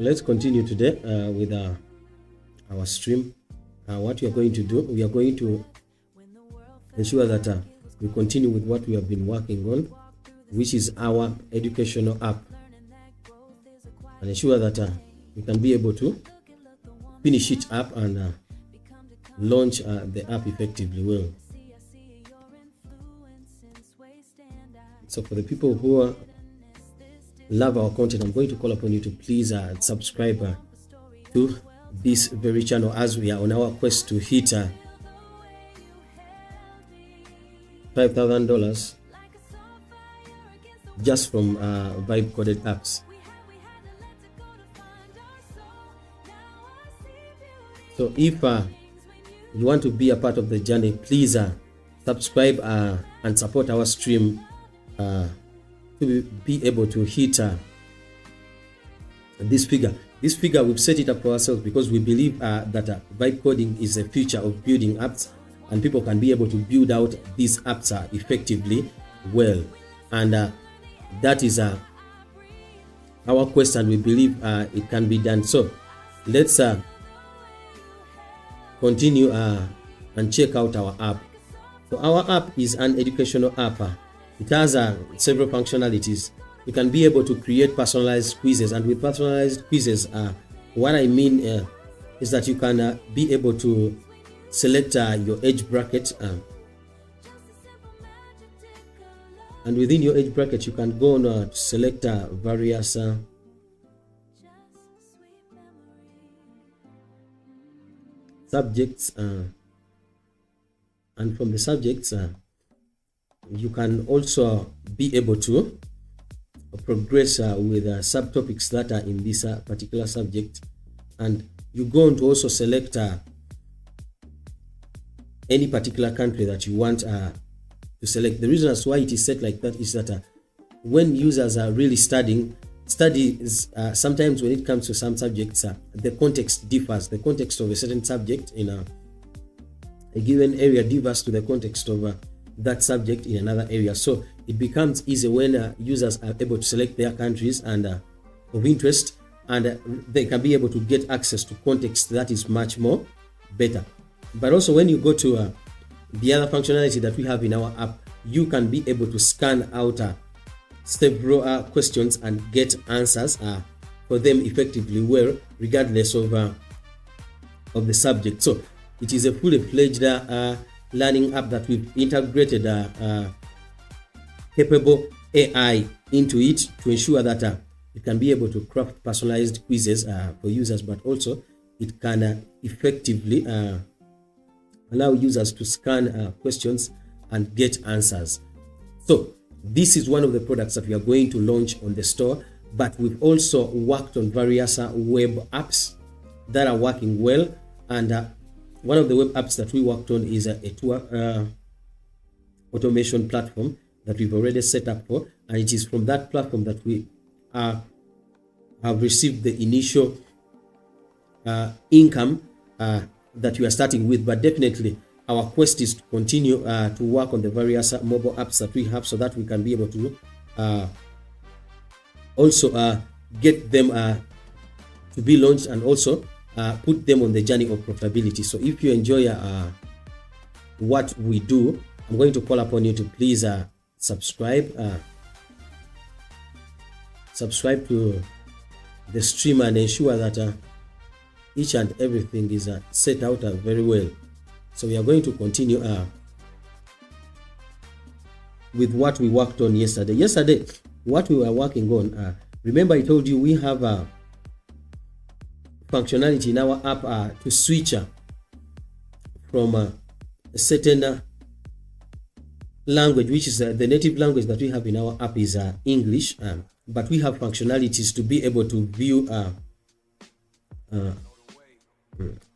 Let's continue today with our stream. What we are going to do, we are going to ensure that we continue with what we have been working on, which is our educational app, and ensure that we can be able to finish it up and launch the app effectively well. So for the people who love our content, I'm going to call upon you to please subscribe to this very channel as we are on our quest to hit $5,000 just from vibe coded apps. So if you want to be a part of the journey, please subscribe and support our stream to be able to hit this figure. This figure, we've set it up for ourselves because we believe that vibe coding is the future of building apps, and people can be able to build out these apps effectively well. And that is our quest, and we believe it can be done. So let's continue and check out our app. So our app is an educational app. It has several functionalities. You can be able to create personalized quizzes, and with personalized quizzes, what I mean is that you can be able to select your age bracket, and within your age bracket you can go on to select various subjects, and from the subjects you can also be able to progress with subtopics that are in this particular subject, and you go on to also select any particular country that you want to select. The reason as why it is set like that is that when users are really studying, sometimes when it comes to some subjects, the context differs. The context of a certain subject in a given area differs to the context of that subject in another area. So it becomes easy when users are able to select their countries and of interest, and they can be able to get access to context that is much more better. But also when you go to the other functionality that we have in our app, you can be able to scan out several questions and get answers for them effectively well, regardless of the subject. So it is a fully fledged learning app that we've integrated capable AI into it to ensure that it can be able to craft personalized quizzes for users, but also it can effectively allow users to scan questions and get answers. So this is one of the products that we are going to launch on the store, but we've also worked on various web apps that are working well. And one of the web apps that we worked on is a tour automation platform that we've already set up for, and it is from that platform that we have received the initial income that we are starting with. But definitely our quest is to continue to work on the various mobile apps that we have, so that we can be able to also get them to be launched and also put them on the journey of profitability. So if you enjoy what we do, I'm going to call upon you to please subscribe to the stream and ensure that each and everything is set out very well. So we are going to continue with what we worked on yesterday. Yesterday, what we were working on, remember I told you we have a functionality in our app to switch from a certain language, which is the native language that we have in our app is English, but we have functionalities to be able to view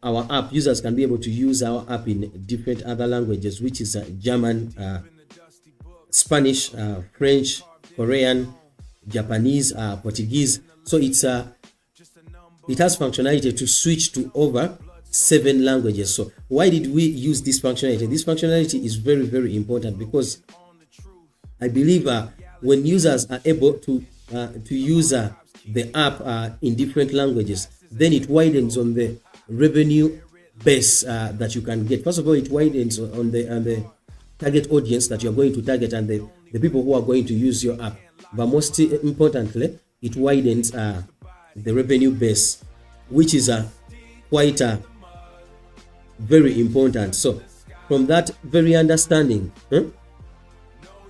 our app. Users can be able to use our app in different other languages, which is German, Spanish, French, Korean, Japanese, Portuguese. So it has functionality to switch to over 7 languages. So why did we use this functionality? This functionality is very, very important because I believe when users are able to use the app in different languages, then it widens on the revenue base that you can get. First of all, it widens on the target audience that you're going to target and the people who are going to use your app. But most importantly, it widens the revenue base, which is quite very important. So from that very understanding,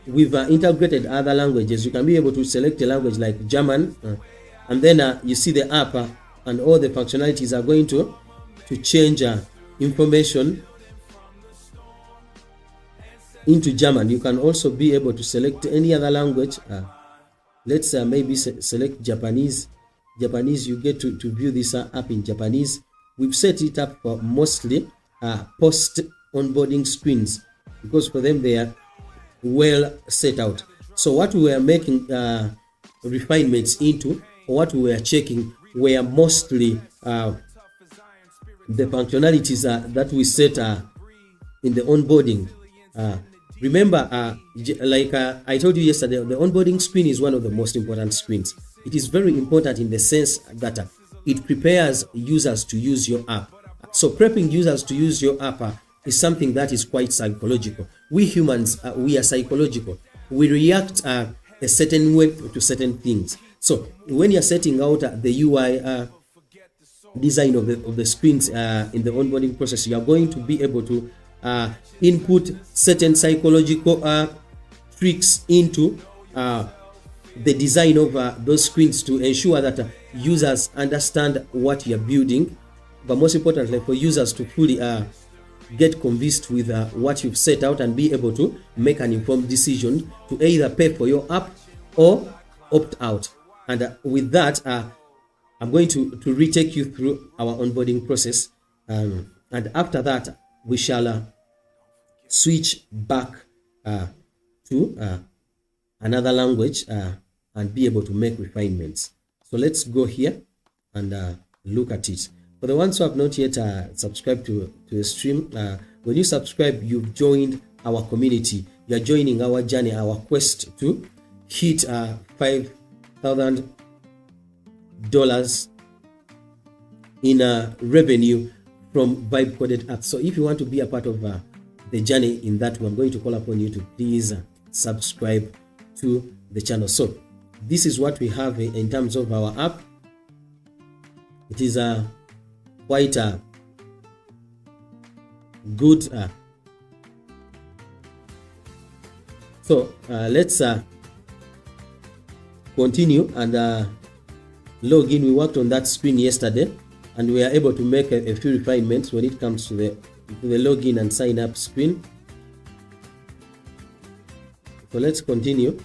we've integrated other languages. You can be able to select a language like German, and then you see the app and all the functionalities are going to change information into German. You can also be able to select any other language. Let's maybe select Japanese. You get to view this app in Japanese. We've set it up for mostly post-onboarding screens because for them they are well set out. So what we were making refinements into, or what we were checking, were mostly the functionalities that we set in the onboarding. Remember, like I told you yesterday, the onboarding screen is one of the most important screens. It is very important in the sense that it prepares users to use your app. So prepping users to use your app is something that is quite psychological. We humans, we are psychological. We react a certain way to certain things. So when you're setting out the UI design of the screens in the onboarding process, you are going to be able to input certain psychological tricks into the design of those screens to ensure that users understand what you're building, but most importantly for users to fully get convinced with what you've set out and be able to make an informed decision to either pay for your app or opt out. And with that, I'm going to retake you through our onboarding process, and after that we shall switch back to another language and be able to make refinements. So let's go here and look at it. For the ones who have not yet subscribed to the stream, when you subscribe, you've joined our community. You're joining our journey, our quest to hit $5,000 in revenue from Vibe coded apps. So if you want to be a part of the journey in that way, I'm going to call upon you to please subscribe to the channel. So this is what we have in terms of our app. It is quite good. So let's continue and log in. We worked on that screen yesterday and we are able to make a few refinements when it comes to the login and sign up screen. So let's continue.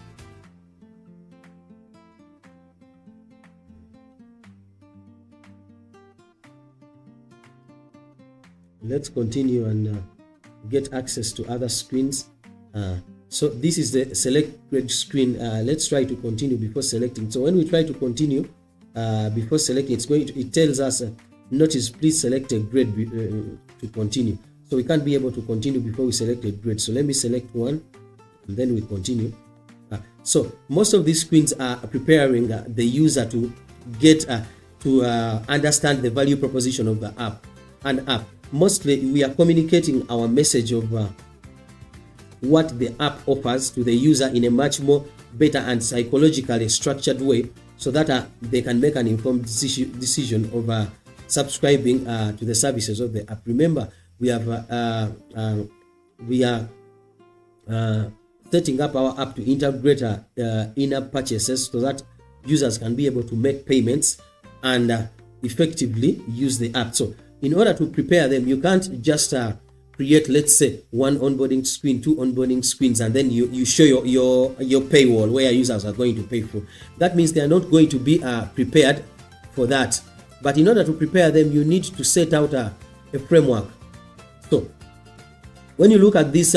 Let's continue and get access to other screens. So this is the select grade screen. Let's try to continue before selecting. So when we try to continue before selecting, it tells us notice please select a grade to continue. So we can't be able to continue before we select a grade. So let me select one and then we continue. So most of these screens are preparing the user to get to understand the value proposition of the app. Mostly we are communicating our message of what the app offers to the user in a much more better and psychologically structured way, so that they can make an informed decision of subscribing to the services of the app. Remember, we are setting up our app to integrate in-app purchases so that users can be able to make payments and effectively use the app. So in order to prepare them, you can't just create, let's say, one onboarding screen, two onboarding screens, and then you show your paywall where users are going to pay for. That means they are not going to be prepared for that. But in order to prepare them, you need to set out a framework. So when you look at this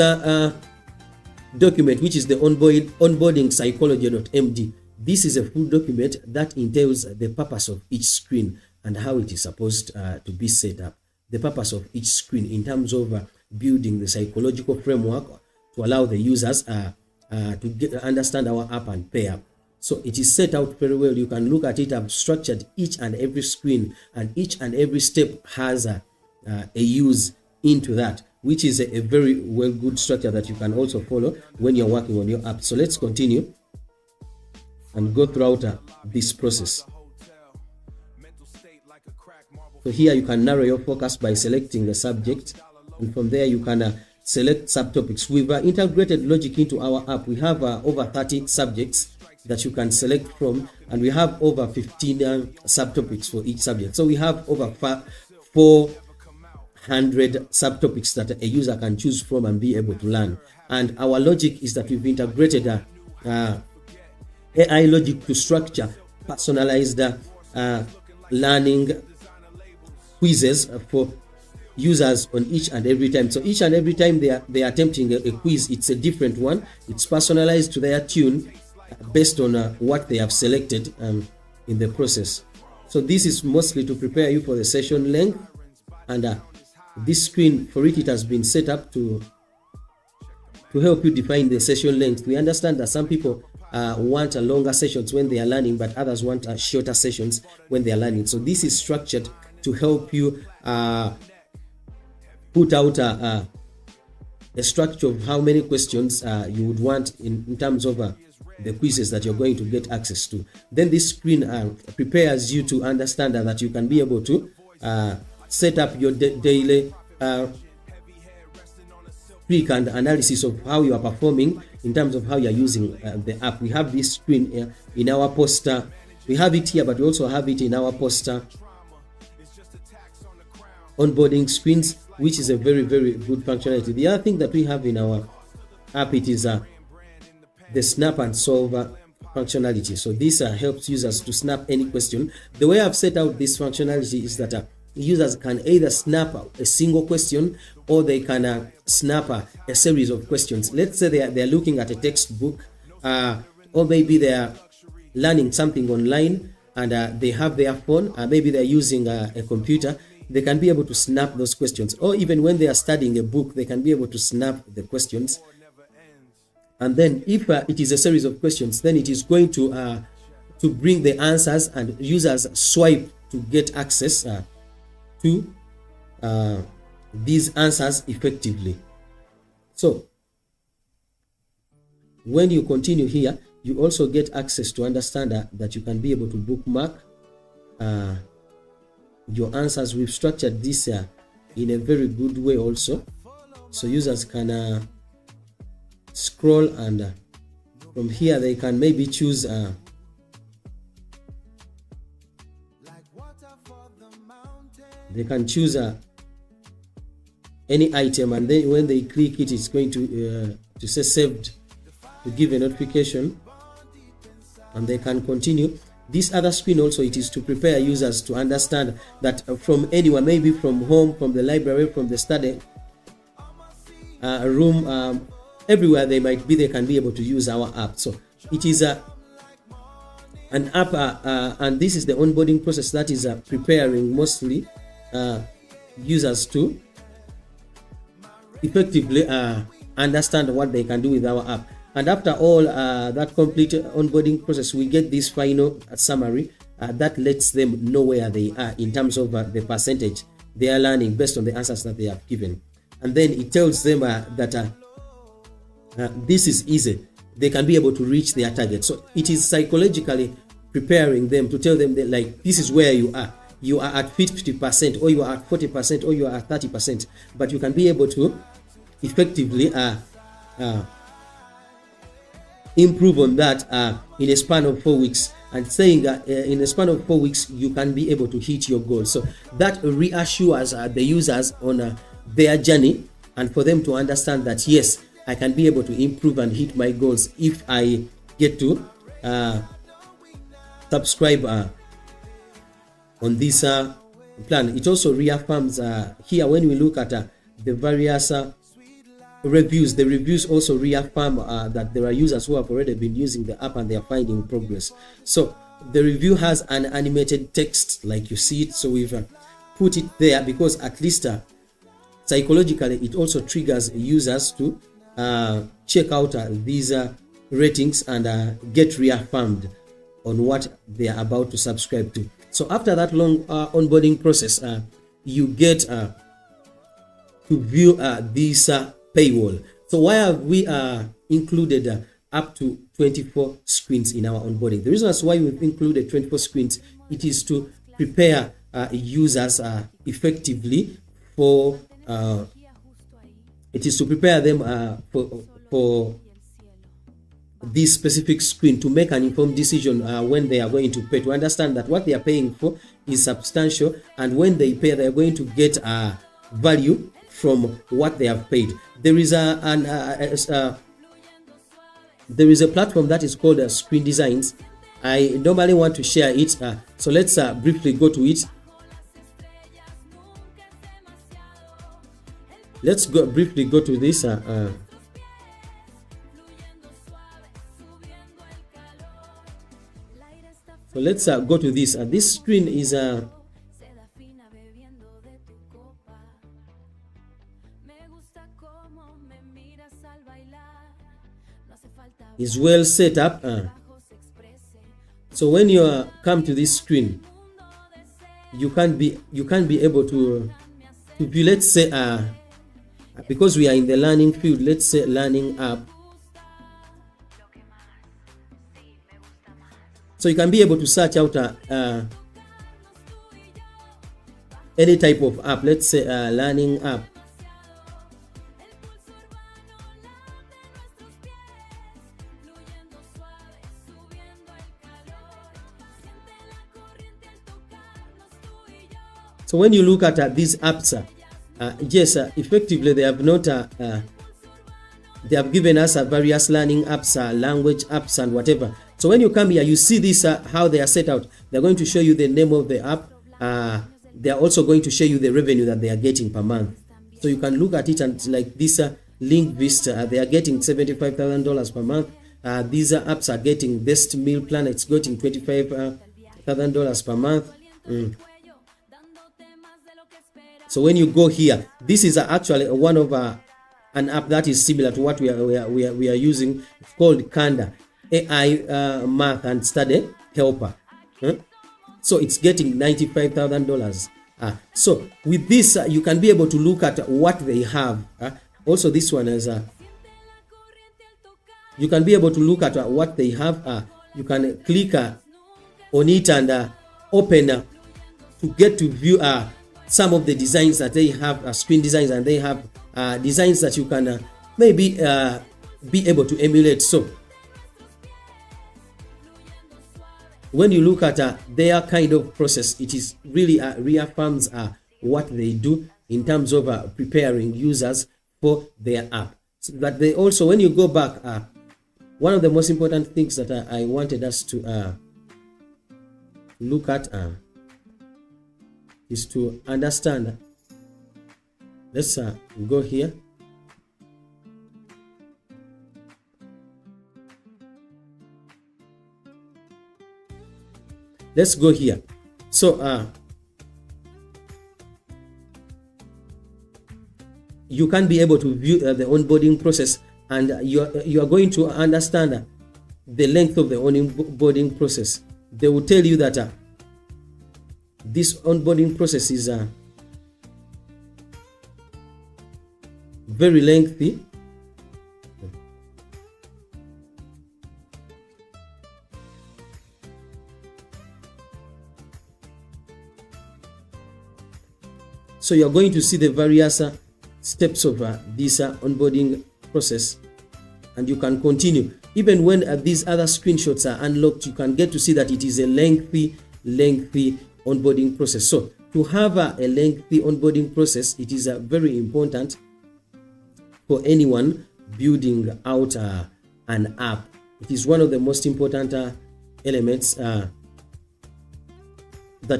document, which is the onboarding psychology.md, this is a full document that entails the purpose of each screen and how it is supposed to be set up. The purpose of each screen in terms of building the psychological framework to allow the users to understand our app and pay up. So it is set out very well. You can look at it. I've structured each and every screen, and each and every step has a use into that, which is a very well good structure that you can also follow when you're working on your app. So let's continue and go throughout this process. So here you can narrow your focus by selecting the subject, and from there you can select subtopics. We've integrated logic into our app. We have over 30 subjects that you can select from, and we have over 15 subtopics for each subject. So we have over 400 subtopics that a user can choose from and be able to learn. And our logic is that we've integrated AI logic to structure personalized learning quizzes for users on each and every time. So each and every time they are attempting a quiz, it's a different one. It's personalized to their tune based on what they have selected in the process. So this is mostly to prepare you for the session length, and this screen for it has been set up to help you define the session length. We understand that some people want longer sessions when they are learning, but others want shorter sessions when they are learning. So this is structured to help you put out a structure of how many questions you would want in terms of the quizzes that you're going to get access to. Then this screen prepares you to understand that you can be able to set up your daily tweak and analysis of how you are performing in terms of how you are using the app. We have this screen in our poster. We have it here, but we also have it in our poster onboarding screens, which is a very, very good functionality. The other thing that we have in our app, it is the snap and solve functionality. So this helps users to snap any question. The way I've set out this functionality is that users can either snap a single question, or they can snap a series of questions. Let's say they are looking at a textbook, or maybe they are learning something online, and they have their phone, maybe they're using a computer. They can be able to snap those questions, or even when they are studying a book, they can be able to snap the questions. And then if it is a series of questions, then it is going to bring the answers, and users swipe to get access to these answers effectively. So when you continue here, you also get access to understand that you can be able to bookmark your answers. We've structured this in a very good way also, so users can scroll, and from here they can maybe choose they can choose any item, and then when they click it, it's going to say saved, to give a notification, and they can continue. This other screen also, it is to prepare users to understand that from anywhere, maybe from home, from the library, from the study room, everywhere they might be, they can be able to use our app. So it is an app, and this is the onboarding process that is preparing mostly users to effectively understand what they can do with our app. And after all that complete onboarding process, we get this final summary that lets them know where they are in terms of the percentage they are learning based on the answers that they have given. And then it tells them that this is easy. They can be able to reach their target. So it is psychologically preparing them to tell them that, like, this is where you are. You are at 50%, or you are at 40%, or you are at 30%. But you can be able to effectively improve on that in a span of 4 weeks, and saying that in a span of 4 weeks you can be able to hit your goals. So that reassures the users on their journey, and for them to understand that yes, I can be able to improve and hit my goals if I get to subscribe on this plan. It also reaffirms here when we look at the various reviews. The reviews also reaffirm that there are users who have already been using the app and they are finding progress. So the review has an animated text like you see it. So we've put it there because at least psychologically it also triggers users to check out these ratings and get reaffirmed on what they are about to subscribe to. So after that long onboarding process, you get to view this paywall. So why have we included up to 24 screens in our onboarding? The reason as why we've included 24 screens, it is to prepare users effectively for it is to prepare them for this specific screen, to make an informed decision when they are going to pay, to understand that what they are paying for is substantial, and when they pay, they are going to get value from what they have paid. There is there is a platform that is called Screen Designs. I normally want to share it, so let's briefly go to it. Let's briefly go to this. So let's go to this. This screen is well set up. So when you come to this screen, you can be able to view, let's say, because we are in the learning field, let's say learning app. So you can be able to search out any type of app, let's say learning app. So when you look at these apps, yes, effectively they have not they have given us various learning apps, language apps and whatever. So when you come here, you see this, how they are set out. They're going to show you the name of the app. They are also going to show you the revenue that they are getting per month. So you can look at it, and like this Linkvist, they are getting $75,000 per month. These apps are getting Best Meal Plan. It's getting $25,000 per month. So when you go here, this is actually one of an app that is similar to what we are using. It's called Kanda, AI Math and Study Helper. So it's getting $95,000. So with this, you can be able to look at what they have. Also, this one is you can be able to look at what they have. You can click on it and open to get to view some of the designs that they have, screen designs, and they have designs that you can maybe be able to emulate. So when you look at their kind of process, it is really reaffirms what they do in terms of preparing users for their app. So that they also, when you go back, one of the most important things that I wanted us to look at is to understand. Let's go here. Let's go here. So you can be able to view the onboarding process, and you are going to understand the length of the onboarding process. They will tell you that this onboarding process is very lengthy. So you're going to see the various steps of this onboarding process, and you can continue. Even when these other screenshots are unlocked, you can get to see that it is a lengthy onboarding process. So to have a lengthy onboarding process, it is very important for anyone building out an app. It is one of the most important elements that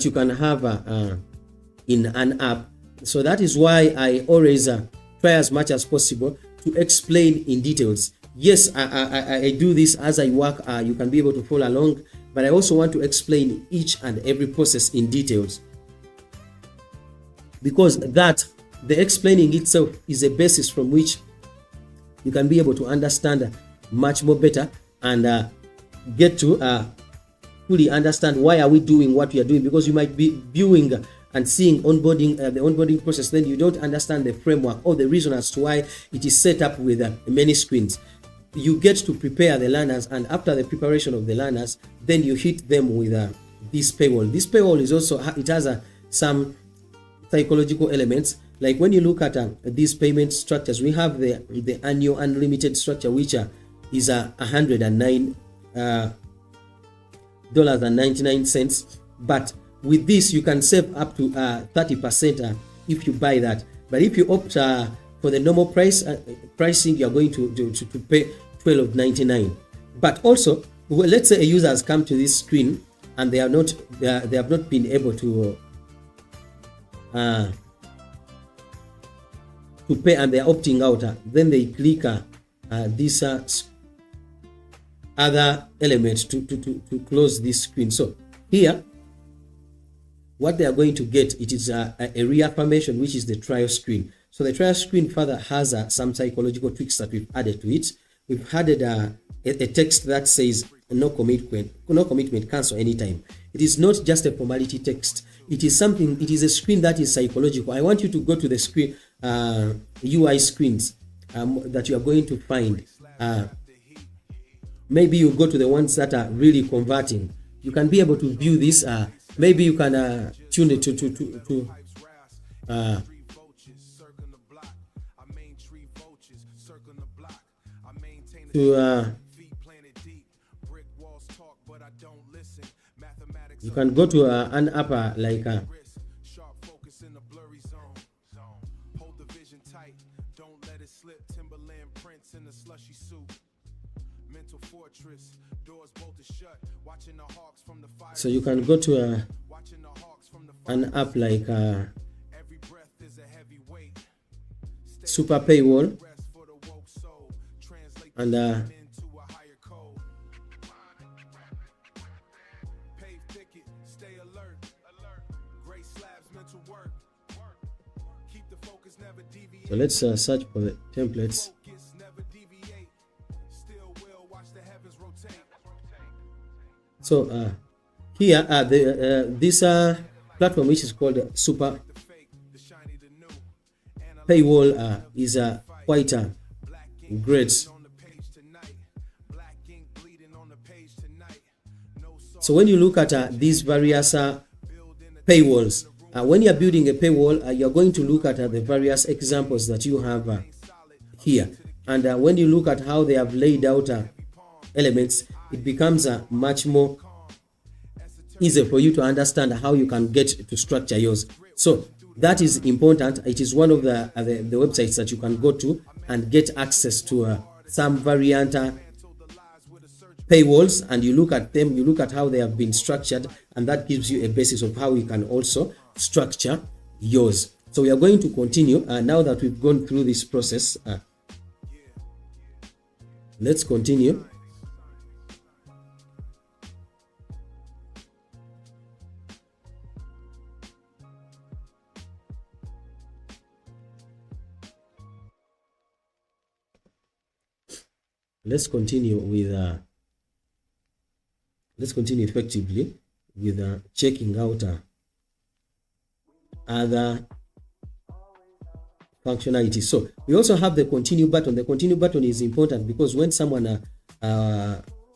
you can have in an app. So that is why I always try as much as possible to explain in details. Yes, I do this as I work. You can be able to follow along, but I also want to explain each and every process in details, because that the explaining itself is a basis from which you can be able to understand much more better and get to fully understand why are we doing what we are doing, because you might be viewing and seeing onboarding, the onboarding process, then you don't understand the framework or the reason as to why it is set up with many screens. You get to prepare the learners, and after the preparation of the learners, then you hit them with this paywall. This paywall is also, it has some psychological elements. Like when you look at these payment structures, we have the annual unlimited structure, which is $109.99. But with this, you can save up to 30% if you buy that. But if you opt for the normal pricing, you're going to pay $12.99. But also, let's say a user has come to this screen and they have not been able to pay, and they're opting out. Then they click this other element to close this screen. So here, what they are going to get, it is a reaffirmation, which is the trial screen. So the trial screen further has some psychological tweaks that we've added to it. We've added a text that says no commitment, cancel anytime. It is not just a formality text. It is something, it is a screen that is psychological. I want you to go to the screen UI screens that you are going to find. Maybe you go to the ones that are really converting. You can be able to view this. Maybe you can tune it to you can go to an app like so you can go to an app like Super Paywall, and so let's search for the templates. So here this platform, which is called Super Paywall, is quite great. So when you look at these various paywalls, when you're building a paywall, you're going to look at the various examples that you have here. And when you look at how they have laid out elements, it becomes much more easy for you to understand how you can get to structure yours. So that is important. It is one of the websites that you can go to and get access to some variant paywalls, and you look at them, you look at how they have been structured, and that gives you a basis of how you can also structure yours. So we are going to continue now that we've gone through this process. Let's continue. Let's continue effectively with checking out other functionalities. So we also have the continue button. The continue button is important because when someone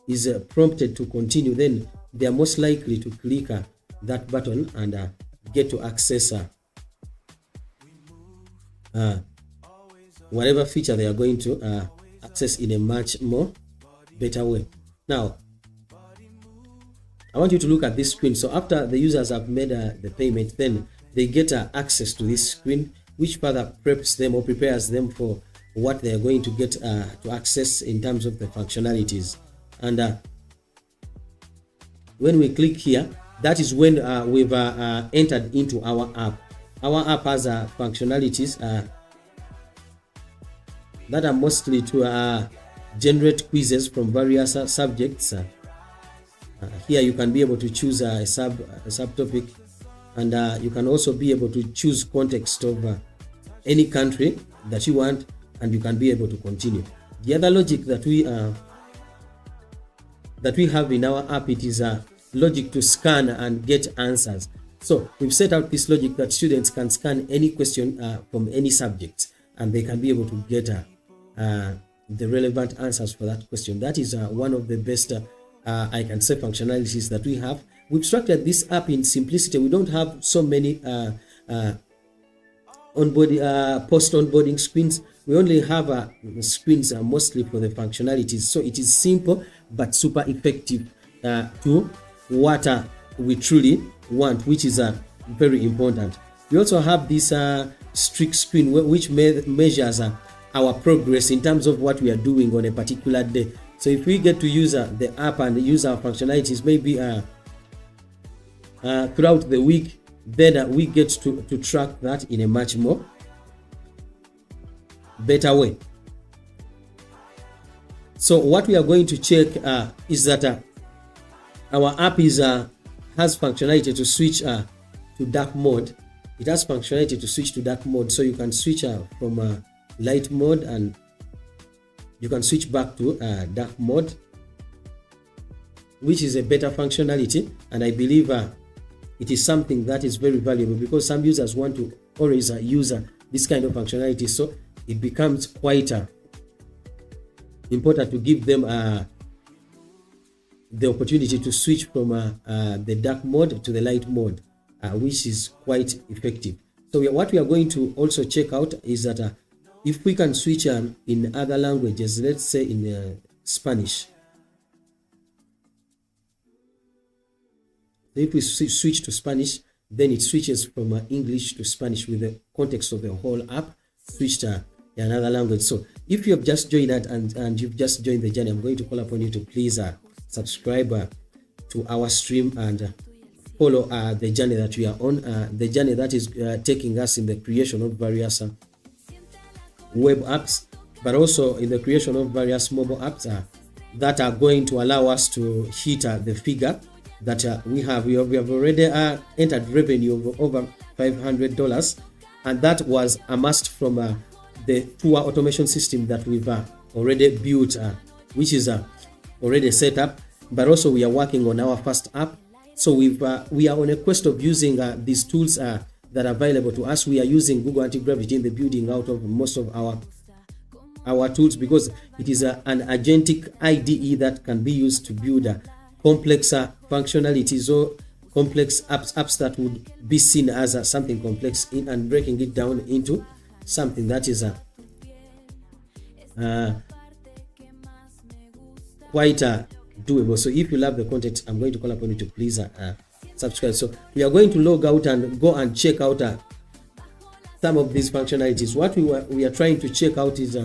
is prompted to continue, then they are most likely to click that button and get to access whatever feature they are going to access in a much more better way. Now, I want you to look at this screen. So after the users have made the payment, then they get access to this screen, which further preps them or prepares them for what they are going to get to access in terms of the functionalities. And when we click here, that is when we've entered into our app. Our app has functionalities that are mostly to generate quizzes from various subjects. Here you can be able to choose a subtopic, and you can also be able to choose context of any country that you want, and you can be able to continue. The other logic that we that we have in our app, it is a logic to scan and get answers. So we've set out this logic that students can scan any question from any subject, and they can be able to get the relevant answers for that question. That is one of the best, I can say, functionalities that we have. We've structured this app in simplicity. We don't have so many post-onboarding screens. We only have screens mostly for the functionalities. So it is simple but super effective to what we truly want, which is very important. We also have this strict screen which measures our progress in terms of what we are doing on a particular day. So if we get to use the app and use our functionalities maybe throughout the week, then we get to track that in a much more better way. So what we are going to check is that our app has functionality to switch to dark mode. It has functionality to switch to dark mode, so you can switch from light mode and you can switch back to dark mode, which is a better functionality, and I believe it is something that is very valuable because some users want to always use this kind of functionality, so it becomes quite important to give them the opportunity to switch from the dark mode to the light mode, which is quite effective. So what we are going to also check out is that if we can switch in other languages, let's say in Spanish. If we switch to Spanish, then it switches from English to Spanish with the context of the whole app switched to another language. So if you have just joined that and you've just joined the journey, I'm going to call upon you to please subscribe to our stream and follow the journey that we are on, the journey that is taking us in the creation of various web apps, but also in the creation of various mobile apps that are going to allow us to hit the figure that we have already entered revenue of over $500, and that was amassed from the tour automation system that we've already built, which is already set up. But also we are working on our first app, so we are on a quest of using these tools that are available to us. We are using Google Anti-Gravity in the building out of most of our tools because it is an agentic IDE that can be used to build complex functionalities or complex apps that would be seen as something complex and breaking it down into something that is quite doable. So if you love the content, I'm going to call upon you to please subscribe. So we are going to log out and go and check out some of these functionalities. What we are trying to check out is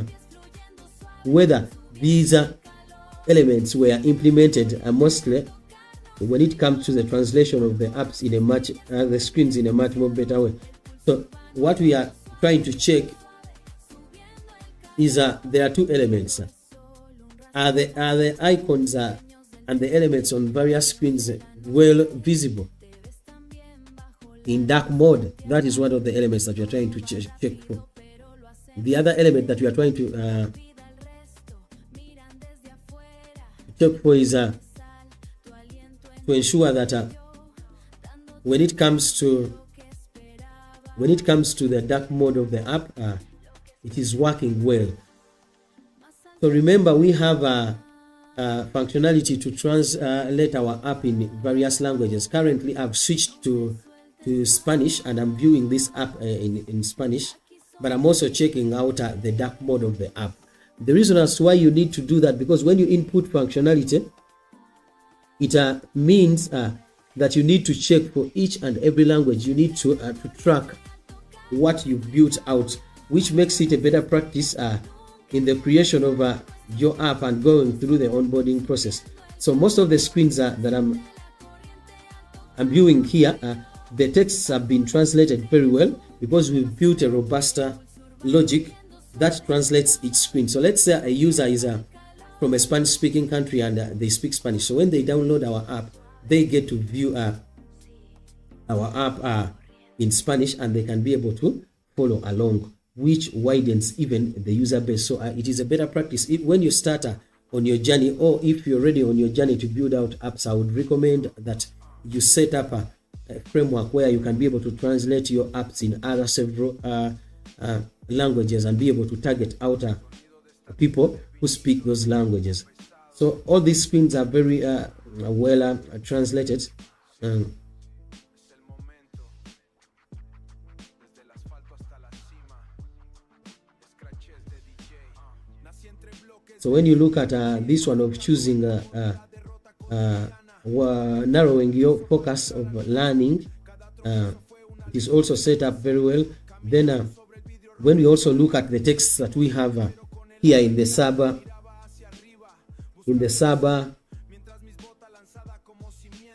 whether these elements were implemented mostly when it comes to the translation of the apps in a much the screens in a much more better way. So what we are trying to check is there are two elements. Are the icons and the elements on various screens well visible in dark mode? That is one of the elements that we are trying to check for. The other element that we are trying to check for is to ensure that when it comes to the dark mode of the app, it is working well. So remember, we have a functionality to translate our app in various languages. Currently, I've switched to Spanish and I'm viewing this app in Spanish, but I'm also checking out the dark mode of the app. The reason as to why you need to do that, because when you input functionality, it means that you need to check for each and every language. You need to track what you've built out, which makes it a better practice in the creation of your app and going through the onboarding process. So most of the screens that I'm viewing here, the texts have been translated very well because we've built a robust logic that translates each screen. So let's say a user is from a Spanish-speaking country and they speak Spanish. So when they download our app, they get to view our app in Spanish and they can be able to follow along, which widens even the user base. So it is a better practice when you start on your journey, or if you're already on your journey to build out apps, I would recommend that you set up a framework where you can be able to translate your apps in other several languages and be able to target out people who speak those languages. So all these screens are very well translated. So when you look at this one of choosing narrowing your focus of learning, it is also set up very well. Then when we also look at the texts that we have here in the sub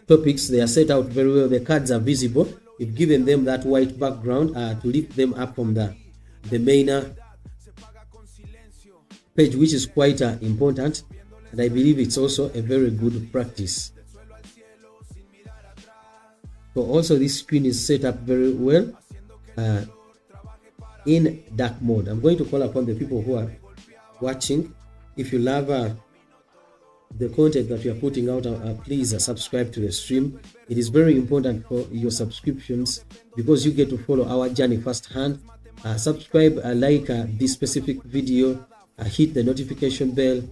topics, they are set out very well. The cards are visible. We've given them that white background to lift them up from the main page, which is quite important, and I believe it's also a very good practice. So also this screen is set up very well in dark mode. I'm going to call upon the people who are watching, if you love the content that we are putting out, please subscribe to the stream. It is very important for your subscriptions because you get to follow our journey firsthand. Subscribe, like this specific video, hit the notification bell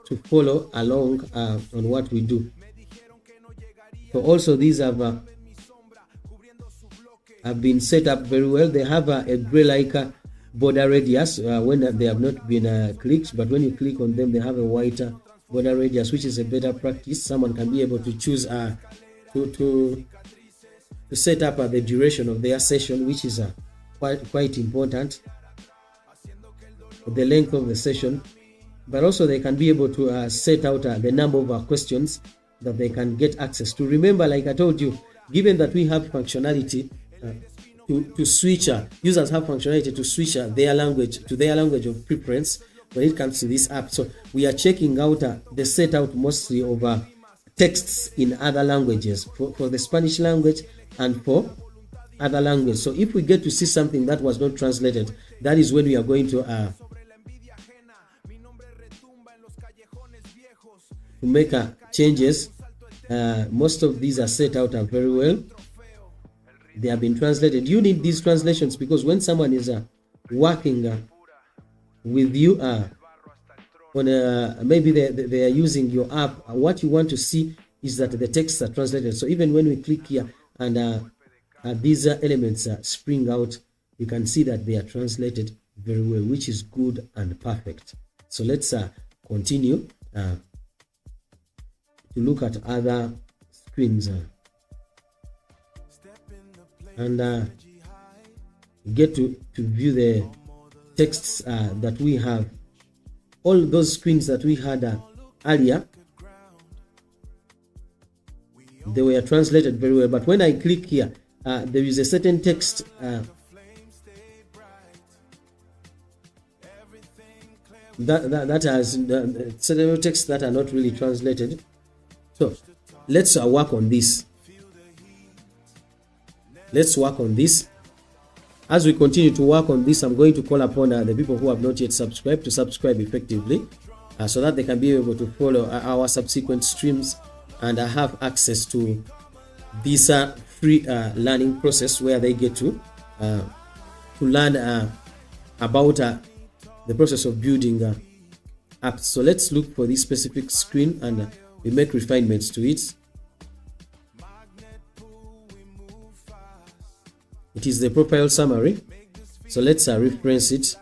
to follow along on what we do. So also these have been set up very well. They have a gray like border radius when they have not been clicked, but when you click on them, they have a whiter border radius, which is a better practice. Someone can be able to choose to set up the duration of their session, which is quite important, the length of the session. But also they can be able to set out the number of questions that they can get access to. Remember, like I told you, given that we have functionality to switch, users have functionality to switch their language to their language of preference when it comes to this app. So we are checking out the set out mostly of texts in other languages for the Spanish language and for other languages. So if we get to see something that was not translated, that is when we are going to make changes. Most of these are set out very well. They have been translated. You need these translations because when someone is working with you on maybe they are using your app, what you want to see is that the texts are translated. So even when we click here and these elements spring out, you can see that they are translated very well, which is good and perfect. So let's continue to look at other screens and get to view the texts that we have. All those screens that we had earlier, they were translated very well, but when I click here, there is a certain text that has certain texts that are not really translated. So let's work on this. Let's work on this. As we continue to work on this, I'm going to call upon the people who have not yet subscribed to subscribe effectively so that they can be able to follow our subsequent streams and have access to this free learning process where they get to learn about the process of building apps. So let's look for this specific screen and we make refinements to it. It is the profile summary. So let's reference it.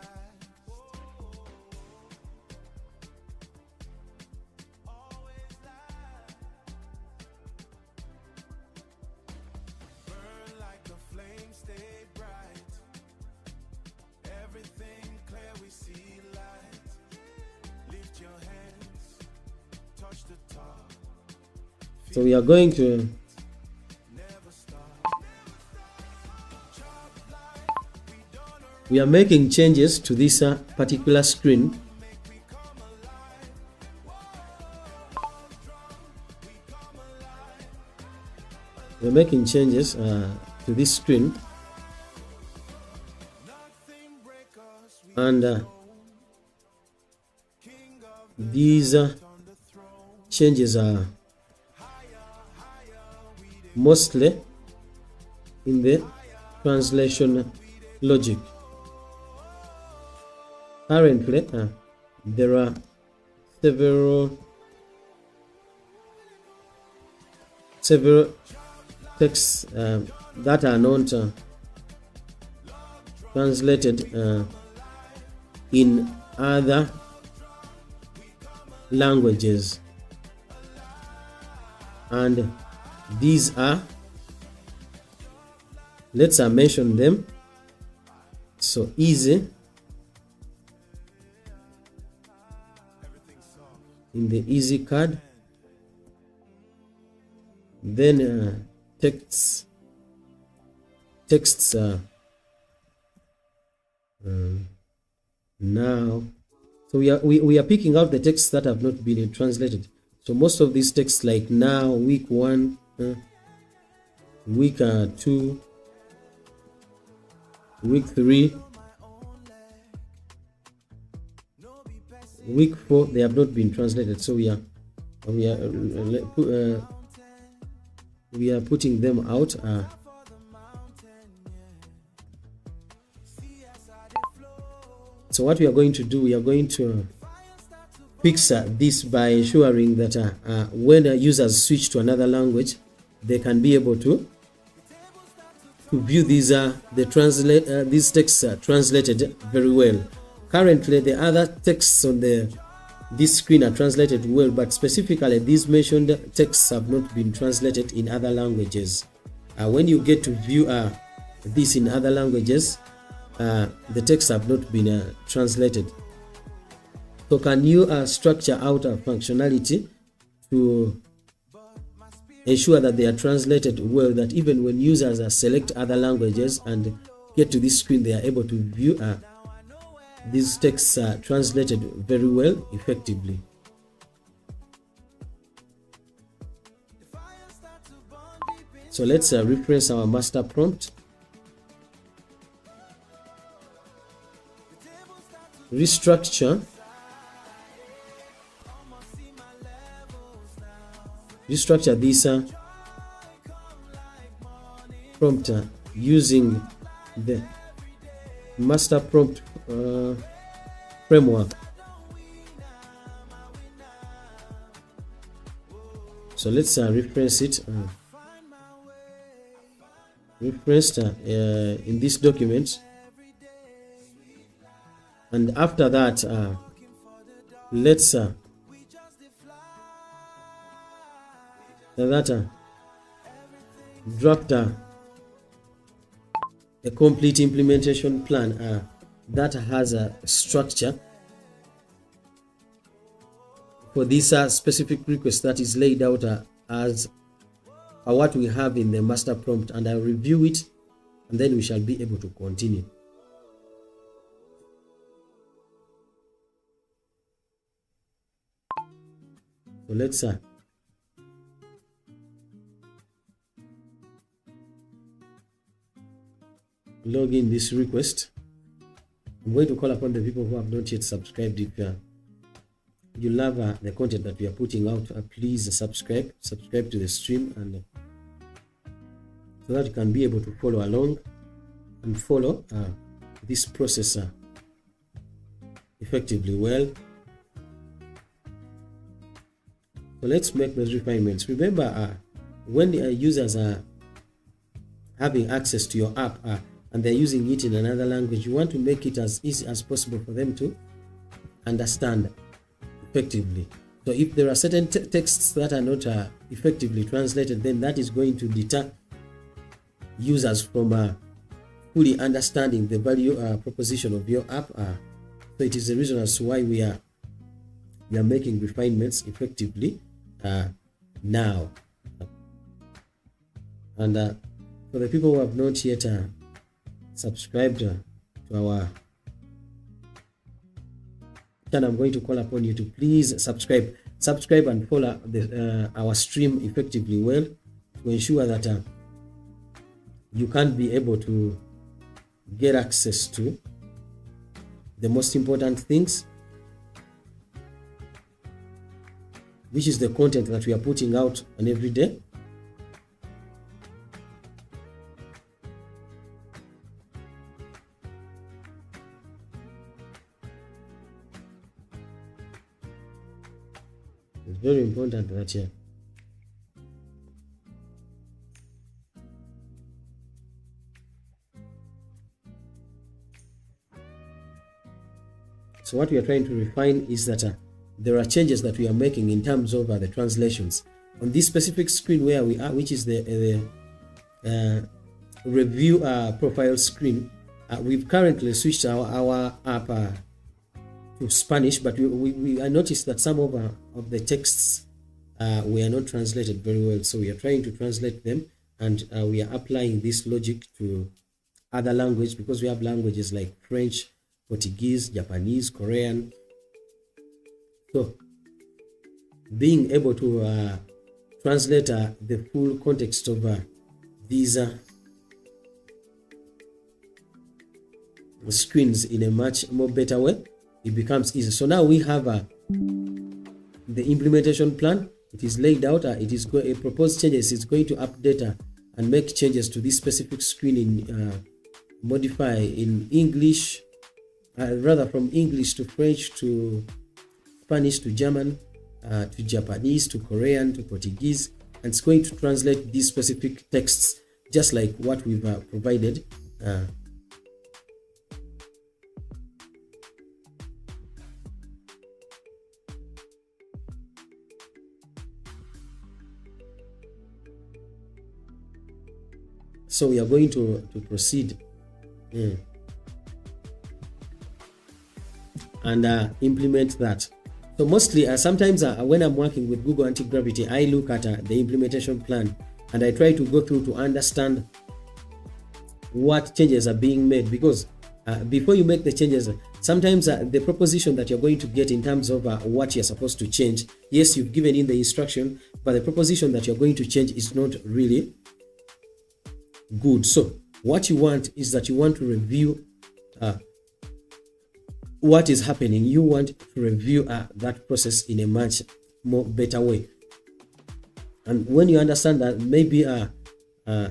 So we are going to making changes to this particular screen. We're making changes to this screen, and these changes are mostly in the translation logic. Currently, there are several texts that are not translated in other languages, and these are, let's mention them. So easy in the easy card, then texts now. So we are picking out the texts that have not been translated. So most of these texts, like now, week 1, week 2, week 3, week 4, they have not been translated. So we are putting them out. So what we are going to do, we are going to fix this by ensuring that when users switch to another language, they can be able to view these these texts translated very well. Currently, the other texts on this screen are translated well, but specifically these mentioned texts have not been translated in other languages. When you get to view this in other languages, the texts have not been translated. So can you structure out a functionality to ensure that they are translated well, that even when users select other languages and get to this screen, they are able to view these texts translated very well, effectively. So let's reference our master prompt. Restructure this prompt using the master prompt framework. So let's reference it. Referenced in this document, and after that, let's draft a complete implementation plan that has a structure for this specific request that is laid out as what we have in the master prompt, and I'll review it, and then we shall be able to continue. So let's log in this request. I'm going to call upon the people who have not yet subscribed. If you love the content that we are putting out, please subscribe to the stream, and so that you can be able to follow along and follow this process effectively well. So let's make those refinements. Remember, when the users are having access to your app and they're using it in another language, you want to make it as easy as possible for them to understand effectively. So if there are certain texts that are not effectively translated, then that is going to deter users from fully understanding the value proposition of your app. So it is the reason as to why we are making refinements effectively now. And for the people who have not yet subscribed to our channel, I'm going to call upon you to please subscribe and follow our stream effectively well, to ensure that you can be able to get access to the most important things which is the content that we are putting out on every day. It's very important that here. So what we are trying to refine is that there are changes that we are making in terms of the translations. On this specific screen where we are, which is the review profile screen, we've currently switched our app to Spanish, but I noticed that some of the texts were not translated very well. So we are trying to translate them, and we are applying this logic to other language, because we have languages like French, Portuguese, Japanese, Korean. So being able to translate the full context of these screens in a much more better way, it becomes easy. So now we have the implementation plan. It is laid out. It is proposed changes. It's going to update and make changes to this specific screen in modify in English, rather from English to French to Spanish to German to Japanese to Korean to Portuguese, and it's going to translate these specific texts just like what we've provided. So we are going to proceed and implement that. So mostly, sometimes when I'm working with Google Anti-Gravity, I look at the implementation plan and I try to go through to understand what changes are being made, because before you make the changes, sometimes the proposition that you're going to get in terms of what you're supposed to change, yes, you've given in the instruction, but the proposition that you're going to change is not really good. So what you want is that you want to review what is happening. You want to review that process in a much more better way. And when you understand that maybe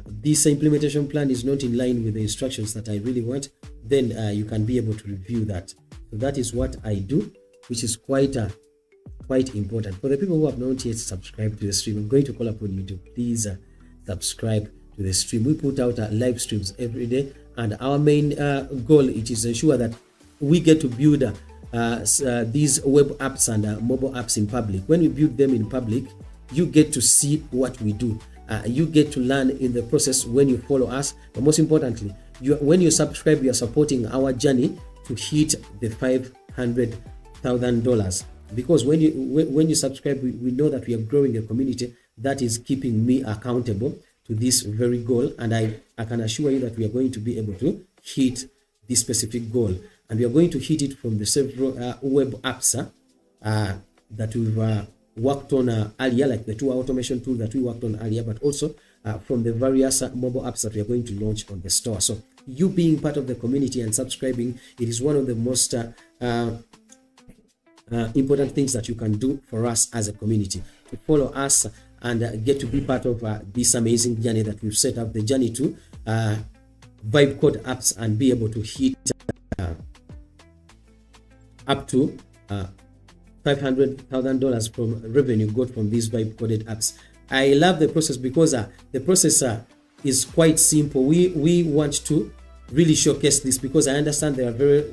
this implementation plan is not in line with the instructions that I really want, then you can be able to review that. So that is what I do, which is quite important. For the people who have not yet subscribed to the stream, I'm going to call upon you to please subscribe to the stream. We put out live streams every day, and our main goal, it is ensure that we get to build these web apps and mobile apps in public. When we build them in public, you get to see what we do. You get to learn in the process when you follow us. But most importantly, when you subscribe, you are supporting our journey to hit the $500,000. Because when you subscribe, we know that we are growing a community that is keeping me accountable to this very goal. And I can assure you that we are going to be able to hit this specific goal. And we are going to hit it from the several web apps that we've worked on earlier, like the two automation tool that we worked on earlier, but also from the various mobile apps that we are going to launch on the store. So you being part of the community and subscribing, it is one of the most important things that you can do for us as a community, to follow us and get to be part of this amazing journey that we've set up, the journey to vibe code apps, and be able to hit up to $500,000 from revenue got from these vibe coded apps. I love the process because the process is quite simple. We want to really showcase this because I understand there are very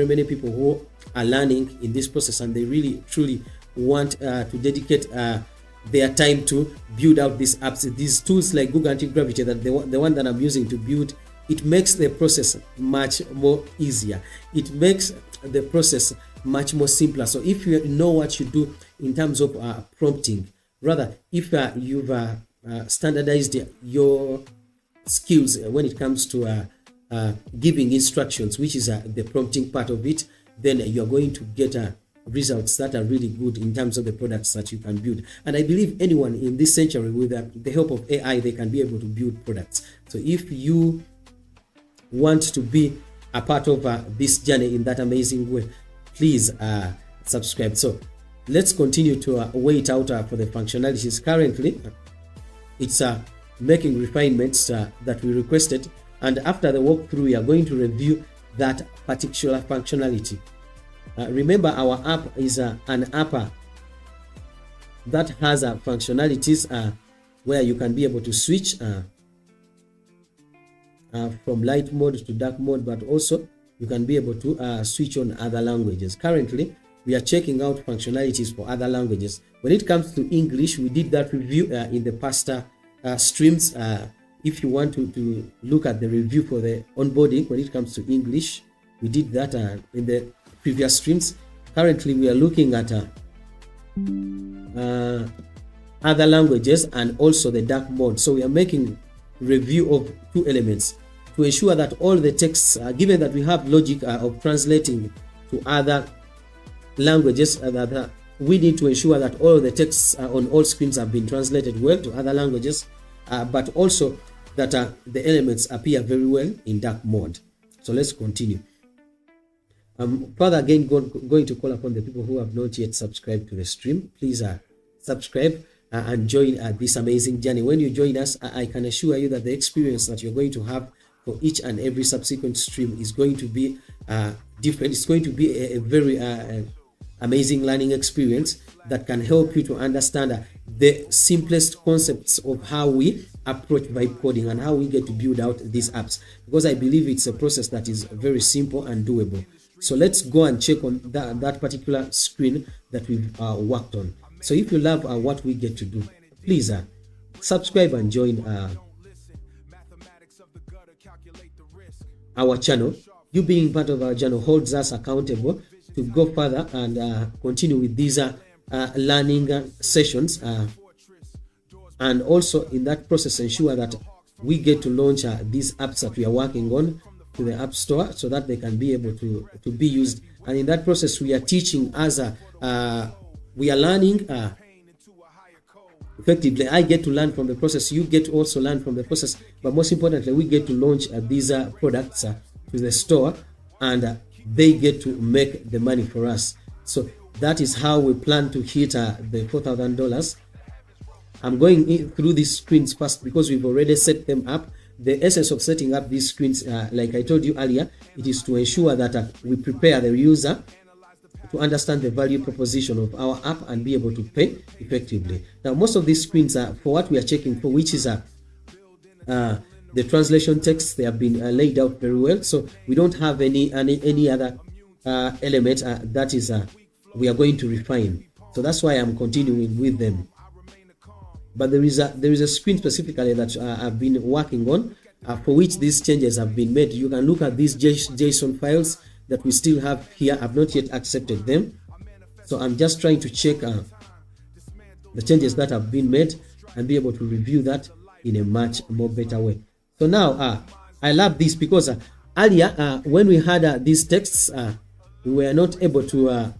many people who are learning in this process, and they really truly want to dedicate their time to build out these apps. These tools like Google Anti-Gravity, that the one that I'm using to build, it makes the process much more easier. It makes the process much more simpler. So if you know what you do in terms of prompting, rather if you've standardized your skills when it comes to giving instructions, which is the prompting part of it, then you're going to get results that are really good in terms of the products that you can build. And I believe anyone in this century, with the help of AI, they can be able to build products. So if you want to be a part of this journey in that amazing way, please subscribe. So let's continue to wait out for the functionalities. Currently, it's making refinements that we requested, and after the walkthrough, we are going to review that particular functionality. Remember, our app is an app that has functionalities where you can be able to switch from light mode to dark mode, but also you can be able to switch on other languages. Currently, we are checking out functionalities for other languages. When it comes to English, we did that review in the past streams. If you want to look at the review for the onboarding when it comes to English, we did that in the previous streams. Currently, we are looking at other languages and also the dark mode. So we are making review of two elements to ensure that all the texts, given that we have logic of translating to other languages, we need to ensure that all the texts on all screens have been translated well to other languages, but also that the elements appear very well in dark mode. So let's continue. Further again, going to call upon the people who have not yet subscribed to the stream. Please subscribe and join this amazing journey. When you join us, I can assure you that the experience that you're going to have for each and every subsequent stream is going to be different. It's going to be a very amazing learning experience that can help you to understand the simplest concepts of how we approach vibe coding and how we get to build out these apps, because I believe it's a process that is very simple and doable. So let's go and check on that particular screen that we've worked on. So if you love what we get to do, please subscribe and join our channel. You being part of our channel holds us accountable to go further and continue with these learning sessions, and also in that process ensure that we get to launch these apps that we are working on to the App Store so that they can be able to be used. And in that process, we are teaching as we are learning effectively. I get to learn from the process, you get to also learn from the process, but most importantly, we get to launch these products to the store, and they get to make the money for us. So that is how we plan to hit the $4,000. I'm going through these screens first because we've already set them up. The essence of setting up these screens, like I told you earlier, it is to ensure that we prepare the user to understand the value proposition of our app and be able to pay effectively. Now, most of these screens are for what we are checking for, which is the translation text. They have been laid out very well, so we don't have any other element that is we are going to refine. So that's why I'm continuing with them. But there is a screen specifically that I've been working on for which these changes have been made. You can look at these JSON files that we still have here. I've not yet accepted them, so I'm just trying to check the changes that have been made and be able to review that in a much more better way. So now I love this because earlier when we had these texts, we were not able to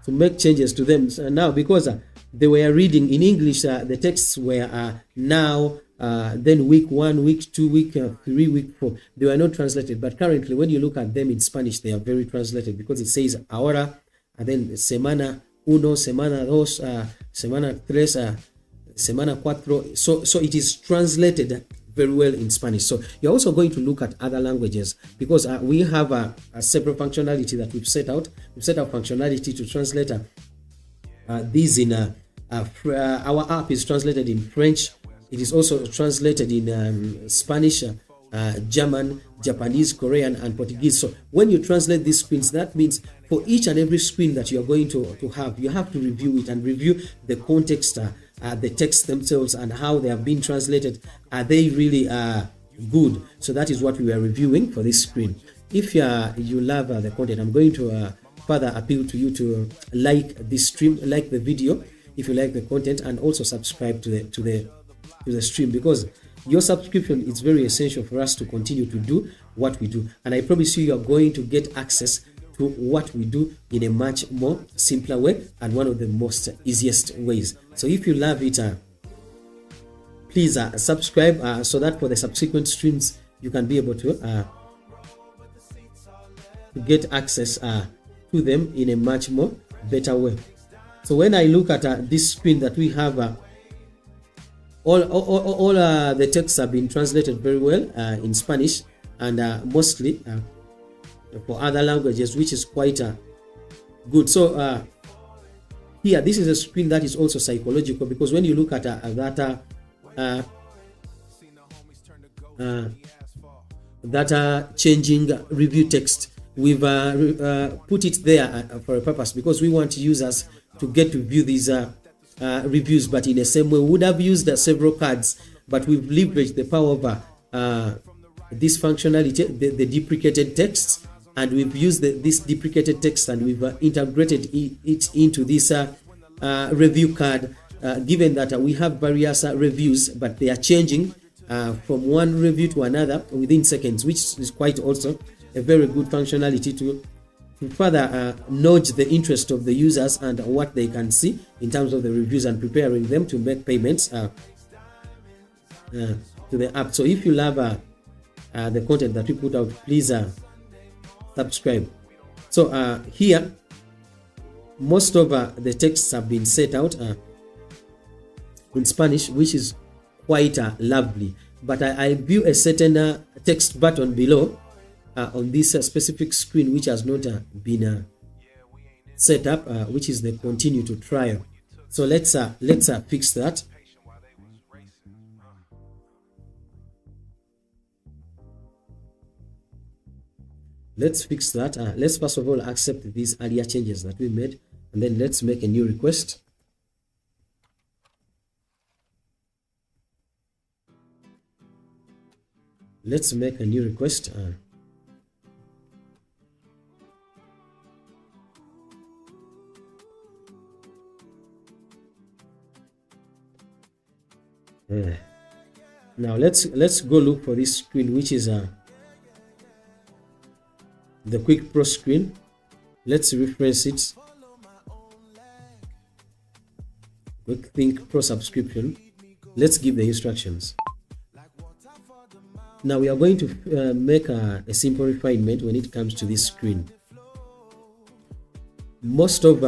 make changes to them. So now because they were reading in English, the texts were now then week 1, week 2, week 3, week 4. They were not translated, but currently when you look at them in Spanish, they are very translated because it says ahora, and then semana uno, semana dos, semana tres, semana cuatro. So it is translated very well in Spanish. So you're also going to look at other languages because we have a separate functionality that we've set out. We've set out functionality to translate these in our app is translated in French. It is also translated in Spanish, German, Japanese, Korean, and Portuguese. So when you translate these screens, that means for each and every screen that you're going to have, you have to review it and review the context, the text themselves, and how they have been translated. Are they really good? So that is what we are reviewing for this screen. If you love the content, I'm going to further appeal to you to like this stream, like the video if you like the content, and also subscribe to the stream, because your subscription is very essential for us to continue to do what we do. And I promise you, are going to get access to what we do in a much more simpler way and one of the most easiest ways. So if you love it, please subscribe so that for the subsequent streams you can be able to get access to them in a much more better way. So when I look at this screen that we have, all the texts have been translated very well in Spanish, and mostly for other languages, which is quite good. So here, this is a screen that is also psychological, because when you look at that changing review text, we've put it there for a purpose, because we want users to get to view these reviews, but in the same way we would have used several cards, but we've leveraged the power of this functionality, the deprecated texts, and we've used this deprecated text and we've integrated it into this review card, given that we have various reviews, but they are changing from one review to another within seconds, which is quite also a very good functionality to further nudge the interest of the users and what they can see in terms of the reviews, and preparing them to make payments to the app. So if you love the content that we put out, please subscribe. So here, most of the texts have been set out in Spanish, which is quite lovely, but I view a certain text button below on this specific screen which has not been set up, which is the continue to trial. So let's fix that. Let's fix that. Let's first of all accept these earlier changes that we made, and then let's make a new request. Let's make a new request. Now let's go look for this screen, which is the quick pro screen. Let's reference it. Quick think pro subscription. Let's give the instructions. Now we are going to make a simple refinement when it comes to this screen. Most of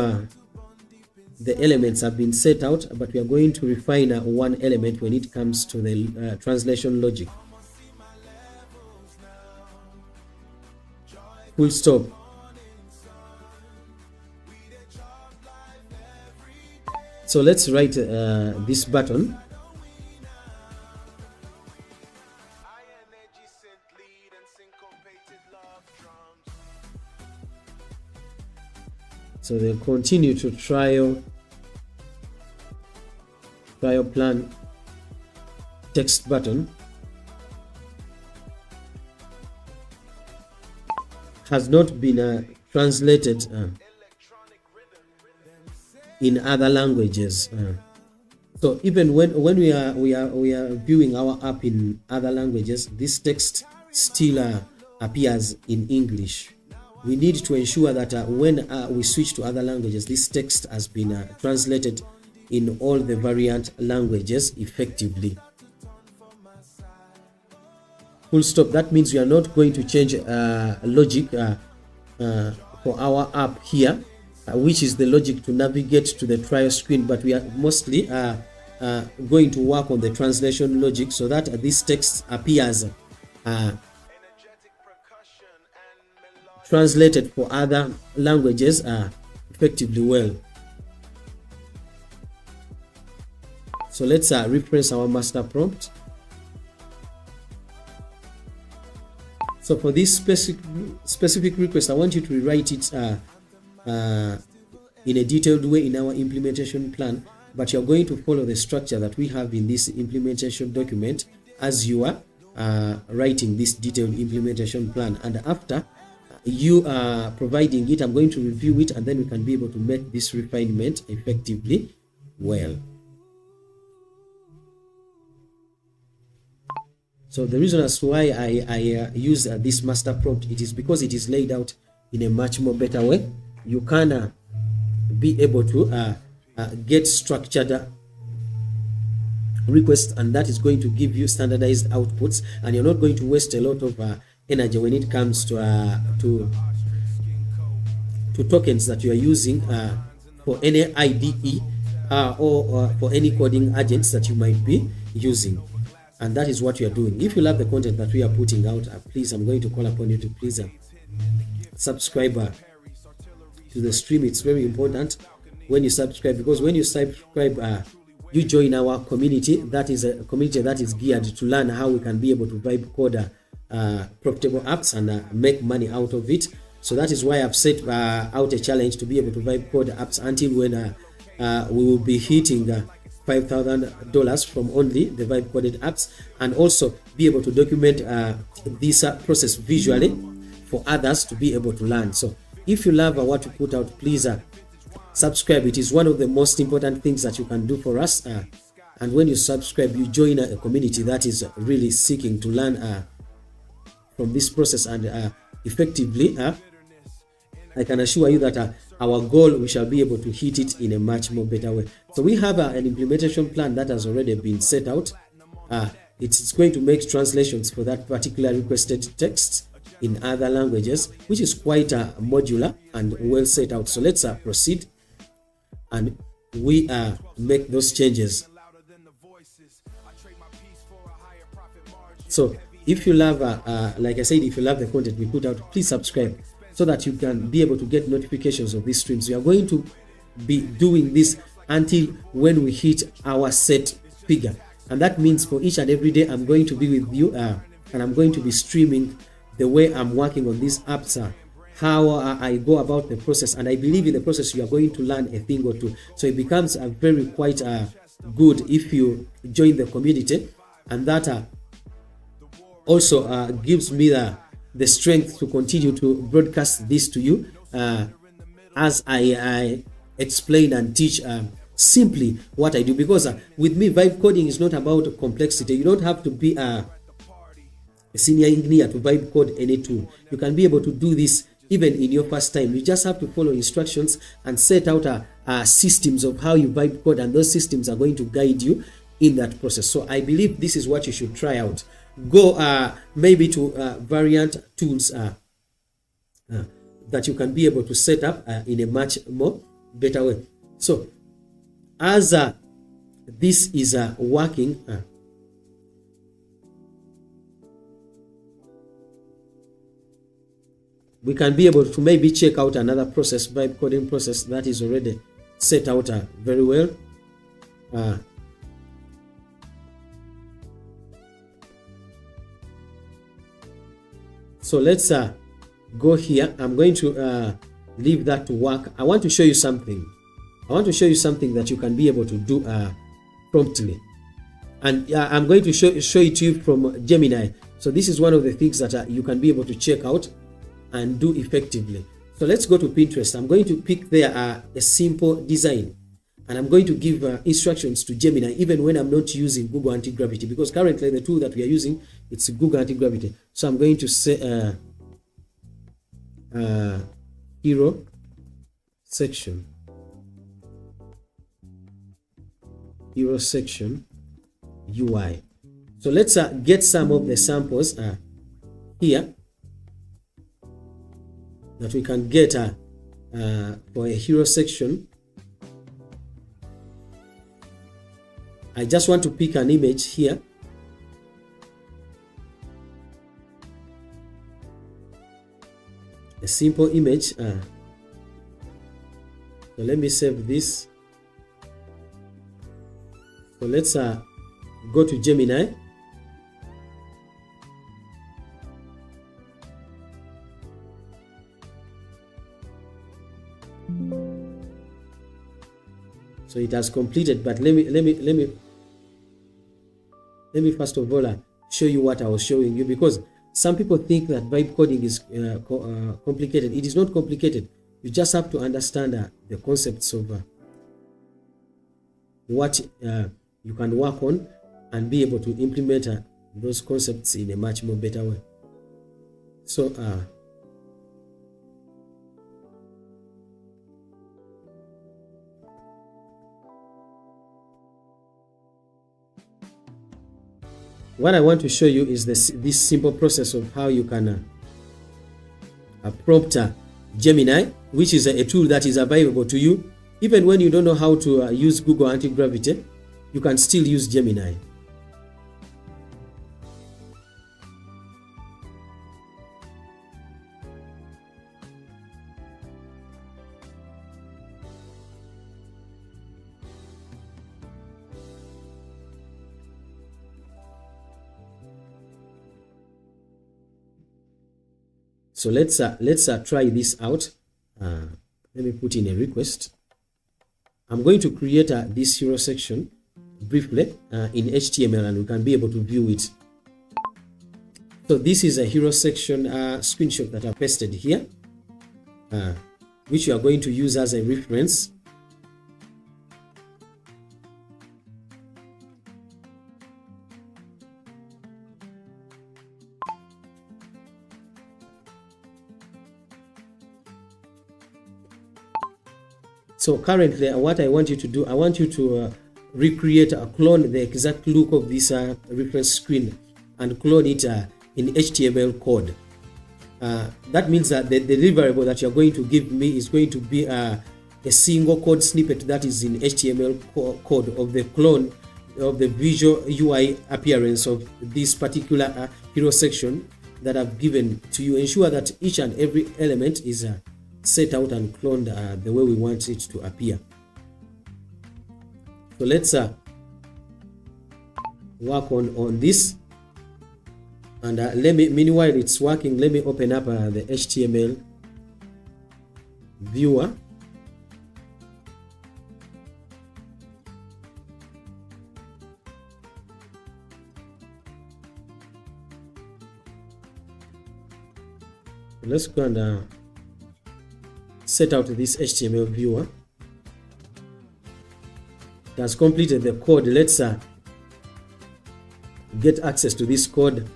the elements have been set out, but we are going to refine one element when it comes to the translation logic. Full stop. So let's write this button. So they continue to trial plan text button has not been translated in other languages. So even when we are viewing our app in other languages, this text still appears in English. We need to ensure that when we switch to other languages, this text has been translated in all the variant languages effectively. Full stop. That means we are not going to change logic for our app here, which is the logic to navigate to the trial screen, but we are mostly going to work on the translation logic so that this text appears translated for other languages effectively well. So let's reference our master prompt. So for this specific request, I want you to rewrite it in a detailed way in our implementation plan, but you're going to follow the structure that we have in this implementation document as you are writing this detailed implementation plan. And after you are providing it, I'm going to review it, and then we can be able to make this refinement effectively well. So the reason as to why I use this master prompt, it is because it is laid out in a much more better way. You can be able to get structured requests, and that is going to give you standardized outputs, and you're not going to waste a lot of energy when it comes to tokens that you are using for any IDE or for any coding agents that you might be using. And that is what you are doing. If you love the content that we are putting out, please, I'm going to call upon you to please subscribe to the stream. It's very important when you subscribe, because when you subscribe, you join our community. That is a community that is geared to learn how we can be able to vibe code profitable apps and make money out of it. So that is why I've set out a challenge to be able to vibe code apps until when we will be hitting $5,000 from only the vibe coded apps, and also be able to document this process visually for others to be able to learn. So if you love what we put out, please subscribe. It is one of the most important things that you can do for us. And when you subscribe, you join a community that is really seeking to learn from this process and effectively. I can assure you that our goal, we shall be able to hit it in a much more better way. So we have an implementation plan that has already been set out. It's going to make translations for that particular requested text in other languages, which is quite modular and well set out. So let's proceed and we make those changes. So if you love, like I said, if you love the content we put out, please subscribe so that you can be able to get notifications of these streams. We are going to be doing this until when we hit our set figure. And that means for each and every day, I'm going to be with you and I'm going to be streaming the way I'm working on these apps, how I go about the process. And I believe in the process, you are going to learn a thing or two. So it becomes very quite good if you join the community. And that also gives me the strength to continue to broadcast this to you as I explain and teach simply what I do. Because with me, vibe coding is not about complexity. You don't have to be a senior engineer to vibe code any tool. You can be able to do this even in your first time. You just have to follow instructions and set out systems of how you vibe code, and those systems are going to guide you in that process. So I believe this is what you should try out. Go maybe to variant tools that you can be able to set up in a much more better way. So as this is working, we can be able to maybe check out another process, vibe coding process that is already set out very well. So let's go here. I'm going to leave that to work. I want to show you something. I want to show you something that you can be able to do promptly. And I'm going to show it to you from Gemini. So this is one of the things that you can be able to check out and do effectively. So let's go to Pinterest. I'm going to pick there a simple design. And I'm going to give instructions to Gemini even when I'm not using Google Anti-Gravity, because currently the tool that we are using, it's Google Anti-Gravity. So I'm going to say hero section. Hero section UI. So let's get some of the samples here that we can get for a hero section. I just want to pick an image here. A simple image. So let me save this. So let's go to Gemini. So it has completed, but let me first of all show you what I was showing you, because some people think that vibe coding is complicated. It is not complicated. You just have to understand the concepts of what you can work on and be able to implement those concepts in a much more better way. So what I want to show you is this simple process of how you can prompt Gemini, which is a tool that is available to you. Even when you don't know how to use Google Anti-Gravity, you can still use Gemini. So let's try this out. Let me put in a request. I'm going to create this hero section briefly in HTML, and we can be able to view it. So this is a hero section screenshot that I pasted here, which you are going to use as a reference. So currently, what I want you to do, I want you to recreate or clone the exact look of this reference screen and clone it in HTML code. That means that the deliverable that you're going to give me is going to be a single code snippet that is in HTML code of the clone of the visual UI appearance of this particular hero section that I've given to you. Ensure that each and every element is set out and cloned the way we want it to appear. So let's work on this, and meanwhile it's working, let me open up the HTML viewer. Let's go and set out this HTML viewer. It has completed the code. Let's get access to this code.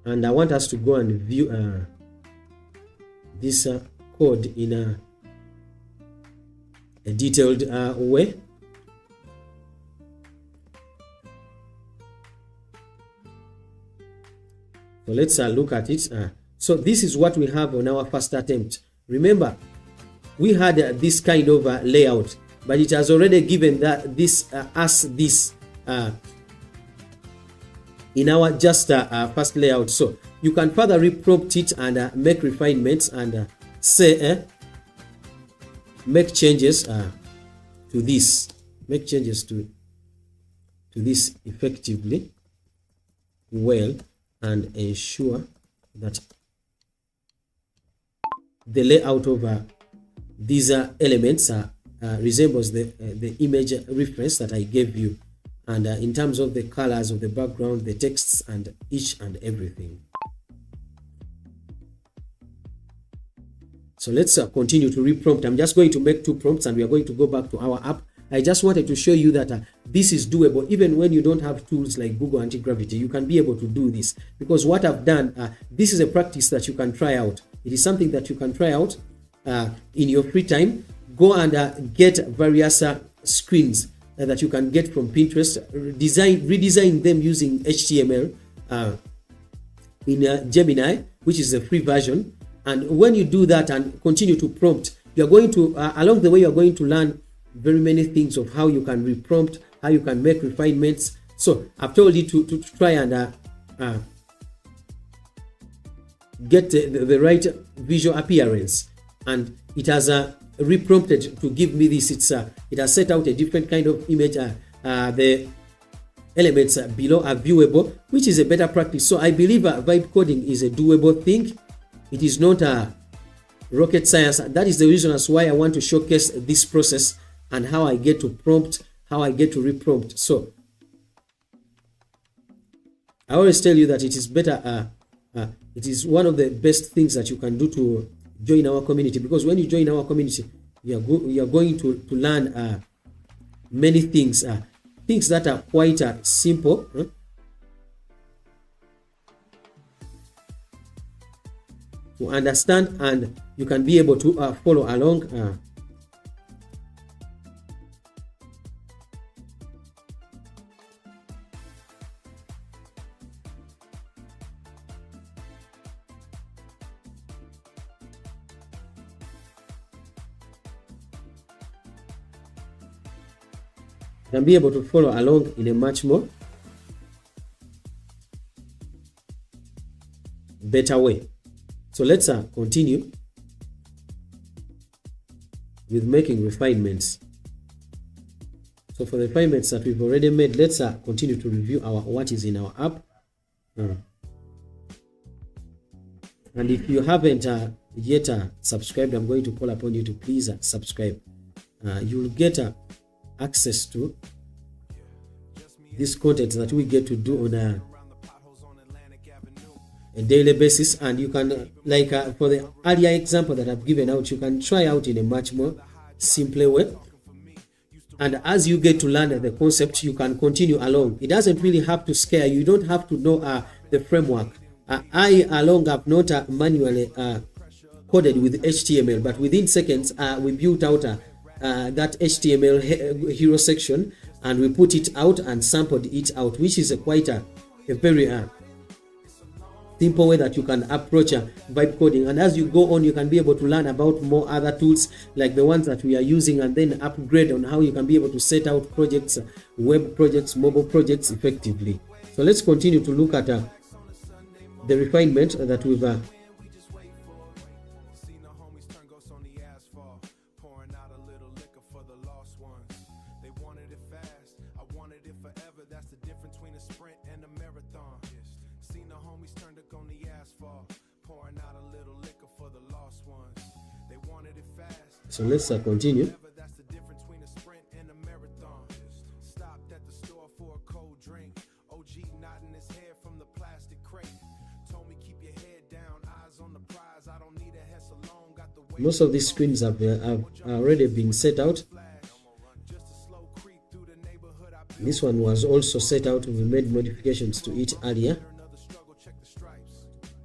And I want us to go and view this code in a detailed way. So let's look at it. So this is what we have on our first attempt. Remember, we had this kind of layout, but it has already given that this in our just first layout. So you can further reprompt it and make refinements and say make changes to this. Make changes to this effectively well, and ensure that the layout of these elements resembles the image reference that I gave you, and in terms of the colors of the background, the texts, and each and everything. So let's continue to reprompt. I'm just going to make 2 prompts and we are going to go back to our app. I just wanted to show you that this is doable. Even when you don't have tools like Google Anti-Gravity, you can be able to do this. Because what I've done, this is a practice that you can try out. It is something that you can try out in your free time. Go and get various screens that you can get from Pinterest. Redesign them using HTML in Gemini, which is the free version. And when you do that and continue to prompt, you're going to, along the way, you're going to learn very many things of how you can reprompt, how you can make refinements. So I've told you to try and get the right visual appearance, and it has reprompted to give me this. It has set out a different kind of image. The elements below are viewable, which is a better practice. So I believe vibe coding is a doable thing. It is not a rocket science. That is the reason as why I want to showcase this process and how I get to prompt, how I get to reprompt. So I always tell you that it is better, it is one of the best things that you can do to join our community, because when you join our community, you are going to learn many things, things that are quite simple. to understand, and you can be able to follow along. Can be able to follow along in a much more better way. So let's continue with making refinements. So for the refinements that we've already made, let's continue to review our what is in our app. And if you haven't yet subscribed, I'm going to call upon you to please subscribe. You'll get access to this content that we get to do on a daily basis, and you can for the earlier example that I've given out, you can try out in a much more simpler way, and as you get to learn the concept, you can continue along. It doesn't really have to scare you. You don't have to know the framework. I along have not manually coded with HTML, but within seconds we built out that HTML hero section, and we put it out and sampled it out, which is quite a very simple way that you can approach vibe coding. And as you go on, you can be able to learn about more other tools like the ones that we are using, and then upgrade on how you can be able to set out projects, web projects, mobile projects effectively. So let's continue to look at the refinement that we've So let's continue. Most of these screens have already been set out. This one was also set out. We made modifications to it earlier.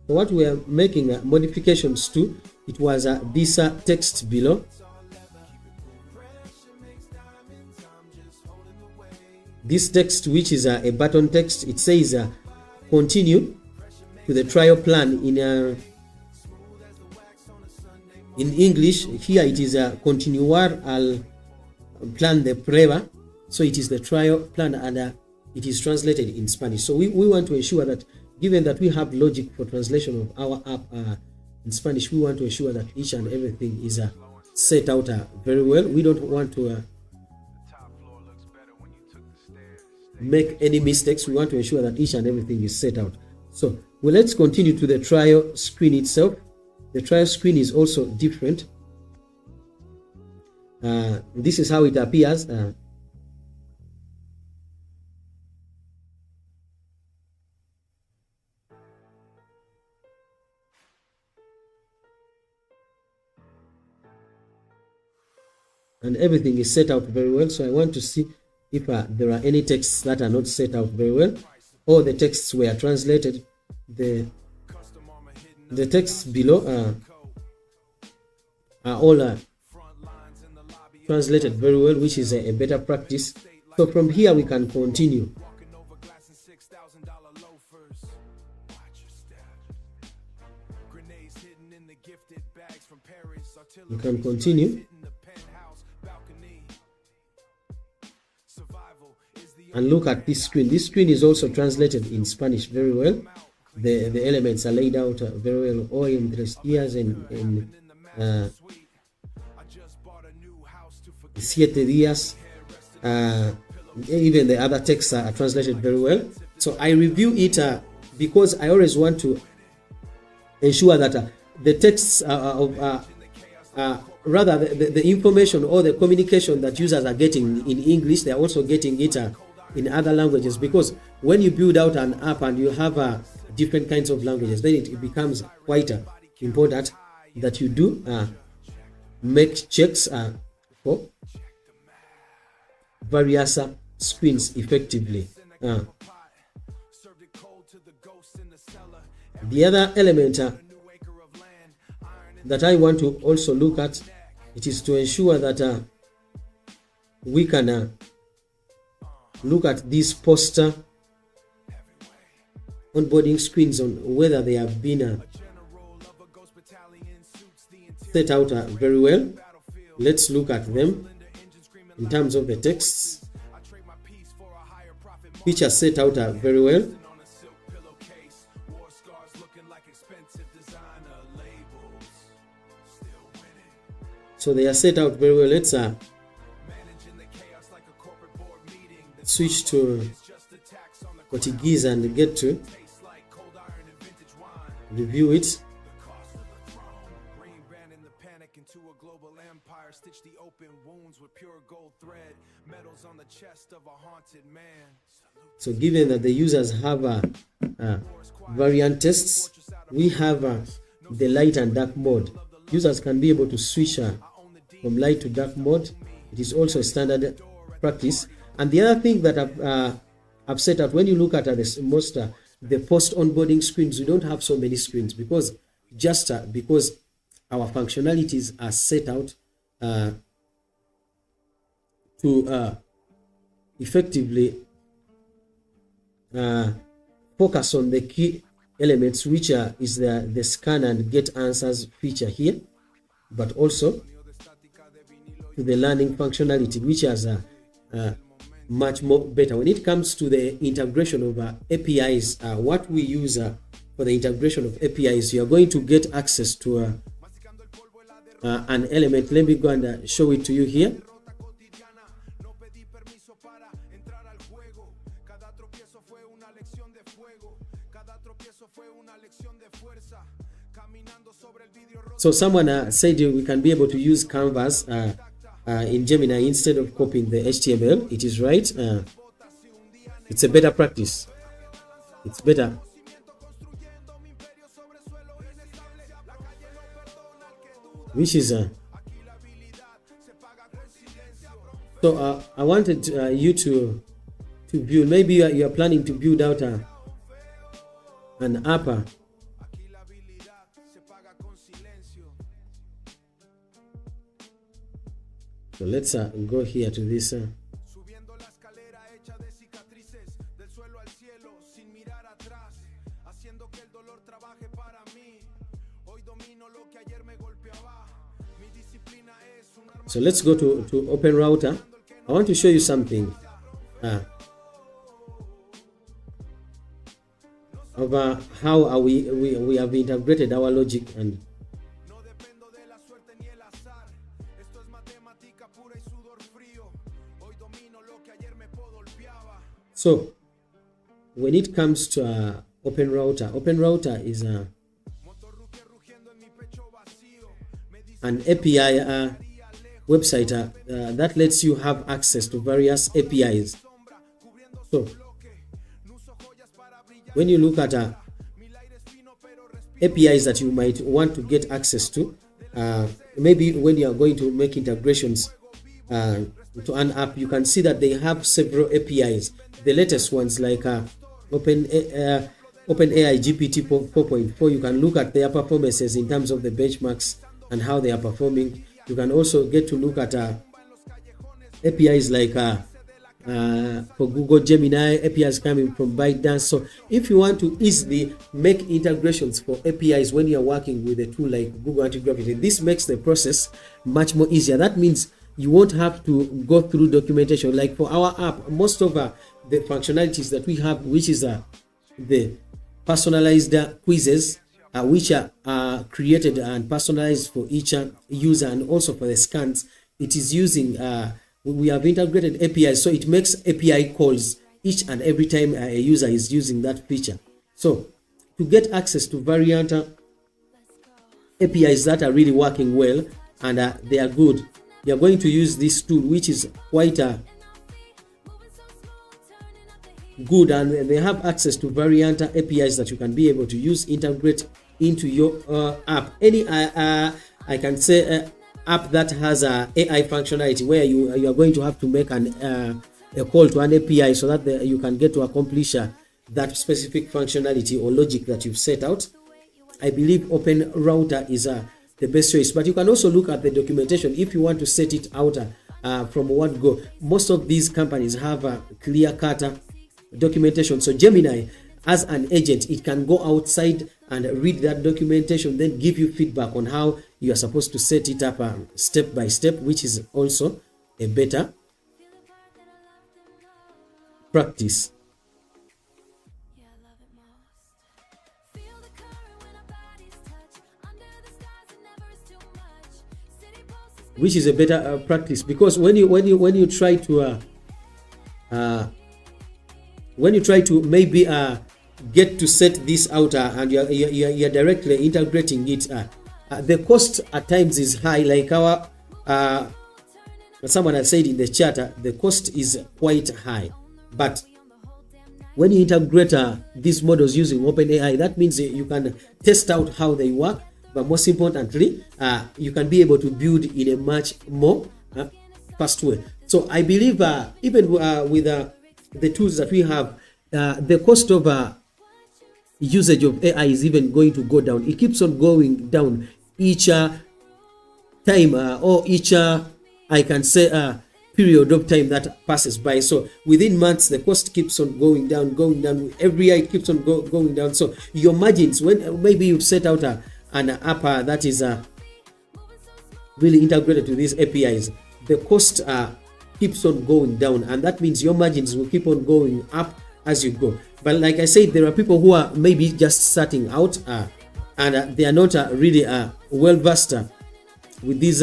So what we are making modifications to, it was this text below. This text, which is a button text, it says continue to the trial plan in English. Here it is continuar al plan de prueba. So it is the trial plan, and it is translated in Spanish. So we want to ensure that, given that we have logic for translation of our app in Spanish, we want to ensure that each and everything is set out very well. We don't want to make any mistakes. We want to ensure that each and everything is set out. So let's continue to the trial screen itself. The trial screen is also different. This is how it appears. And everything is set out very well. So I want to see if there are any texts that are not set out very well, or the texts were translated. The texts below are all translated very well, which is a better practice. So from here we can continue. You can continue and look at this screen. This screen is also translated in Spanish very well. The elements are laid out very well. Hoy en 3 días, en 7 días. Even the other texts are translated very well. So I review it because I always want to ensure that the texts rather the information or the communication that users are getting in English, they are also getting it in other languages, because when you build out an app and you have different kinds of languages, then it becomes quite important that you do make checks for various screens effectively. The other element that I want to also look at, it is to ensure that we can look at these poster onboarding screens on whether they have been set out very well. Let's look at them in terms of the texts, which are set out very well. So they are set out very well. Let's switch to Portuguese and get to review it. So given that the users have variant tests, we have the light and dark mode. Users can be able to switch from light to dark mode. It is also a standard practice. And the other thing that I've set out, when you look at the post-onboarding screens, we don't have so many screens because because our functionalities are set out to effectively focus on the key elements, which is the scan and get answers feature here, but also to the learning functionality, which is much more better. When it comes to the integration of APIs, what we use for the integration of APIs, you are going to get access to an element. Let me go and show it to you here. So someone said we can be able to use Canvas in Gemini instead of copying the HTML. It is right. It's a better practice. It's better. Which is so I wanted you to view. Maybe you are planning to build out an app. So let's go here to this. So let's go to Open Router. I want to show you something of how we have integrated our logic. And so when it comes to Open Router is an API website that lets you have access to various APIs. So when you look at APIs that you might want to get access to, maybe when you are going to make integrations to an app, you can see that they have several APIs. The latest ones like OpenAI GPT 4.4, you can look at their performances in terms of the benchmarks and how they are performing. You can also get to look at APIs like for Google Gemini, APIs coming from ByteDance. So if you want to easily make integrations for APIs when you're working with a tool like Google Anti-Gravity, this makes the process much more easier. That means you won't have to go through documentation. Like for our app, most of the functionalities that we have, which is the personalized quizzes, which are created and personalized for each user, and also for the scans, it is using we have integrated APIs, so it makes API calls each and every time a user is using that feature. So to get access to variant APIs that are really working well and they are good, you are going to use this tool, which is quite good, and they have access to variant APIs that you can be able to use, integrate into your app. Any I can say app that has a AI functionality where you are going to have to make a call to an API so that you can get to accomplish that specific functionality or logic that you've set out. I believe Open Router is the best choice. But you can also look at the documentation if you want to set it out from one go. Most of these companies have a clear-cut documentation. So Gemini, as an agent, it can go outside and read that documentation, then give you feedback on how you are supposed to set it up step by step, which is also a better practice. Which is a better practice, because when you try to maybe get to set this out and you're directly integrating it, the cost at times is high. Like our someone has said in the chat, the cost is quite high. But when you integrate these models using OpenAI, that means you can test out how they work. But most importantly, you can be able to build in a much more fast way. So I believe even with the tools that we have, the cost of usage of AI is even going to go down. It keeps on going down each time or each, I can say, period of time that passes by. So within months, the cost keeps on going down. Every year it keeps on going down. So your margins, when maybe you've set out an app that is really integrated to these APIs, the cost keeps on going down, and that means your margins will keep on going up as you go. But like I said, there are people who are maybe just starting out and they are not really well versed with these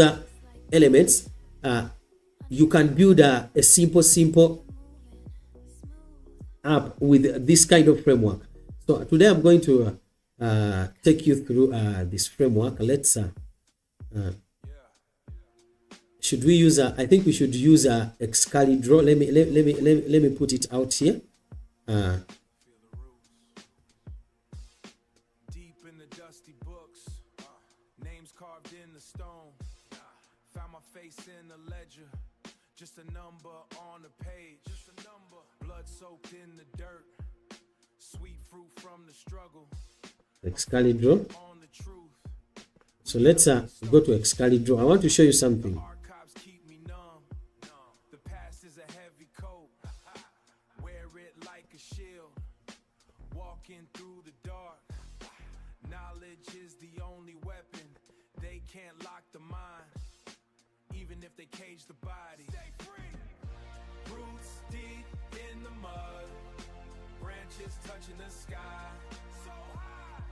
elements. You can build a simple app with this kind of framework. So today I'm going to take you through this framework. Let's should we use I think we should use Excalibur. Let me put it out here. Deep in the dusty books, names carved in the stone. Found my face in the ledger, just a number on the page. Just a number, blood soaked in the dirt, sweet fruit from the struggle. Excalibur. So let's go to Excalibur. I want to show you something. Cage the body. Stay free. Roots deep in the mud, branches touching the sky. So high.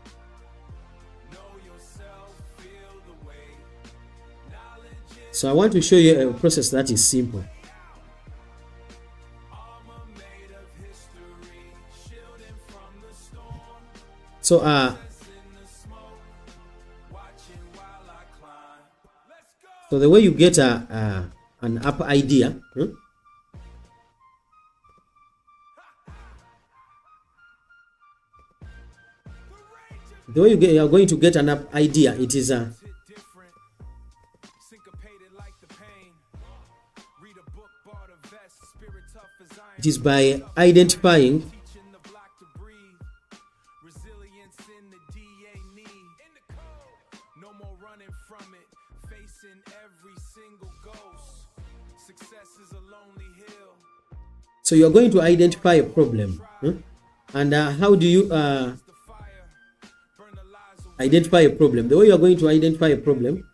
Know yourself, feel the way. Knowledge is. So I want to show you a process that is simple. So so the way you get an app idea, the way you are going to get an app idea, it is by identifying So you're going to identify a problem. And how do you identify a problem? The way you're going to identify a problem,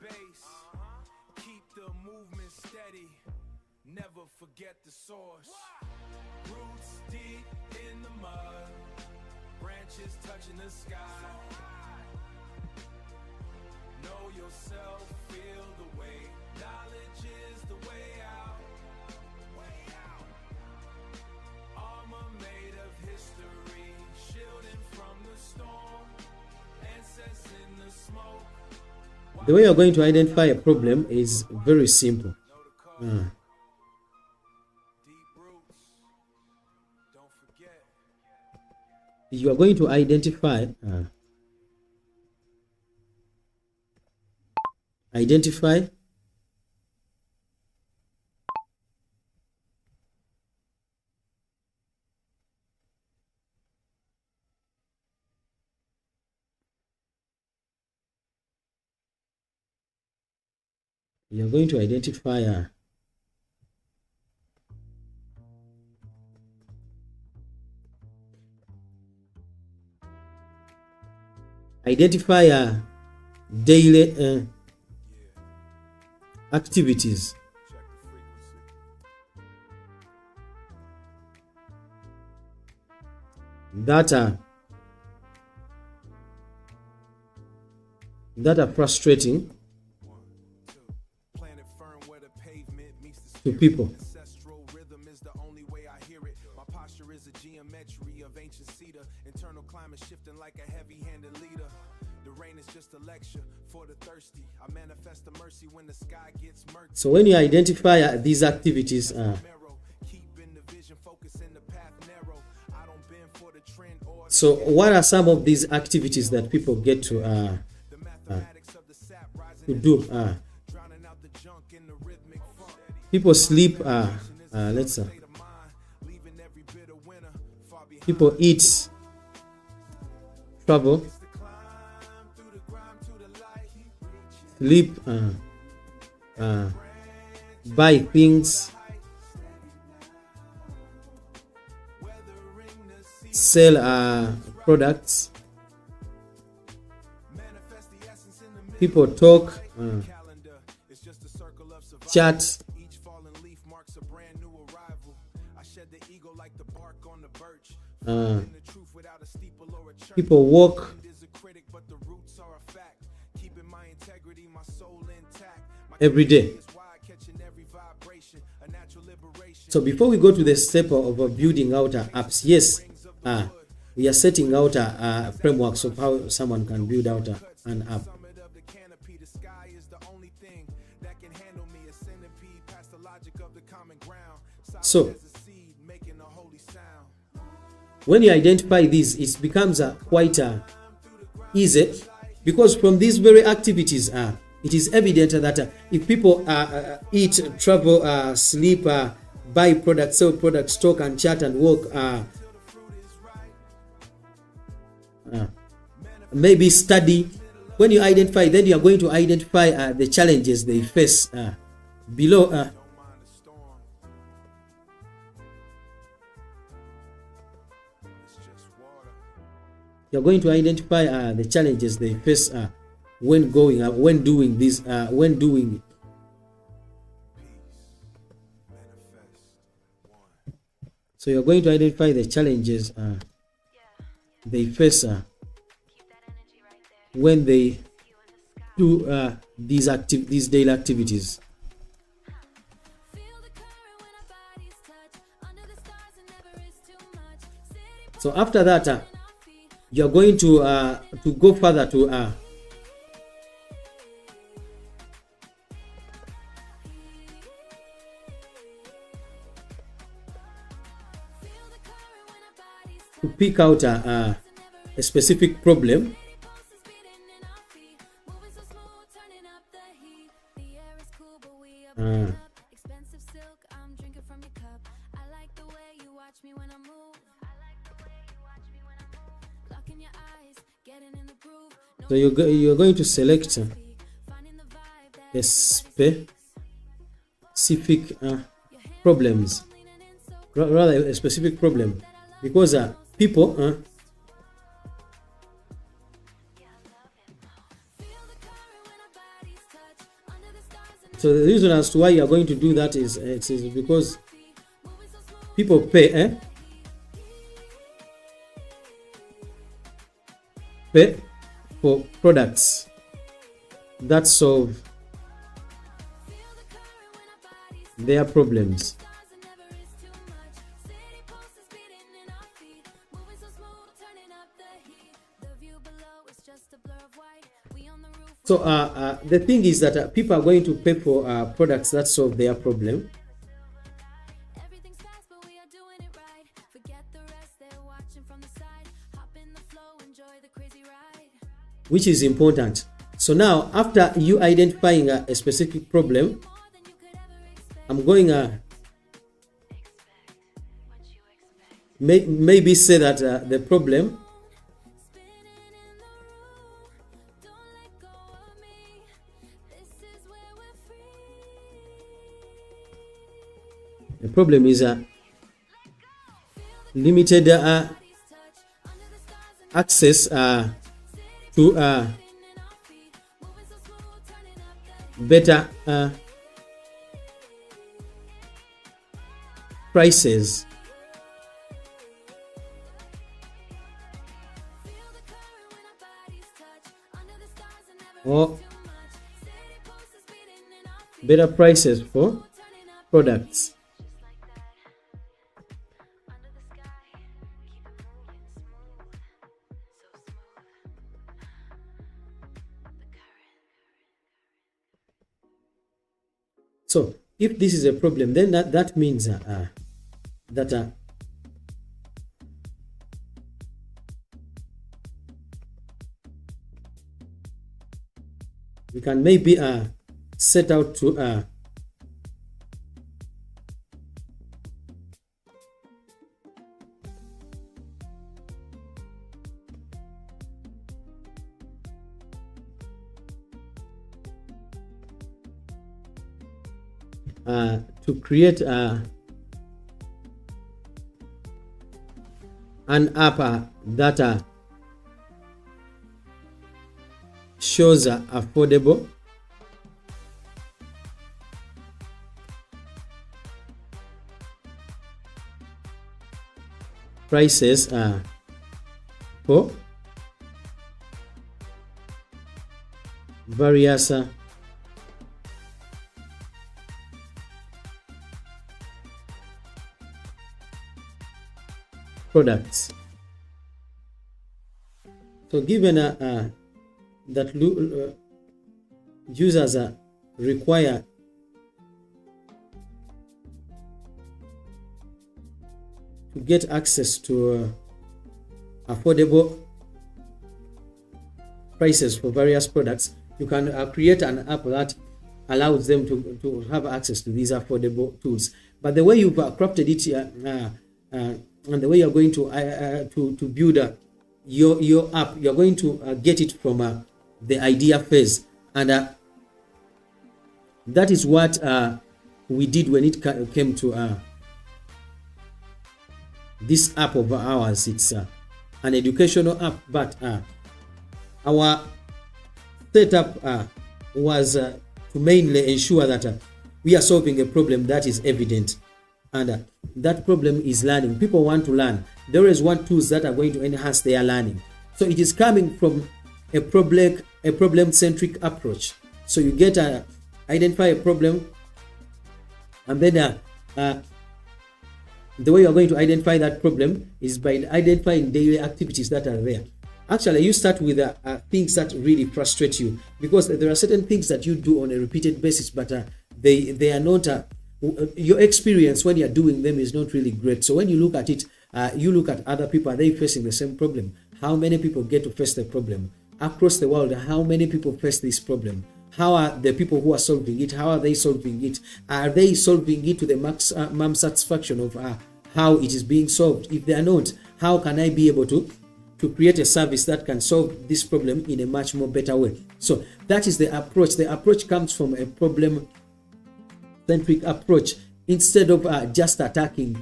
the way you're going to identify a problem is very simple. You are going to identify you're going to identify daily activities that are frustrating to people. So when you identify these activities, so what are some of these activities that people get to do? People sleep. People eat, travel, sleep, buy things, sell products, people talk, chat, people walk, every day. So before we go to the step of building out apps, yes, we are setting out frameworks of how someone can build out an app. So when you identify these, it becomes quite easy, because from these very activities, it is evident that if people eat, travel, sleep, buy products, sell products, talk and chat and work, maybe study, when you identify, then you are going to identify the challenges they face below. You're going to identify the challenges they face when doing this, So you're going to identify the challenges they face when they do these daily activities. So after that, you're going to go further to pick out a specific problem. So you're going to select a specific problems, rather a specific problem, because people so the reason as to why you are going to do that is because people pay for products that solve their problems. So the thing is that people are going to pay for products that solve their problem. Which is important. So now, after you identifying a specific problem, I'm going maybe say that the problem The problem is limited access to better prices. Or better prices for products. So if this is a problem, then that means that we can maybe set out to create an app that shows affordable prices for various products. So given that users require to get access to affordable prices for various products, you can create an app that allows them to have access to these affordable tools. But the way you've crafted it and the way you're going to build your app, you're going to get it from the idea phase, and that is what we did when it came to this app of ours. It's an educational app, but our setup was to mainly ensure that we are solving a problem that is evident, and that problem is learning. People want to learn. They always want tools that are going to enhance their learning. So it is coming from a problem-centric approach. So you get identify a problem, and then the way you're going to identify that problem is by identifying daily activities that are there. Actually, you start with things that really frustrate you, because there are certain things that you do on a repeated basis, but they are not your experience when you're doing them is not really great. So when you look at it, you look at other people, are they facing the same problem? How many people get to face the problem? Across the world, how many people face this problem? How are the people who are solving it? How are they solving it? Are they solving it to the maximum satisfaction of how it is being solved? If they are not, how can I be able to create a service that can solve this problem in a much more better way? So that is the approach. The approach comes from a problem-centric approach, instead of just attacking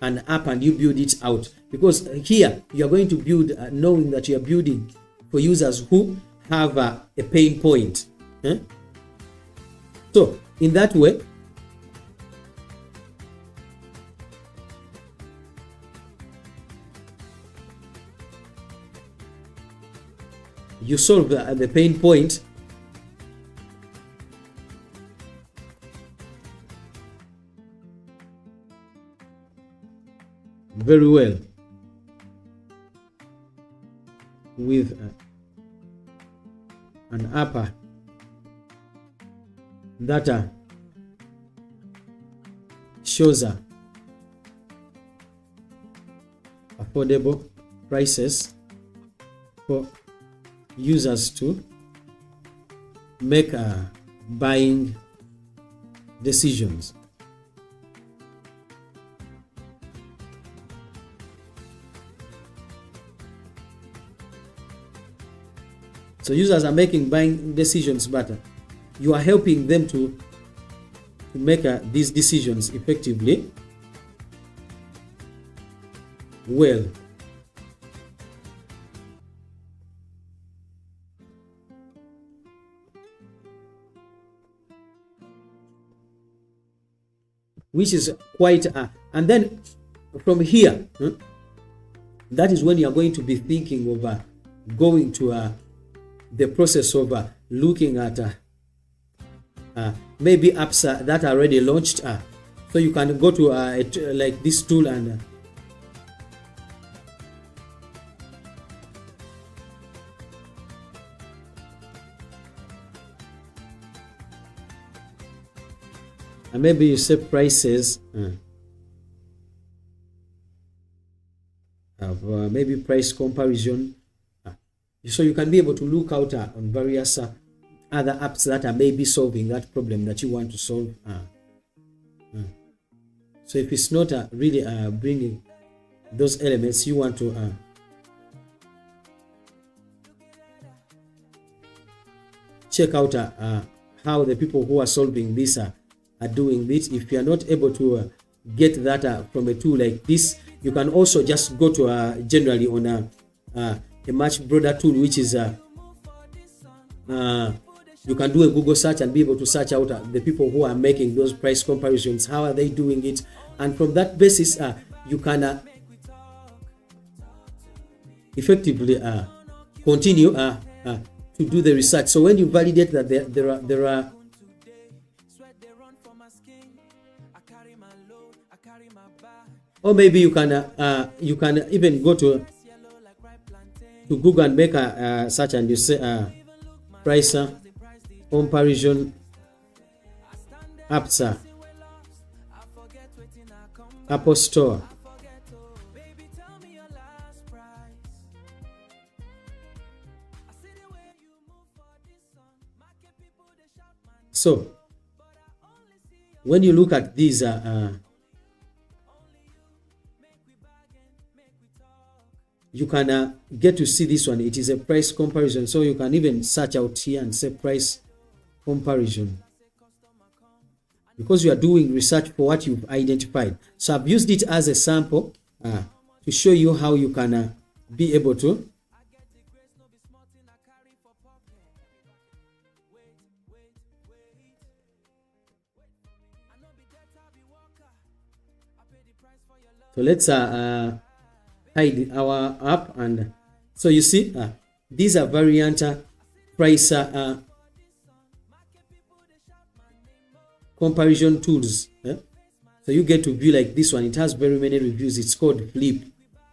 an app and you build it out. Because here you're going to build knowing that you're building for users who have a pain point. So in that way, you solve the pain point very well with an app that shows affordable prices for users to make buying decisions. So users are making buying decisions, but you are helping them to to make these decisions effectively well. Which is quite and then from here, that is when you are going to be thinking of going to the process of looking at maybe apps that are already launched. So you can go to like this tool and maybe you set prices, maybe price comparison. So you can be able to look out on various other apps that are maybe solving that problem that you want to solve. So if it's not really bringing those elements, you want to check out how the people who are solving this are doing this. If you are not able to get that from a tool like this, you can also just go to generally on a much broader tool, which is you can do a Google search and be able to search out the people who are making those price comparisons. How are they doing it? And from that basis, you can effectively continue to do the research. So when you validate that there are or maybe you can even go to Google and make a search and you say price comparison apps Apple Store. So when you look at these you can get to see this one. It is a price comparison. So you can even search out here and say price comparison, because you are doing research for what you've identified. So I've used it as a sample to show you how you can be able to so let's hide our app. And so you see these are variant price comparison tools. So you get to view like this one. It has very many reviews. It's called Flip.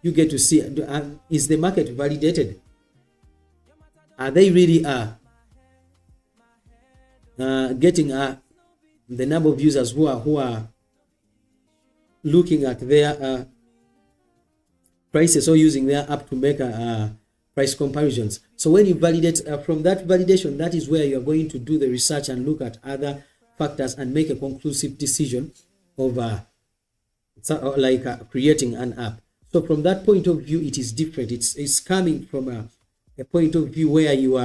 You get to see is the market validated? Are they really getting the number of users who are looking at their prices or using their app to make price comparisons? So when you validate from that validation, that is where you are going to do the research and look at other factors and make a conclusive decision of creating an app. So from that point of view, it is different. It's coming from a point of view where you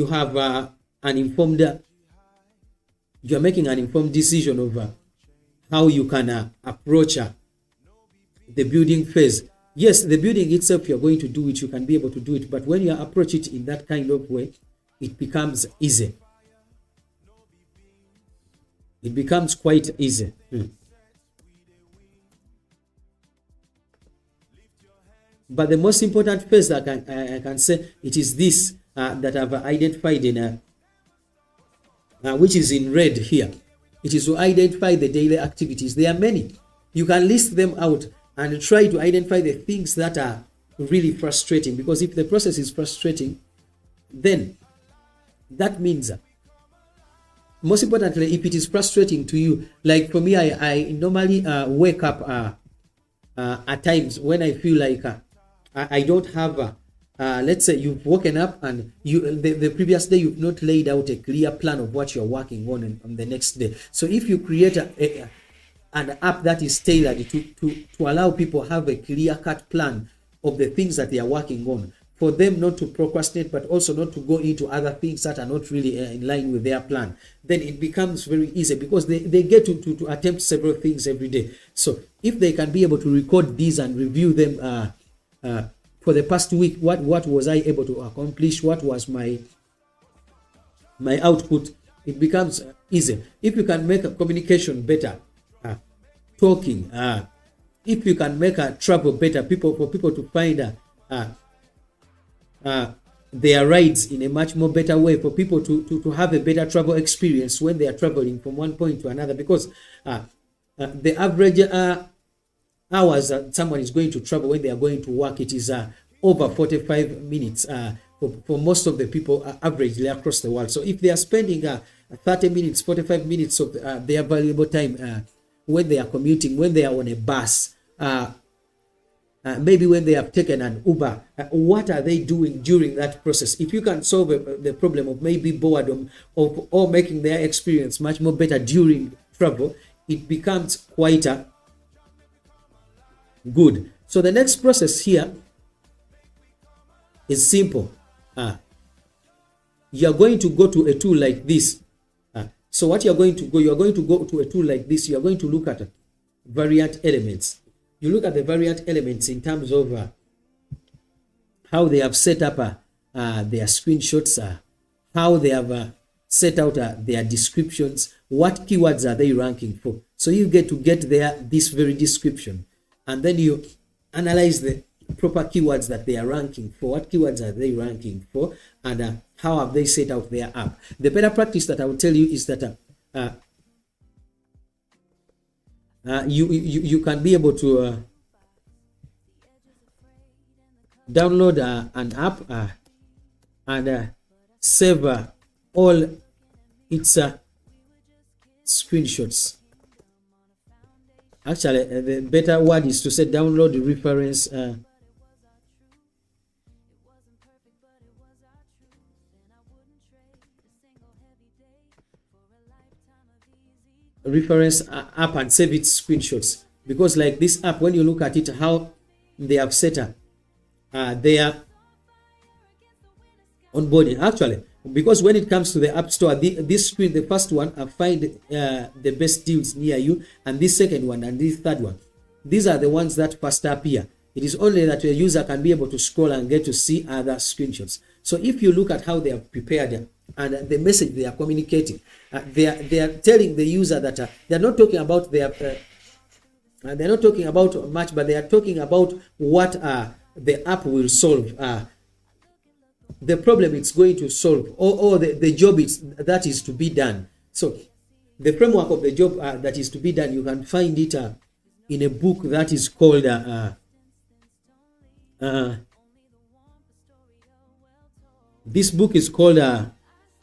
have an informed, you are making an informed decision of how you can approach the building phase. Yes, the building itself, you're going to do it, you can be able to do it, but when you approach it in that kind of way, it becomes easy. It becomes quite easy. But the most important phase that I can say, it is this that I've identified in which is in red here. It is to identify the daily activities. There are many. You can list them out and try to identify the things that are really frustrating, because if the process is frustrating, then that means most importantly, if it is frustrating to you, like for me, I normally wake up at times when I feel like I don't have let's say you've woken up and the previous day you've not laid out a clear plan of what you're working on the next day. So if you create an app that is tailored to allow people have a clear cut plan of the things that they are working on, for them not to procrastinate, but also not to go into other things that are not really in line with their plan, then it becomes very easy because they get to attempt several things every day. So if they can be able to record these and review them for the past week, what was I able to accomplish? What was my output? It becomes easy. If you can make a communication better, talking, if you can make a travel better, for people to find their rides in a much more better way, for people to have a better travel experience when they are traveling from one point to another, because the average hours that someone is going to travel when they are going to work, it is over 45 minutes for most of the people averagely across the world. So if they are spending 30 minutes, 45 minutes of their valuable time when they are commuting, when they are on a bus, maybe when they have taken an Uber, what are they doing during that process? If you can solve the problem of maybe boredom or making their experience much more better during travel, it becomes quite good. So the next process here is simple. You are going to go to a tool like this. So what you are going to go to a tool like this. You are going to look at variant elements. You look at the variant elements in terms of how they have set up their screenshots, how they have set out their descriptions, what keywords are they ranking for. So you get this very description, and then you analyze the proper keywords that they are ranking for. What keywords are they ranking for, and how have they set out their app? The better practice that I will tell you is that you can be able to download an app and save all its screenshots. Actually, the better word is to say download the reference app and save its screenshots, because like this app, when you look at it, how they have set up their onboarding, actually, because when it comes to the app store, this screen, the first one, find the best deals near you, and this second one and this third one, these are the ones that first appear. It is only that a user can be able to scroll and get to see other screenshots. So if you look at how they are prepared and the message they are communicating, they are telling the user that they're not talking about they're not talking about much, but they are talking about what the app will solve, the problem it's going to solve, or the job that is to be done. So the framework of the job that is to be done, you can find it in a book that is called this book is called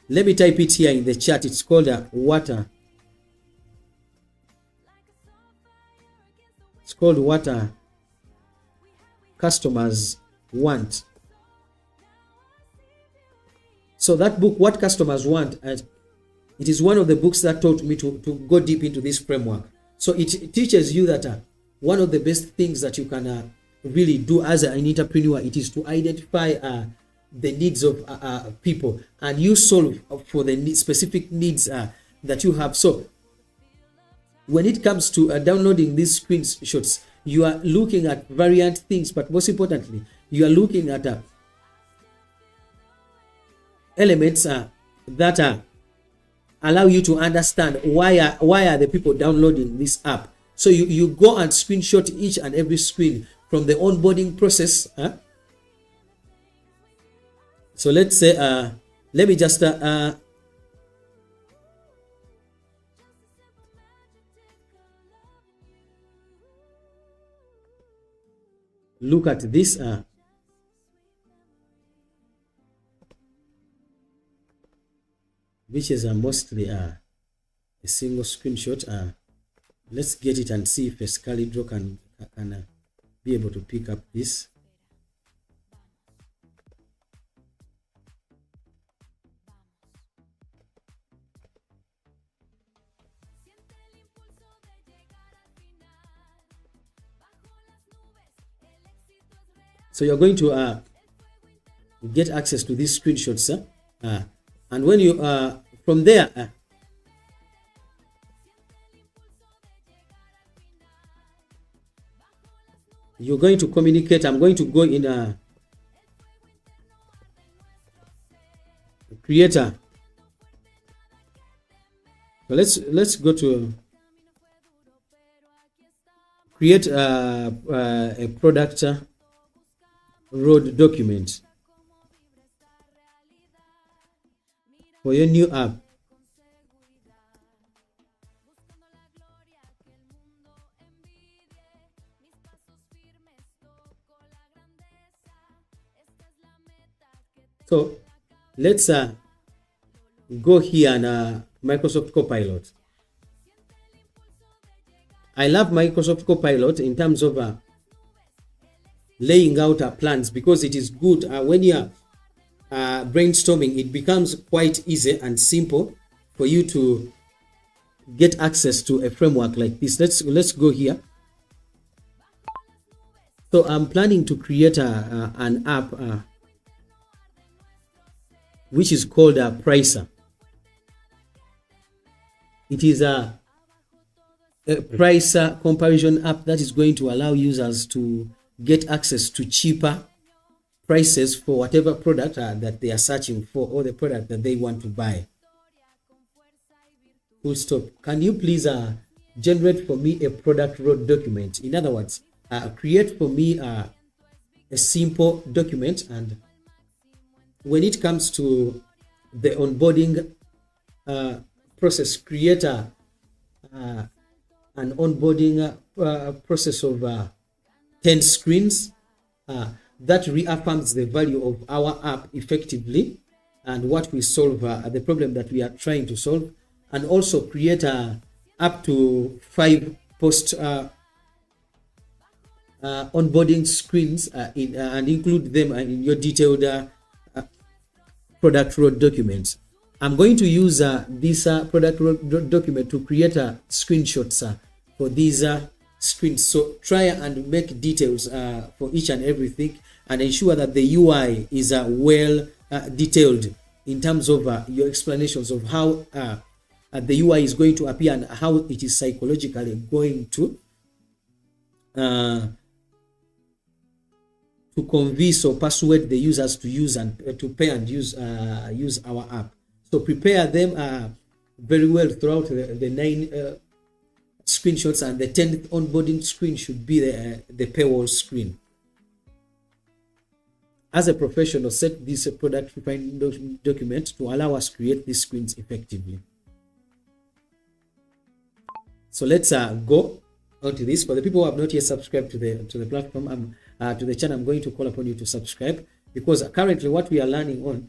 let me type it here in the chat. It's called it's called What Customers Want. So that book, What Customers Want, it is one of the books that taught me to go deep into this framework. So it teaches you that one of the best things that you can really do as an entrepreneur, it is to identify the needs of people, and you solve for the specific needs that you have. So when it comes to downloading these screenshots, you are looking at variant things, but most importantly, you are looking at elements that allow you to understand why are the people downloading this app. So you go and screenshot each and every screen from the onboarding process. So let's say, let me just look at this. Which is mostly a single screenshot. Let's get it and see if a Scali draw can be able to pick up this. So you're going to get access to these screenshots. And when you from there, you're going to communicate. I'm going to go in a creator. So let's go to create a product road document for your new app. So let's go here and Microsoft Copilot. I love Microsoft Copilot in terms of laying out plans, because it is good when you are brainstorming. It becomes quite easy and simple for you to get access to a framework like this. Let's go here. So I'm planning to create an app which is called a Pricer. It is a pricer comparison app that is going to allow users to get access to cheaper prices for whatever product that they are searching for, or the product that they want to buy. Full stop. Can you please generate for me a product road document? In other words, create for me a simple document, and when it comes to the onboarding process, create an onboarding process of 10 screens that reaffirms the value of our app effectively and what we solve, the problem that we are trying to solve, and also create up to 5 post onboarding screens and include them in your detailed product road documents. I'm going to use this product road document to create screenshots for these screens. So try and make details for each and everything, and ensure that the UI is well detailed in terms of your explanations of how the UI is going to appear and how it is psychologically going to convince or persuade the users to use and to pay and use our app. So prepare them very well throughout the 9 screenshots, and the 10th onboarding screen should be the paywall screen. As a professional, set this product refinement document to allow us to create these screens effectively. So let's go on to this. For the people who have not yet subscribed to the platform, to the channel, I'm going to call upon you to subscribe, because currently what we are learning on,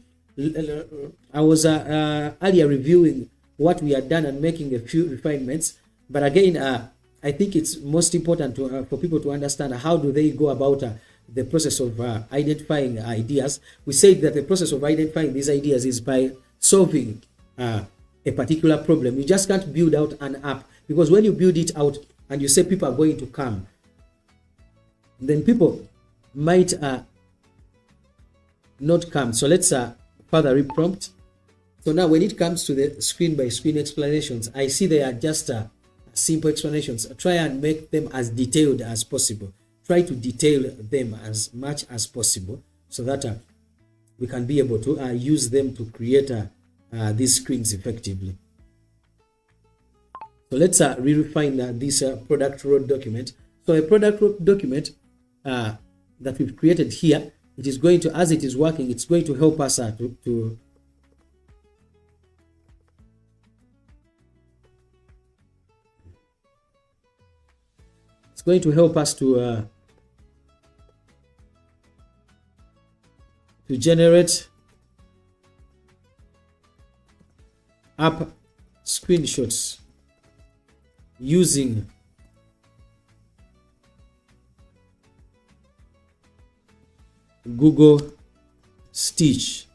I was earlier reviewing what we had done and making a few refinements, but again I think it's most important for people to understand how do they go about the process of identifying ideas. We said that the process of identifying these ideas is by solving a particular problem. You just can't build out an app, because when you build it out and you say people are going to come, then people might not come. So let's further reprompt. So now when it comes to the screen by screen explanations, I see they are just simple explanations. Try and make them as detailed as possible. Try to detail them as much as possible so that we can be able to use them to create these screens effectively. So let's refine this product road document. So a product road document that we've created here, it is going to, as it is working, it's going to help us it's going to help us to generate app screenshots using Google Stitch.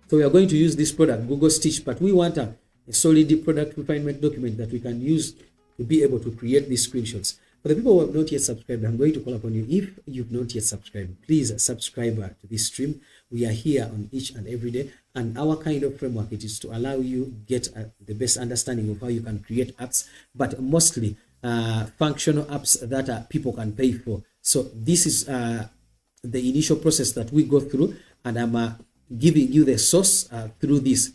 So we are going to use this product, Google Stitch, but we want a solid product refinement document that we can use to be able to create these screenshots. For the people who have not yet subscribed, I'm going to call upon you. If you've not yet subscribed, please subscribe to this stream. We are here on each and every day, and our kind of framework, it is to allow you get the best understanding of how you can create apps, but mostly functional apps that people can pay for. So this is the initial process that we go through, and I'm giving you the source through this.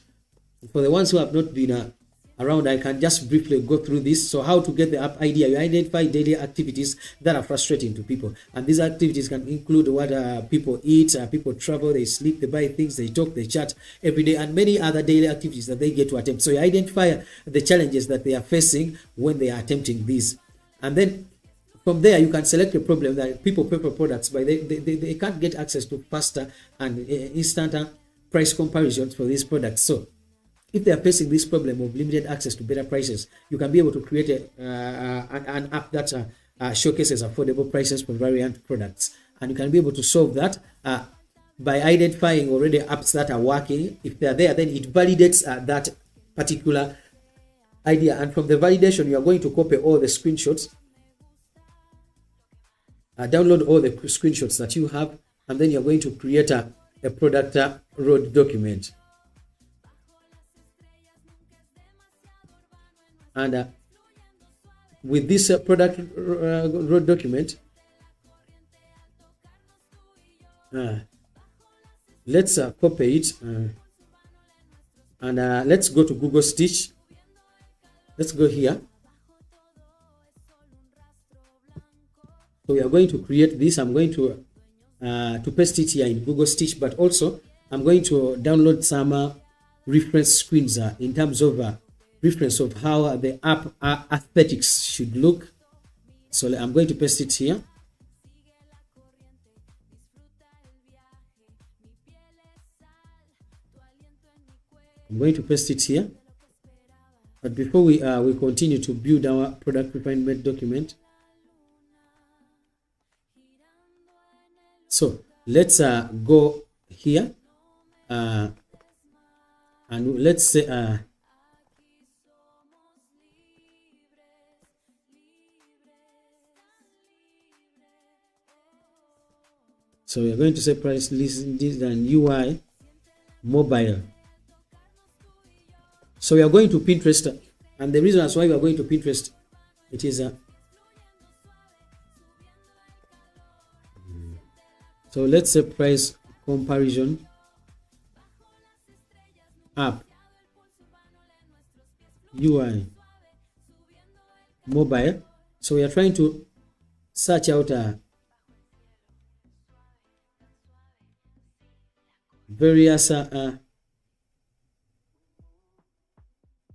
For the ones who have not been around, I can just briefly go through this. So how to get the app idea: you identify daily activities that are frustrating to people, and these activities can include what people eat, people travel, they sleep, they buy things, they talk, they chat every day, and many other daily activities that they get to attempt. So you identify the challenges that they are facing when they are attempting these, and then from there you can select a problem that people pay for products, but they can't get access to faster and instant price comparisons for these products. So if they are facing this problem of limited access to better prices, you can be able to create an app that showcases affordable prices for variant products. And you can be able to solve that by identifying already apps that are working. If they are there, then it validates that particular idea. And from the validation, you are going to copy all the screenshots, download all the screenshots that you have, and then you're going to create a product road document. And with this product road document, let's copy it and let's go to Google Stitch. Let's go here. So we are going to create this. I'm going to paste it here in Google Stitch, but also I'm going to download some reference screens in terms of reference of how the app aesthetics should look. So I'm going to paste it here. I'm going to paste it here. But before we continue to build our product refinement document, so let's go here and let's say so we're going to say price list and UI mobile. So we are going to Pinterest, and the reason that's why we are going to Pinterest, it is so let's say price comparison app UI mobile. So we are trying to search out various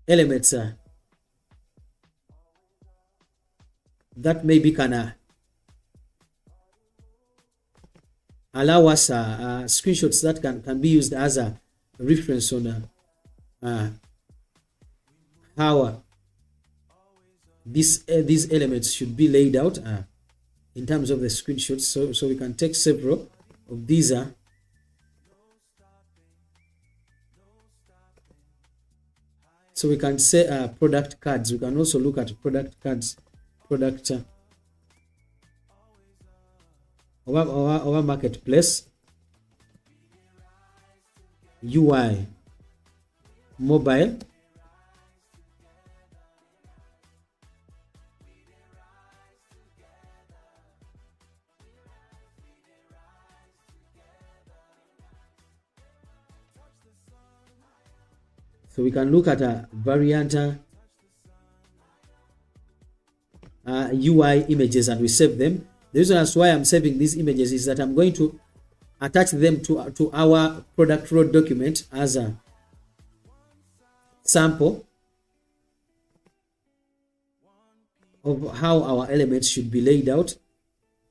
elements that maybe can allow us screenshots that can be used as a reference on how these elements should be laid out in terms of the screenshots. So we can take several of these so we can say product cards. We can also look at product cards, product our marketplace UI mobile. So we can look at a variant UI images and we save them. The reason as why I'm saving these images is that I'm going to attach them to our product road document as a sample of how our elements should be laid out.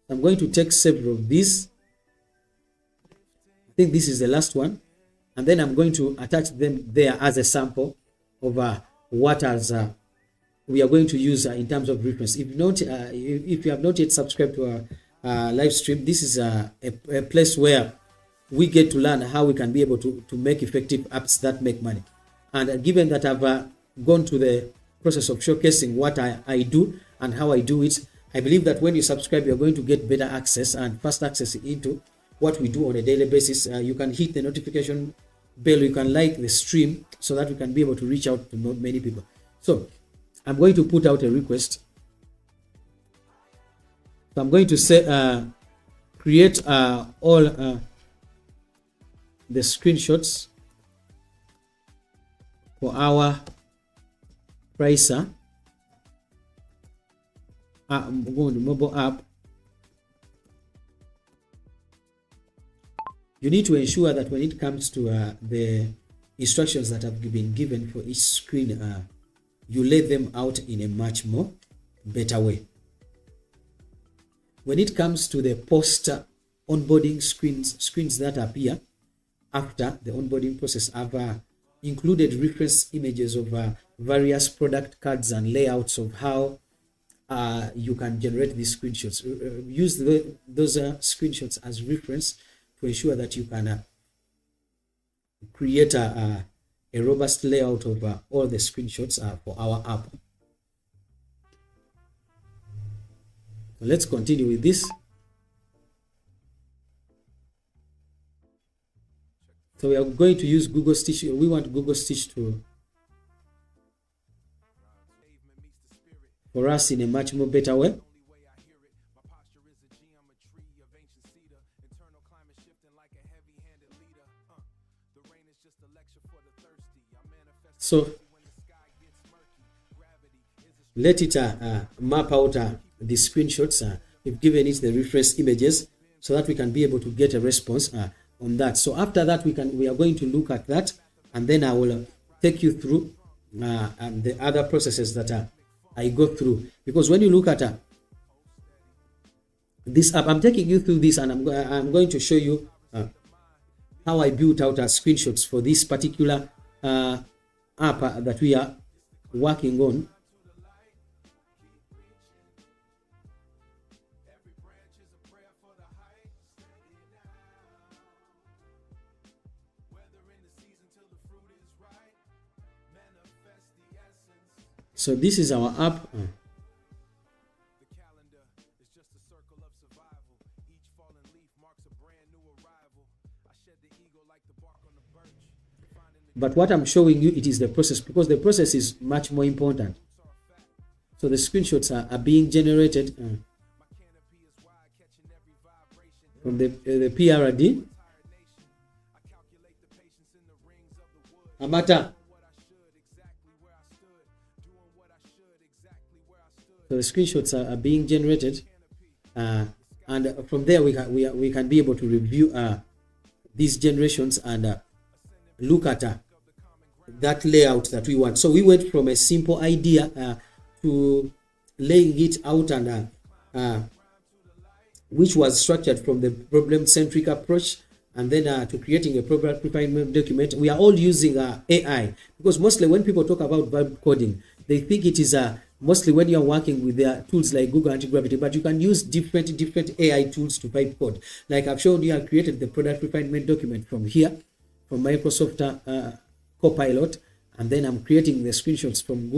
I'm going to take several of these. I think this is the last one. And then I'm going to attach them there as a sample of what we are going to use in terms of reference. If you have not yet subscribed to our live stream, this is a place where we get to learn how we can be able to make effective apps that make money. And given that I've gone to the process of showcasing what I do and how I do it, I believe that when you subscribe, you're going to get better access and fast access into what we do on a daily basis. You can hit the notification bell, you can like the stream so that we can be able to reach out to many people. So I'm going to put out a request. So I'm going to say create all the screenshots for our pricer. I'm going to mobile app. You need to ensure that when it comes to the instructions that have been given for each screen, you lay them out in a much more better way. When it comes to the post-onboarding screens that appear after the onboarding process, I've included reference images of various product cards and layouts of how you can generate these screenshots. Use those screenshots as reference to ensure that you can create a robust layout of all the screenshots for our app. So let's continue with this. So we are going to use Google Stitch. We want Google Stitch to for us in a much more better way. So let it map out the screenshots. We've given it the reference images so that we can be able to get a response on that. So after that, we are going to look at that, and then I will take you through the other processes that I go through. Because when you look at this app, I'm taking you through this, and I'm going to show you how I built out screenshots for this particular app that we are working on. So this is our app. But what I'm showing you, it is the process, because the process is much more important. So the screenshots are being generated from the PRD. Amata. So the screenshots are being generated, and from there we can be able to review these generations and look at that layout that we want. So we went from a simple idea to laying it out, and which was structured from the problem-centric approach, and then to creating a problem refinement document. We are all using AI, because mostly when people talk about vibe coding, they think it is mostly when you're working with their tools like Google Anti-Gravity, but you can use different AI tools to vibe code. Like I've shown you, I created the product refinement document from here, from Microsoft Copilot, and then I'm creating the screenshots from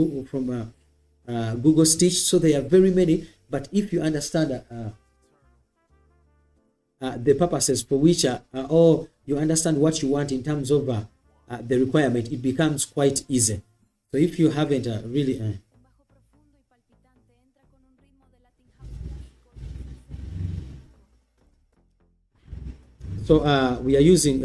Google Stitch. So there are very many, but if you understand the purposes for which, or you understand what you want in terms of the requirement, it becomes quite easy. So if you haven't really... So we are using...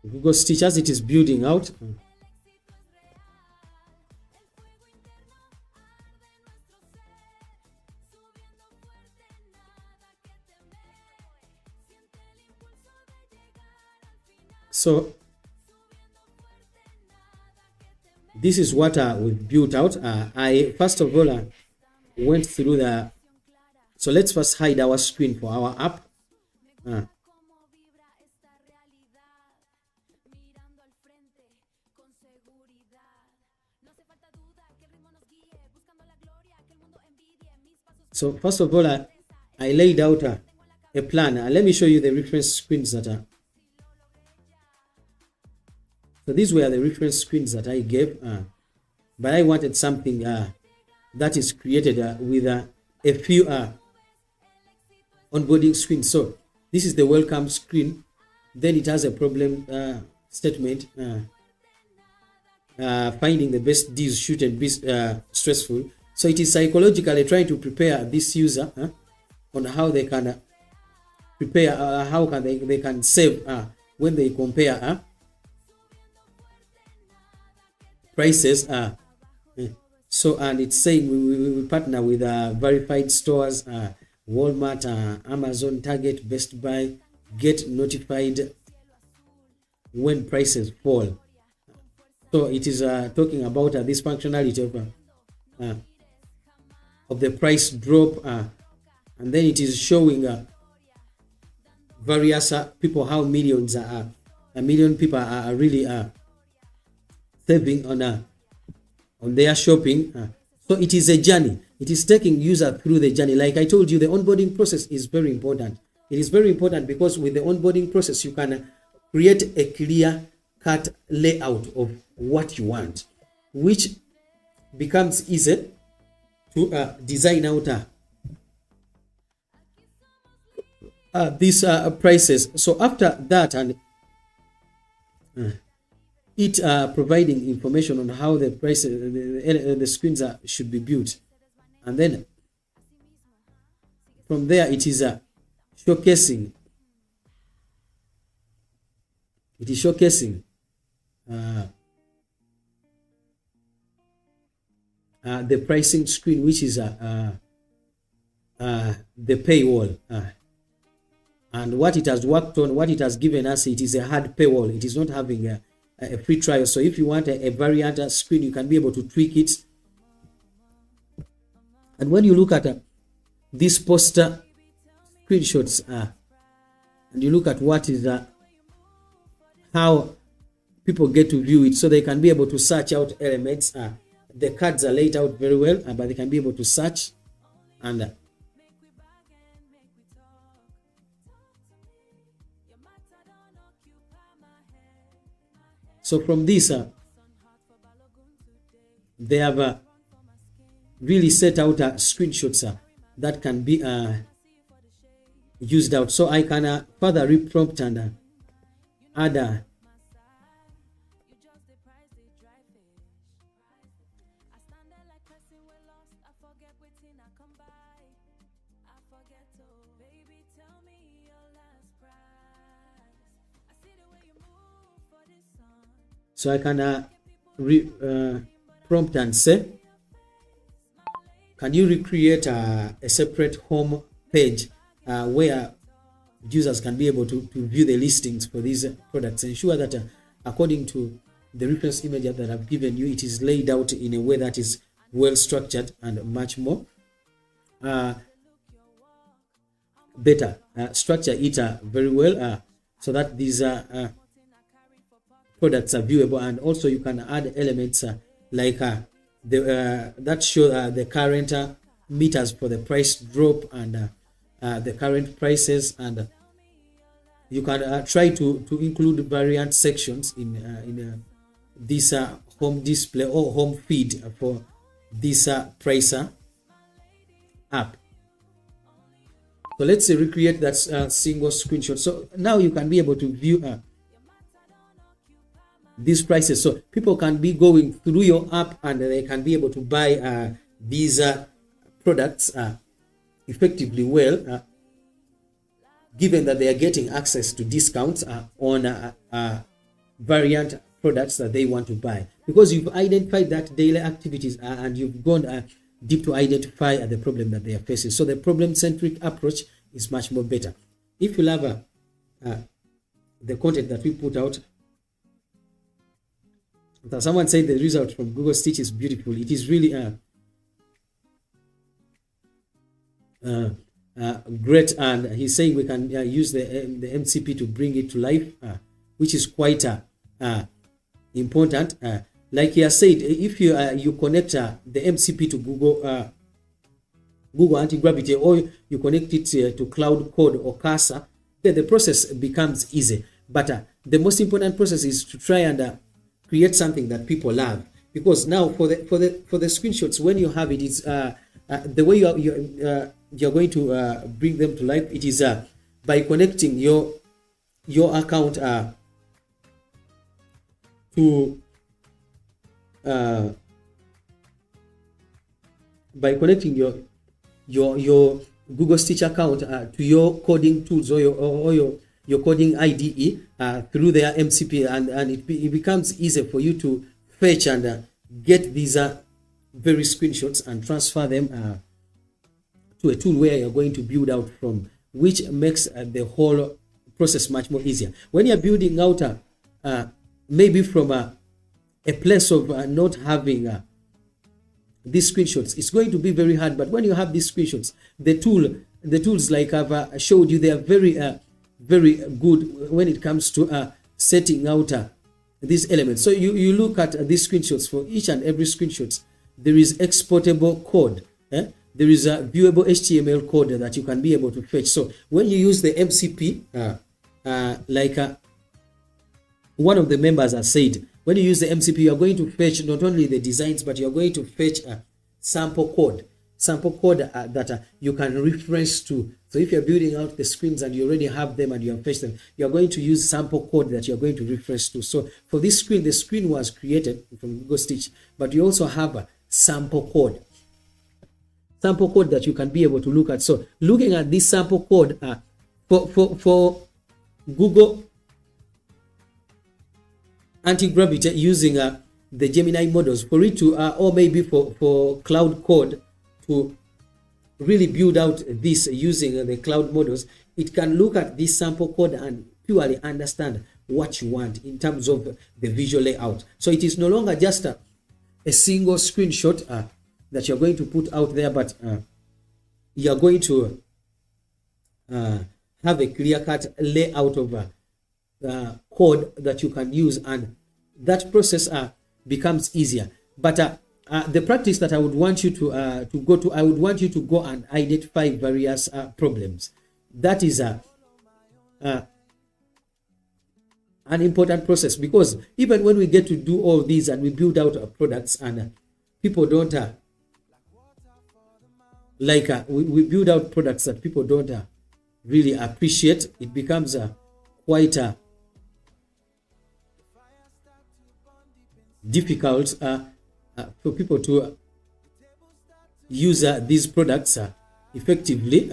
Google Stitch as it is building out. So this is what we've built out. I first of all went through the... So let's first hide our screen for our app. So first of all, I laid out a plan. Let me show you the reference screens that are. So these were the reference screens that I gave, but I wanted something that is created with a few onboarding screens. So this is the welcome screen. Then it has a problem statement, finding the best deals shouldn't be stressful. So it is psychologically trying to prepare this user on how they can prepare, how can they can save when they compare prices. So, and it's saying we partner with verified stores, Walmart, Amazon, Target, Best Buy. Get notified when prices fall. So it is talking about this functionality of the price drop, and then it is showing various people, how millions a million people are really saving on their shopping. So it is a journey. It is taking user through the journey. Like I told you, the onboarding process is very important. It is very important because with the onboarding process, you can create a clear cut layout of what you want, which becomes easy to design out these prices. So after that, and it providing information on how the prices, the screens should be built, and then from there it is showcasing. It is showcasing the pricing screen, which is the paywall, and what it has worked on, what it has given us. It is a hard paywall. It is not having a free trial. So if you want a variant screen, you can be able to tweak it. And when you look at these poster screenshots, and you look at what is how people get to view it, so they can be able to search out elements. The cards are laid out very well, but they can be able to search, and so from this, they have really set out screenshots that can be used out. So I can further reprompt and add so I can prompt and say, can you recreate a separate home page where users can be able to view the listings for these products? Ensure that according to the reference image that I've given you, it is laid out in a way that is well structured and much more better. Structure it very well so that these products are viewable, and also you can add elements like that show the current meters for the price drop and the current prices, and you can try to include variant sections in this home display or home feed for this price app. So let's say recreate that single screenshot. So now you can be able to view these prices, so people can be going through your app and they can be able to buy these products effectively well, given that they are getting access to discounts on variant products that they want to buy, because you've identified that daily activities and you've gone deep to identify the problem that they are facing. So the problem-centric approach is much more better. If you love the content that we put out, someone said the result from Google Stitch is beautiful. It is really great, and he's saying we can use the MCP to bring it to life, which is quite important. Like he has said, if you connect the MCP to Google Google Anti-Gravity, or you connect it to Cloud Code or Casa, then the process becomes easy. But the most important process is to try and create something that people love. Because now for the screenshots, when you have it, it's the way you're going to bring them to life. It is by connecting your account to by connecting your Google Stitch account to your coding tools or your coding IDE through their MCP, and it becomes easy for you to fetch and get these very screenshots and transfer them to a tool where you're going to build out from, which makes the whole process much more easier. When you're building out maybe from a place of not having these screenshots, it's going to be very hard. But when you have these screenshots, the tools like I've showed you, they are very very good when it comes to setting out these elements. So you look at these screenshots. For each and every screenshots, there is exportable code. There is a viewable HTML code that you can be able to fetch. So when you use the MCP, like one of the members has said, when you use the MCP, you are going to fetch not only the designs, but you are going to fetch a sample code that you can reference to. So if you're building out the screens and you already have them and you have fetched them, you're going to use sample code that you're going to reference to. So for this screen, the screen was created from Google Stitch, but you also have a sample code that you can be able to look at. So looking at this sample code for Google Anti-Gravity, using the Gemini models, for it to or maybe for Cloud Code to really build out this using the cloud models, it can look at this sample code and purely understand what you want in terms of the visual layout. So it is no longer just a single screenshot that you're going to put out there, but you're going to have a clear-cut layout of code that you can use, and that process becomes easier. But the practice that I would want you to go to, I would want you to go and identify various problems. That is an important process, because even when we get to do all these and we build out our products and people don't we build out products that people don't really appreciate, it becomes quite difficult for people to use these products effectively.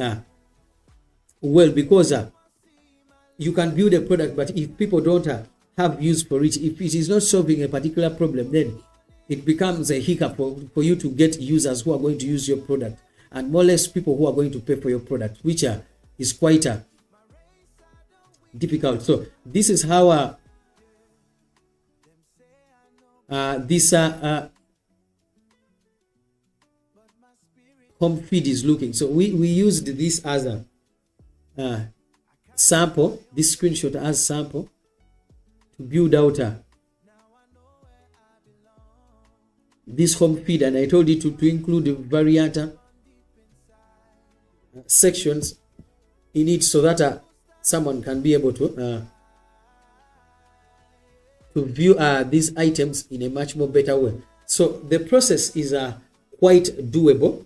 Well, because you can build a product, but if people don't have use for it, if it is not solving a particular problem, then it becomes a hiccup for you to get users who are going to use your product, and more or less people who are going to pay for your product, which is quite difficult. So this is how this home feed is looking. So we used this as a sample, this screenshot as sample, to build out this home feed, and I told you to include variant sections in it, so that someone can be able to view these items in a much more better way. So the process is quite doable,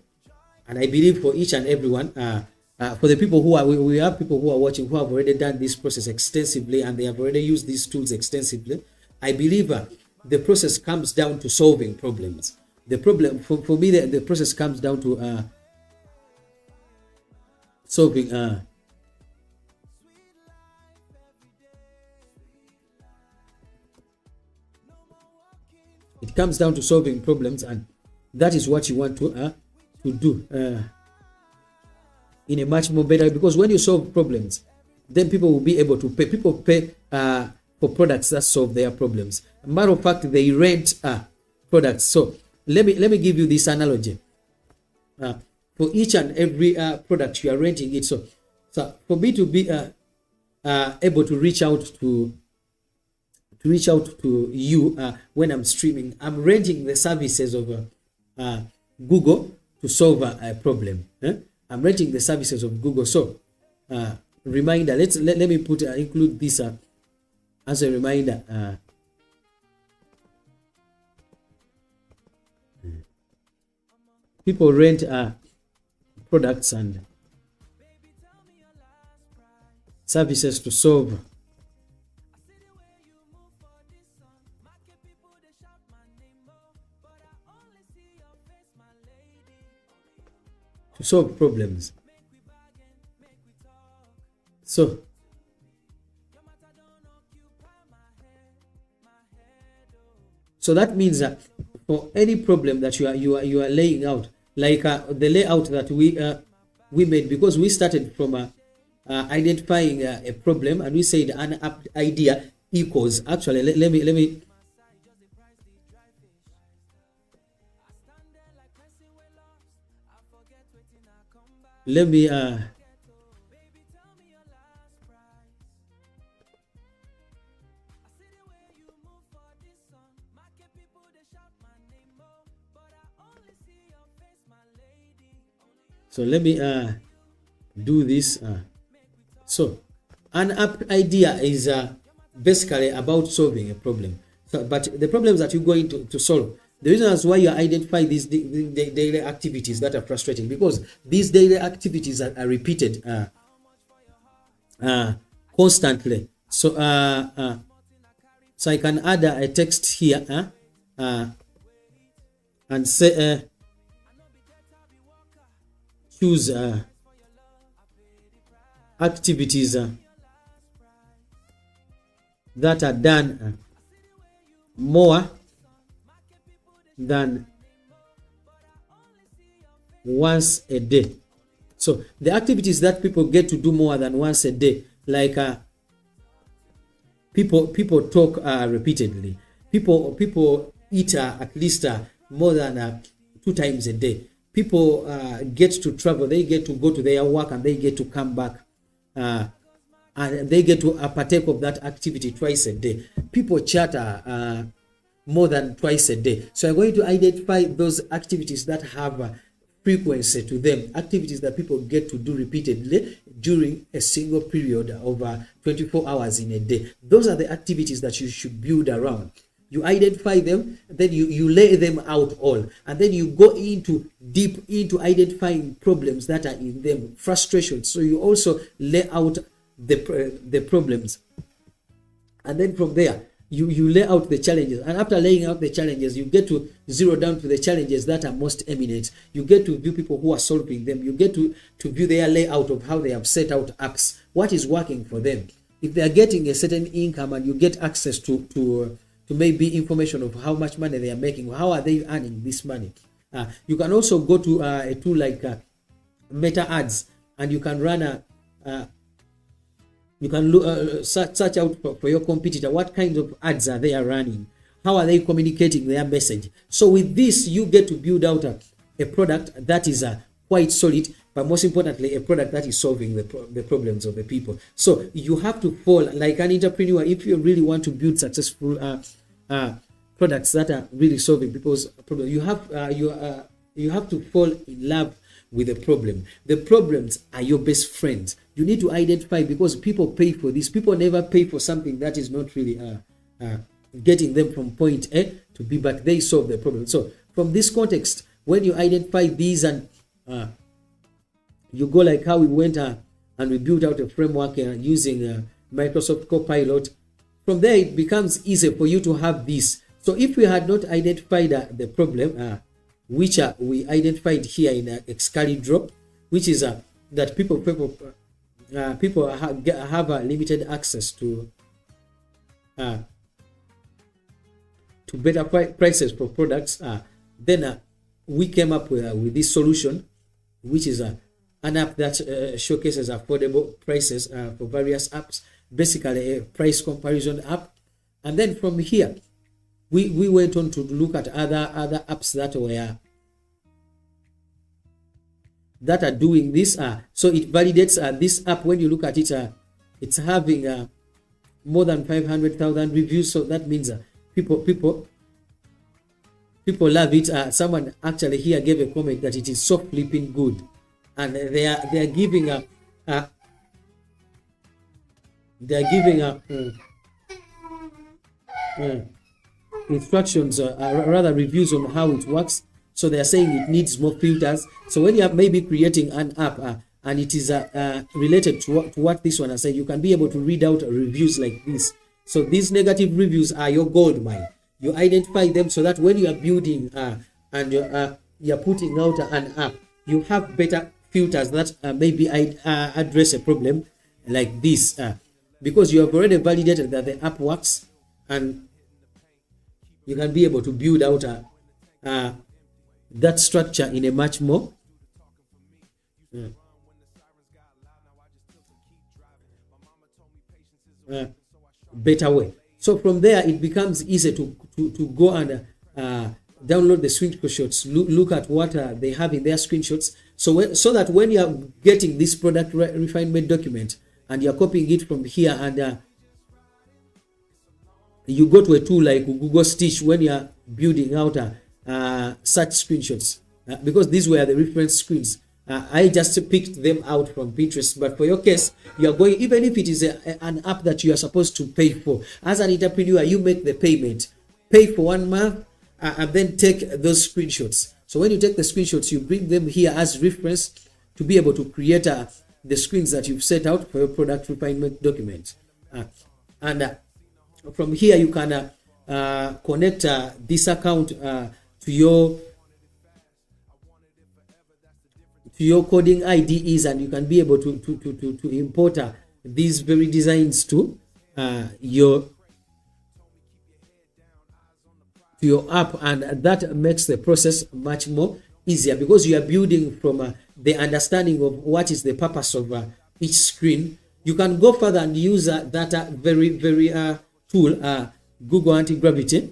and I believe for each and everyone, for the people who are, we have people who are watching who have already done this process extensively and they have already used these tools extensively. I believe the process comes down to solving problems. The problem for me, the process comes down to solving it comes down to solving problems, and that is what you want to do in a much more better, because when you solve problems, then people will be able to pay. People pay for products that solve their problems. As a matter of fact, they rent products. So let me give you this analogy. For each and every product you are renting it. So for me to be able to reach out to you when I'm streaming, I'm renting the services of Google to solve a problem. I'm renting the services of Google. So reminder, let me put include this as a reminder. People rent products and services to solve problems. So that means that for any problem that you are laying out, like the layout that we made, because we started from identifying a problem, and we said an idea equals, actually let me do this. So an idea is basically about solving a problem. So, but the problems that you're going to solve, the reason is why you identify these daily activities that are frustrating, because these daily activities are repeated constantly. So so I can add a text here and say choose activities that are done more than once a day. So the activities that people get to do more than once a day, like people talk repeatedly, people eat at least more than 2 times a day. People get to travel, they get to go to their work, and they get to come back, and they get to partake of that activity twice a day. People chatter more than twice a day. So I'm going to identify those activities that have frequency to them, activities that people get to do repeatedly during a single period of 24 hours in a day. Those are the activities that you should build around. You identify them, then you lay them out all, and then you go deep into identifying problems that are in them, frustrations. So you also lay out the problems, and then from there you lay out the challenges, and after laying out the challenges, you get to zero down to the challenges that are most eminent. You get to view people who are solving them. You get to view their layout of how they have set out apps, what is working for them. If they are getting a certain income, and you get access to maybe information of how much money they are making, how are they earning this money. You can also go to a tool like Meta Ads, and you can run you can look, search out for your competitor, what kinds of ads are they running, how are they communicating their message. So with this, you get to build out a product that is quite solid, but most importantly, a product that is solving the problems of the people. So you have to fall like an entrepreneur. If you really want to build successful products that are really solving people's problems, you have to fall in love with the problem. The problems are your best friends. You need to identify, because people pay for this. People never pay for something that is not really getting them from point A to B, but they solve the problem. So from this context, when you identify these, and you go like how we went and we built out a framework using Microsoft Copilot, from there it becomes easy for you to have this. So if we had not identified the problem, which we identified here in Excalibur, which is that people have limited access to better prices for products, then we came up with this solution, which is an app that showcases affordable prices for various apps, basically a price comparison app. And then from here, we went on to look at other apps that are doing this. So it validates this app. When you look at it, it's having more than 500,000 reviews. So that means people People love it. Someone actually here gave a comment that it is so flipping good, and they are giving a instructions, rather reviews on how it works. So they are saying it needs more filters. So when you are maybe creating an app and it is related to what this one has said, you can be able to read out reviews like this. So these negative reviews are your gold mine. You identify them so that when you are building and you're putting out an app, you have better filters that maybe address a problem like this, because you have already validated that the app works, and you can be able to build out that structure in a much more better way. So from there, it becomes easy to go and download the screenshots, look at what they have in their screenshots, so that when you are getting this product refinement document and you're copying it from here, and you go to a tool like Google Stitch when you're building out such screenshots, because these were the reference screens. I just picked them out from Pinterest, but for your case, you are going, even if it is an app that you are supposed to pay for. As an entrepreneur, you make the payment, pay for 1 month, and then take those screenshots. So when you take the screenshots, you bring them here as reference to be able to create the screens that you've set out for your product refinement document. And from here, you can connect this account to your coding IDEs, and you can be able to import these very designs to your app, and that makes the process much more easier, because you are building from the understanding of what is the purpose of each screen. You can go further and use that very tool, Google Anti-Gravity,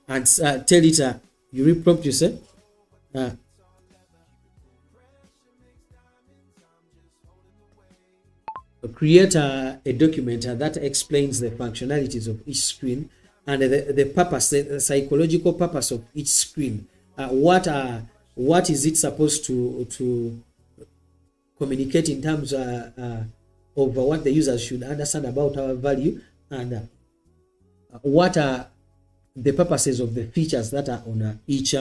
and tell it, you reprompt yourself, create a document that explains the functionalities of each screen and the purpose, the psychological purpose of each screen. What is it supposed to communicate in terms of what the users should understand about our value, and what are the purposes of the features that are on each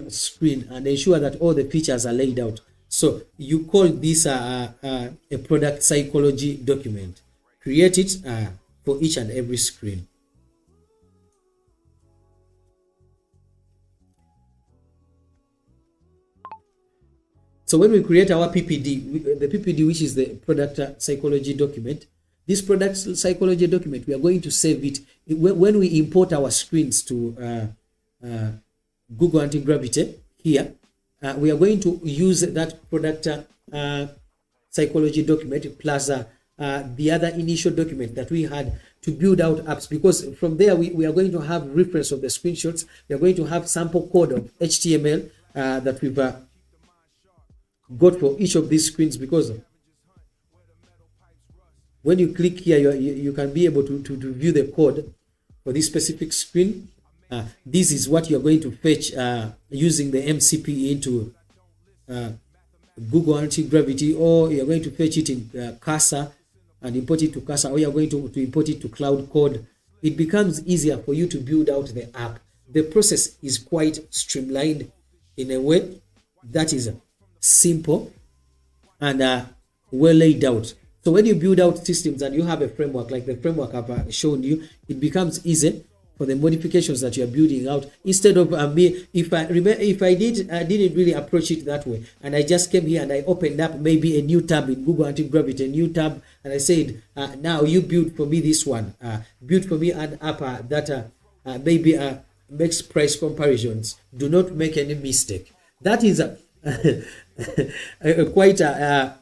screen, and ensure that all the features are laid out. So you call this a product psychology document. Create it for each and every screen. So when we create our PPD, the PPD, which is the product psychology document, this product psychology document, we are going to save it when we import our screens to Google Anti-Gravity here. We are going to use that product psychology document plus the other initial document that we had to build out apps, because from there we are going to have reference of the screenshots. We are going to have sample code of HTML that we've got for each of these screens, because when you click here, you can be able to view the code for this specific screen. This is what you're going to fetch using the MCP into Google Anti-Gravity, or you're going to fetch it in Casa and import it to Casa, or you're going to import it to Cloud Code. It becomes easier for you to build out the app. The process is quite streamlined in a way that is simple and well laid out. So when you build out systems and you have a framework like the framework I've shown you, it becomes easy for the modifications that you are building out. Instead of me, if I didn't really approach it that way, and I just came here and I opened up maybe a new tab in Google Anti-Gravity, a new tab, and I said, now you build for me this one, build for me an app that maybe makes price comparisons. Do not make any mistake. That is quite a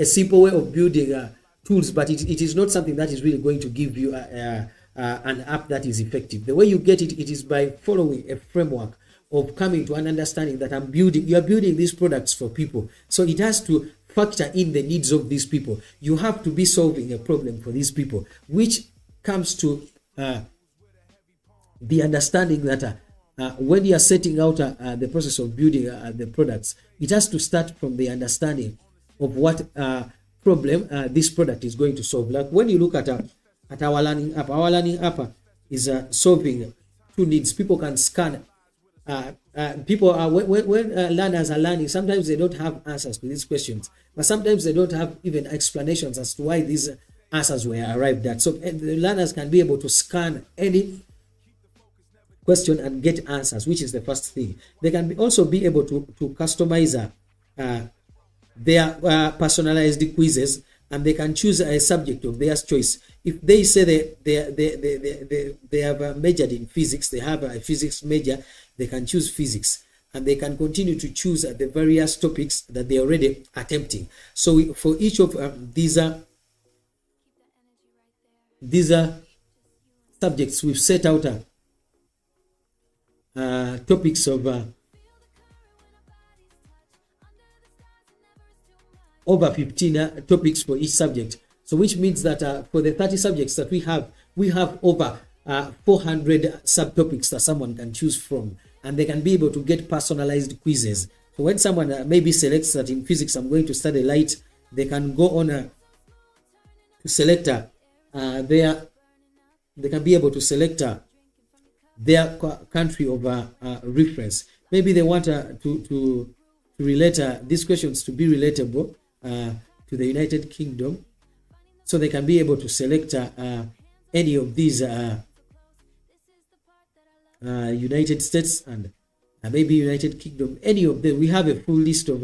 simple way of building tools, but it is not something that is really going to give you an app that is effective. The way you get it is by following a framework of coming to an understanding that you are building these products for people. So it has to factor in the needs of these people. You have to be solving a problem for these people, which comes to the understanding that when you are setting out the process of building the products, it has to start from the understanding of what problem this product is going to solve. Like when you look at our learning app is solving two needs. People can scan. People are when learners are learning, sometimes they don't have answers to these questions, but sometimes they don't have even explanations as to why these answers were arrived at. So the learners can be able to scan any question and get answers, which is the first thing. They can also be able to customize their personalized quizzes, and they can choose a subject of their choice. If they say they have majored in physics, they have a physics major, they can choose physics, and they can continue to choose the various topics that they're already attempting. So for each of these subjects, we've set out topics of over 15 topics for each subject. So which means that for the 30 subjects that we have over 400 subtopics that someone can choose from, and they can be able to get personalized quizzes. So when someone maybe selects that in physics I'm going to study light, they can go on to select they can be able to select their country of reference. Maybe they want to relate these questions to be relatable to the United Kingdom, so they can be able to select any of these United States and maybe United Kingdom, any of them. We have a full list of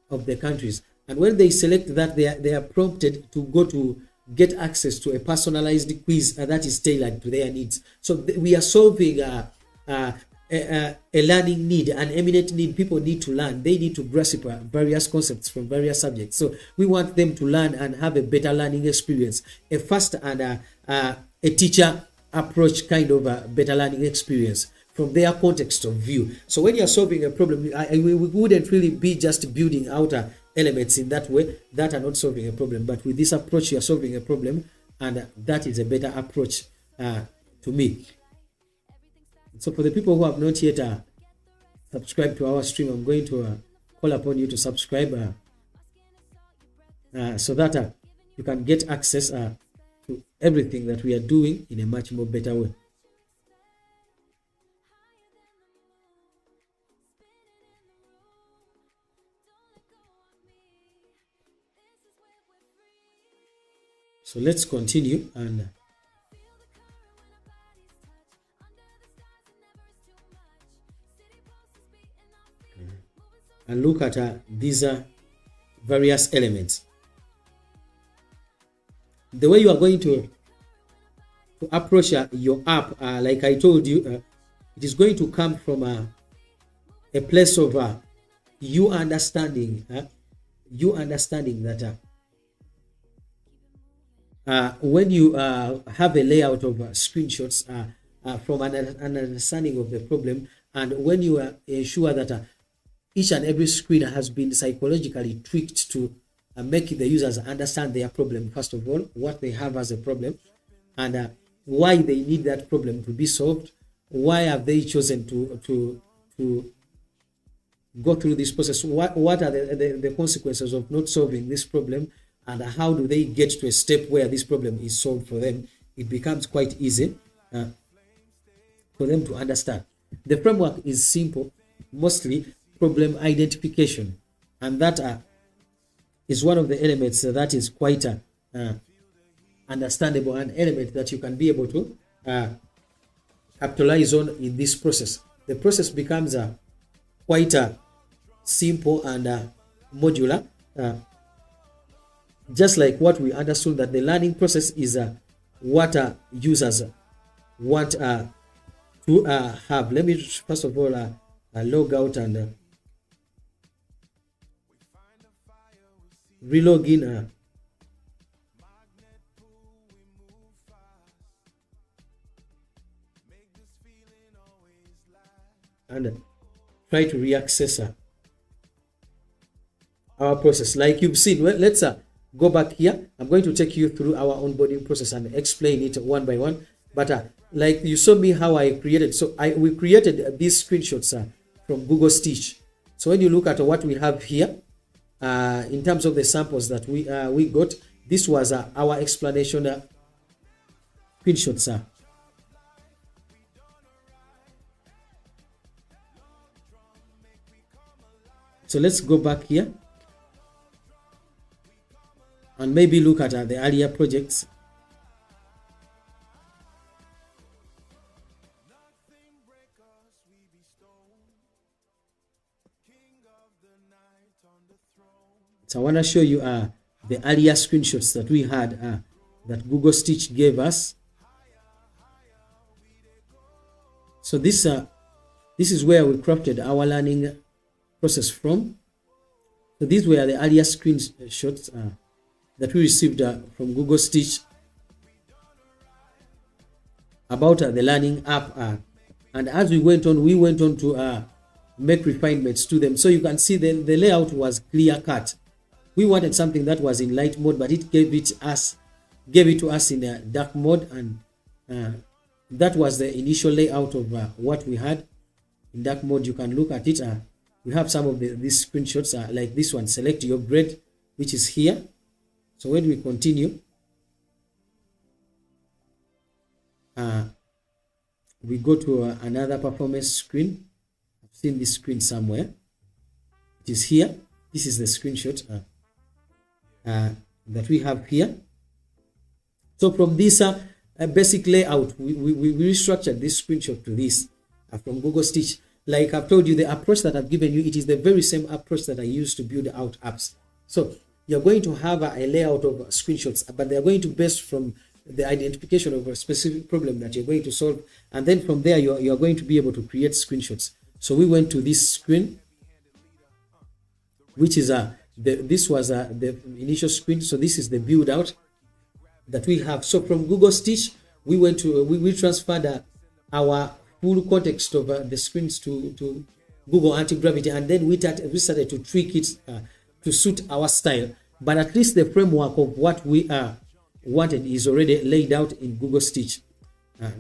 the countries, and when they select that, they are prompted to go to get access to a personalized quiz that is tailored to their needs. So we are solving a learning need, an eminent need. People need to learn. They need to grasp various concepts from various subjects. So we want them to learn and have a better learning experience, a fast and a teacher approach kind of a better learning experience from their context of view. So when you're solving a problem, we wouldn't really be just building out elements in that way that are not solving a problem. But with this approach, you're solving a problem, and that is a better approach to me. So for the people who have not yet subscribed to our stream, I'm going to call upon you to subscribe so that you can get access to everything that we are doing in a much more better way. So let's continue and look at these various elements. The way you are going to approach your app, like I told you, it is going to come from a place of you understanding that when you have a layout of screenshots from an understanding of the problem, and when you ensure that each and every screen has been psychologically tweaked to make the users understand their problem, first of all, what they have as a problem, and why they need that problem to be solved. Why have they chosen to go through this process? What are the consequences of not solving this problem, and how do they get to a step where this problem is solved for them? It becomes quite easy for them to understand. The framework is simple, mostly problem identification, and that is one of the elements that is quite understandable, an element that you can be able to capitalize on in this process. The process becomes quite simple and modular, just like what we understood, that the learning process is what users want to have. Let me first of all log out and relog in and try to reaccess our process. Like you've seen, well, let's go back here. I'm going to take you through our onboarding process and explain it one by one. But like you saw me how I created. So we created these screenshots from Google Stitch. So when you look at what we have here, in terms of the samples that we got, this was our explanation screenshots. So let's go back here and maybe look at the earlier projects. So I want to show you the earlier screenshots that we had that Google Stitch gave us. So this is where we crafted our learning process from. So these were the earlier screenshots that we received from Google Stitch about the learning app. And as we went on to make refinements to them. So you can see the layout was clear cut. We wanted something that was in light mode, but it gave it to us in a dark mode, and that was the initial layout of what we had in dark mode. You can look at it. We have some of these screenshots like this one. Select your grade, which is here. So when we continue, we go to another performance screen. I've seen this screen somewhere. It is here. This is the screenshot that we have here. So from this basic layout, we restructured this screenshot to this from Google Stitch. Like I've told you, the approach that I've given you, it is the very same approach that I use to build out apps. So you're going to have a layout of screenshots, but they're going to base from the identification of a specific problem that you're going to solve. And then from there, you're going to be able to create screenshots. So we went to this screen, which is this was the initial screen. So this is the build out that we have. So from Google Stitch, we went to we transferred our full context of the screens to Google Anti-Gravity, and then we started to tweak it to suit our style. But at least the framework of what we wanted is already laid out in Google Stitch.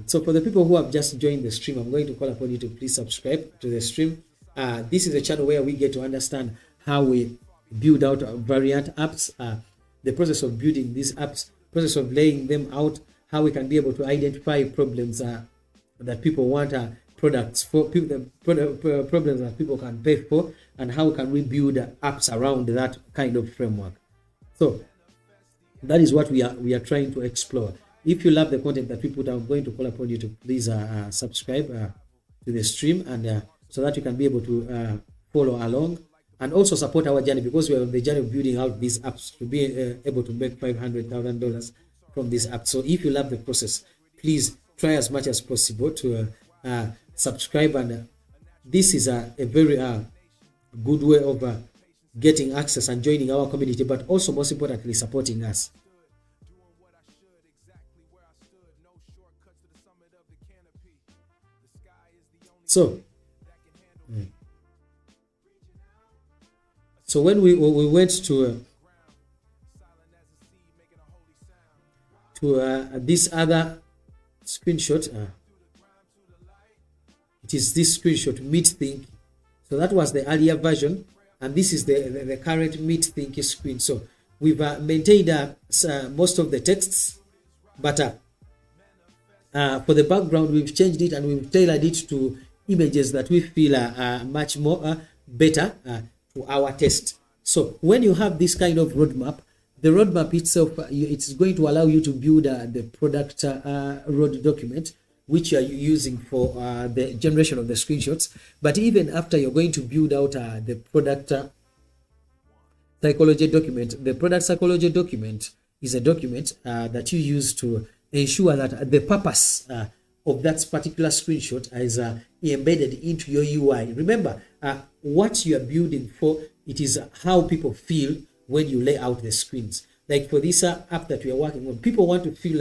So for the people who have just joined the stream, I'm going to call upon you to please subscribe to the stream. This is a channel where we get to understand how we build out variant apps, the process of building these apps, process of laying them out, how we can be able to identify problems that people want products for, problems that people can pay for, and how can we build apps around that kind of framework. So that is what we are trying to explore. If you love the content that we put out, I'm going to call upon you to please subscribe to the stream, and so that you can be able to follow along and also support our journey, because we are on the journey of building out these apps to be able to make $500,000 from this app. So if you love the process, please try as much as possible to subscribe, and this is a very good way of getting access and joining our community, but also most importantly supporting us. So when we went to this other screenshot, it is this screenshot, Meet Think. So that was the earlier version, and this is the current Meet Think screen. So we've maintained most of the texts, but for the background we've changed it and we've tailored it to images that we feel are much more better to our taste. So when you have this kind of roadmap, the roadmap itself, it's going to allow you to build the product road document, which you are using for the generation of the screenshots. But even after you're going to build out the product psychology document, the product psychology document is a document that you use to ensure that the purpose of that particular screenshot is embedded into your UI. Remember, what you are building for, it is how people feel when you lay out the screens. Like for this app that we are working on, people want to feel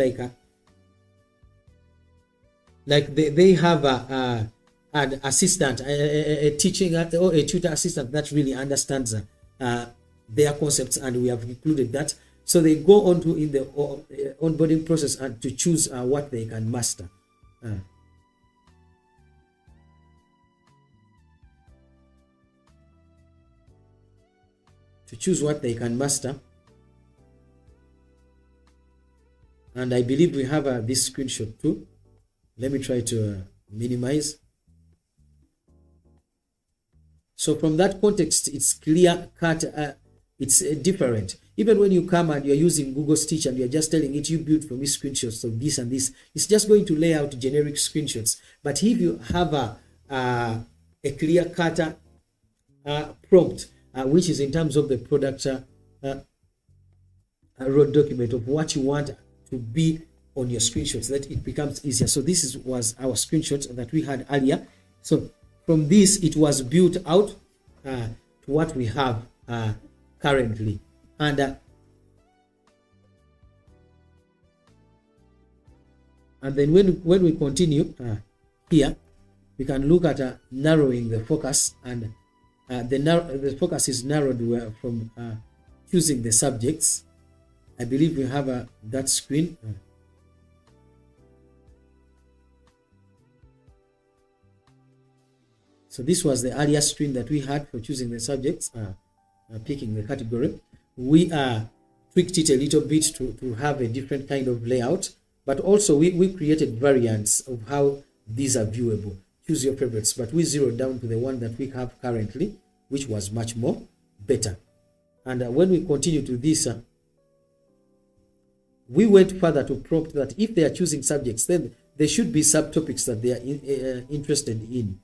like they have an assistant, a teaching or a tutor assistant that really understands their concepts, and we have included that. So they go on to in the onboarding process and to choose what they can master. To choose what they can master. And I believe we have this screenshot too. Let me try to minimize. So from that context, it's clear cut, it's different. Even when you come and you're using Google Stitch and you're just telling it, you build for me screenshots of this and this, it's just going to lay out generic screenshots. But if you have a clear cut prompt, which is in terms of the product road document of what you want to be on your screenshots, that it becomes easier. So this was our screenshot that we had earlier. So from this, it was built out to what we have currently. And then when we continue here, we can look at narrowing the focus, and the focus is narrowed from choosing the subjects. I believe we have that screen. So this was the earlier screen that we had for choosing the subjects, picking the category. We tweaked it a little bit to have a different kind of layout, but also we created variants of how these are viewable. Choose your favorites, but we zeroed down to the one that we have currently, which was much more better. And when we continue to this, we went further to prompt that if they are choosing subjects, then there should be subtopics that they are interested in.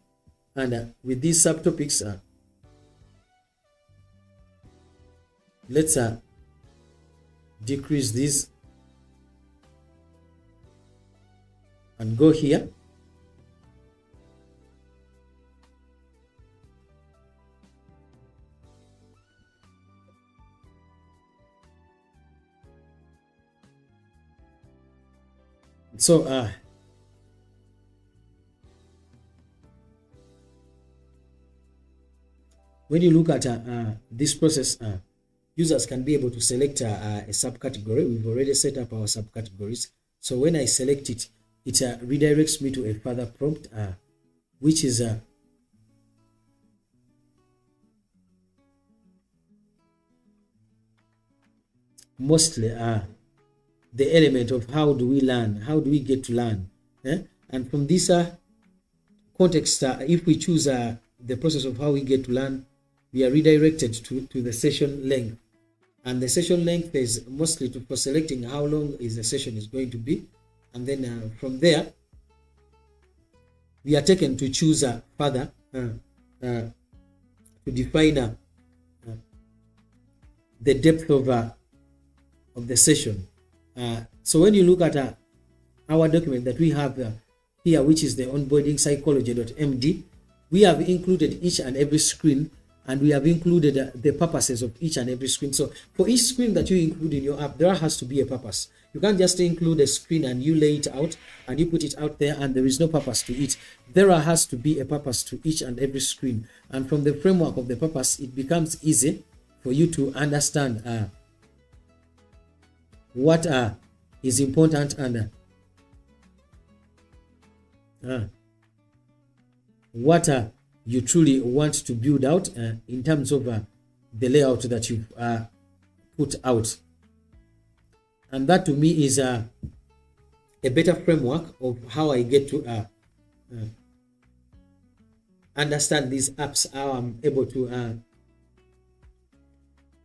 And with these subtopics, let's decrease this and go here. So when you look at this process, users can be able to select a subcategory. We've already set up our subcategories. So when I select it, it redirects me to a further prompt, which is mostly the element of how do we learn, how do we get to learn. And from this context, if we choose the process of how we get to learn, we are redirected to the session length. And the session length is mostly for selecting how long is the session is going to be. And then from there, we are taken to choose further to define the depth of the session. So when you look at our document that we have here, which is the onboarding psychology.md, we have included each and every screen, and we have included the purposes of each and every screen. So for each screen that you include in your app, there has to be a purpose. You can't just include a screen and you lay it out and you put it out there and there is no purpose to it. There has to be a purpose to each and every screen. And from the framework of the purpose, it becomes easy for you to understand what is important and what you truly want to build out in terms of the layout that you've put out. And that to me is a better framework of how I get to understand these apps, how I'm able to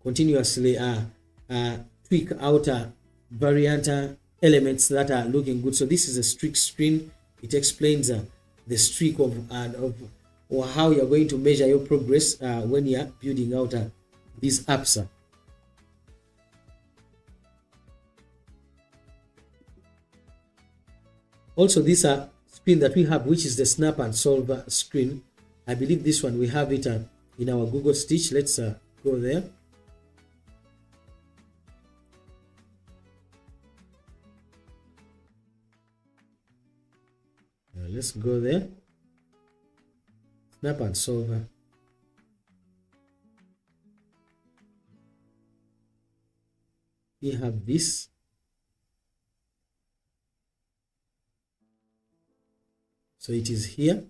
continuously tweak out variant elements that are looking good. So this is a streak screen. It explains the streak of or how you're going to measure your progress when you're building out these apps. Also, this screen that we have, which is the snap and solve screen, I believe this one we have it in our Google Stitch. Let's go there. Let's go there. Snap and solve. we have this. So it is here.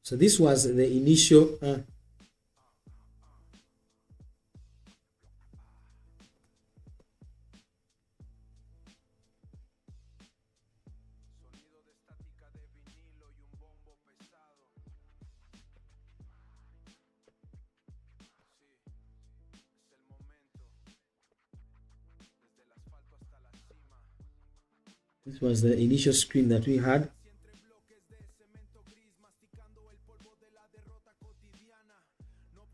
So this was the initial this was the initial screen that we had.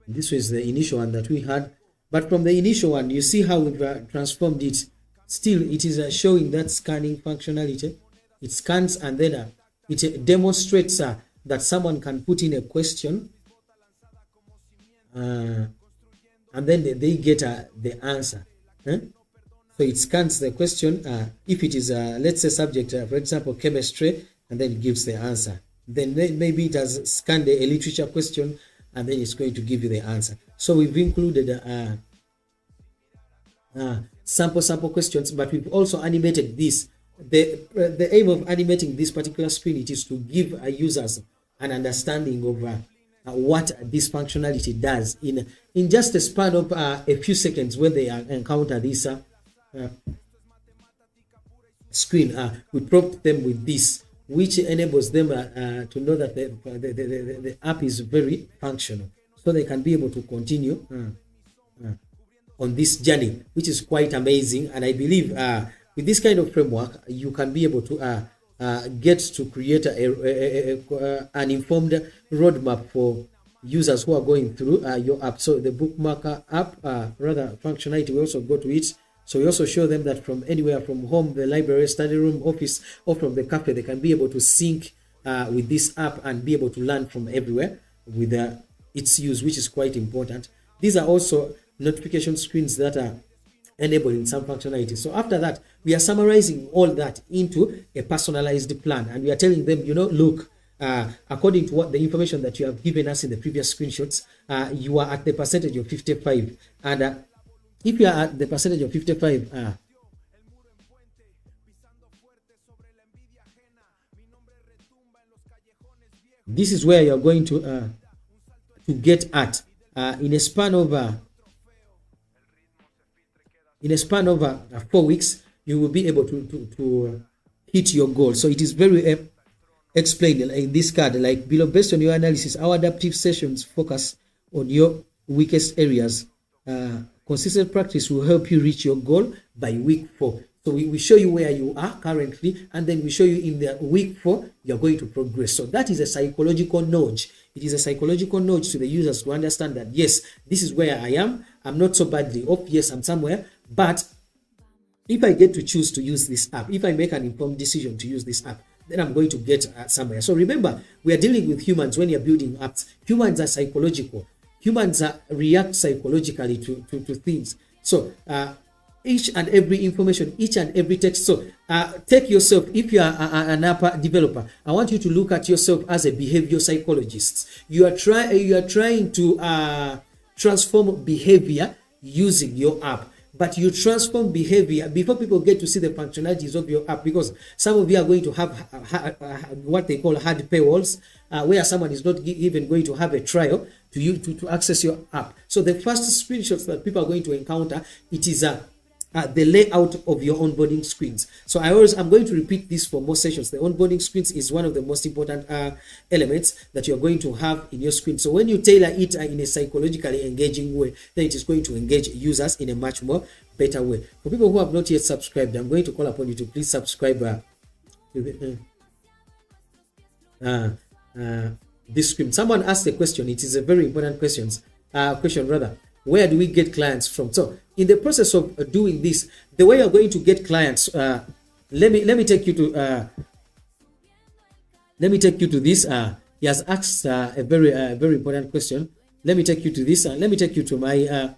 This was the initial one that we had. But from the initial one, you see how we've transformed it. Still, it is showing that scanning functionality. It scans and then it demonstrates that someone can put in a question and then they get the answer. So it scans the question. If it is, let's say, subject, for example, chemistry, and then it gives the answer. Then maybe it has scanned a literature question, and then it's going to give you the answer. So we've included sample questions, but we've also animated this. The aim of animating this particular screen, it is to give users an understanding of what this functionality does in just a span of a few seconds. When they encounter this screen, we prompt them with this, which enables them to know that the app is very functional, so they can be able to continue on this journey, which is quite amazing. And I believe with this kind of framework, you can be able to get to create an informed roadmap for users who are going through your app. So the bookmarker app, rather functionality, we also go to it. So we also show them that from anywhere, from home, the library, study room, office, or from the cafe, they can be able to sync with this app and be able to learn from everywhere with its use, which is quite important. These are also notification screens that are enabling some functionality. So after that, we are summarizing all that into a personalized plan, and we are telling them, look, according to what the information that you have given us in the previous screenshots, you are at the percentage of 55, and if you are at the percentage of 55, this is where you're going to get at in a span of 4 weeks. You will be able to hit your goal. So it is very explained in this card, like below. Based on your analysis, our adaptive sessions focus on your weakest areas. Consistent practice will help you reach your goal by week 4. So we show you where you are currently, and then we show you in the week 4, you're going to progress. So that is a psychological nudge. It is a psychological nudge to the users to understand that, yes, this is where I am. I'm not so badly off. Yes, I'm somewhere. But if I get to choose to use this app, if I make an informed decision to use this app, then I'm going to get somewhere. So remember, we are dealing with humans when you're building apps. Humans are psychological. Humans react psychologically to things. So each and every information, each and every text. So take yourself, if you are an app developer, I want you to look at yourself as a behavior psychologist. You are trying to transform behavior using your app. But you transform behavior before people get to see the functionalities of your app, because some of you are going to have what they call hard paywalls, where someone is not even going to have a trial to access your app. So the first screenshots that people are going to encounter, it is the layout of your onboarding screens. So I'm going to repeat this for more sessions. The onboarding screens is one of the most important elements that you're going to have in your screen. So when you tailor it in a psychologically engaging way, then it is going to engage users in a much more better way. For people who have not yet subscribed, I'm going to call upon you to please subscribe to this screen. Someone asked a question. It is a very important question. Where do we get clients from? So in the process of doing this, the way you're going to get clients, let me take you to this. He has asked a very important question. Let me take you to this. Let me take you to my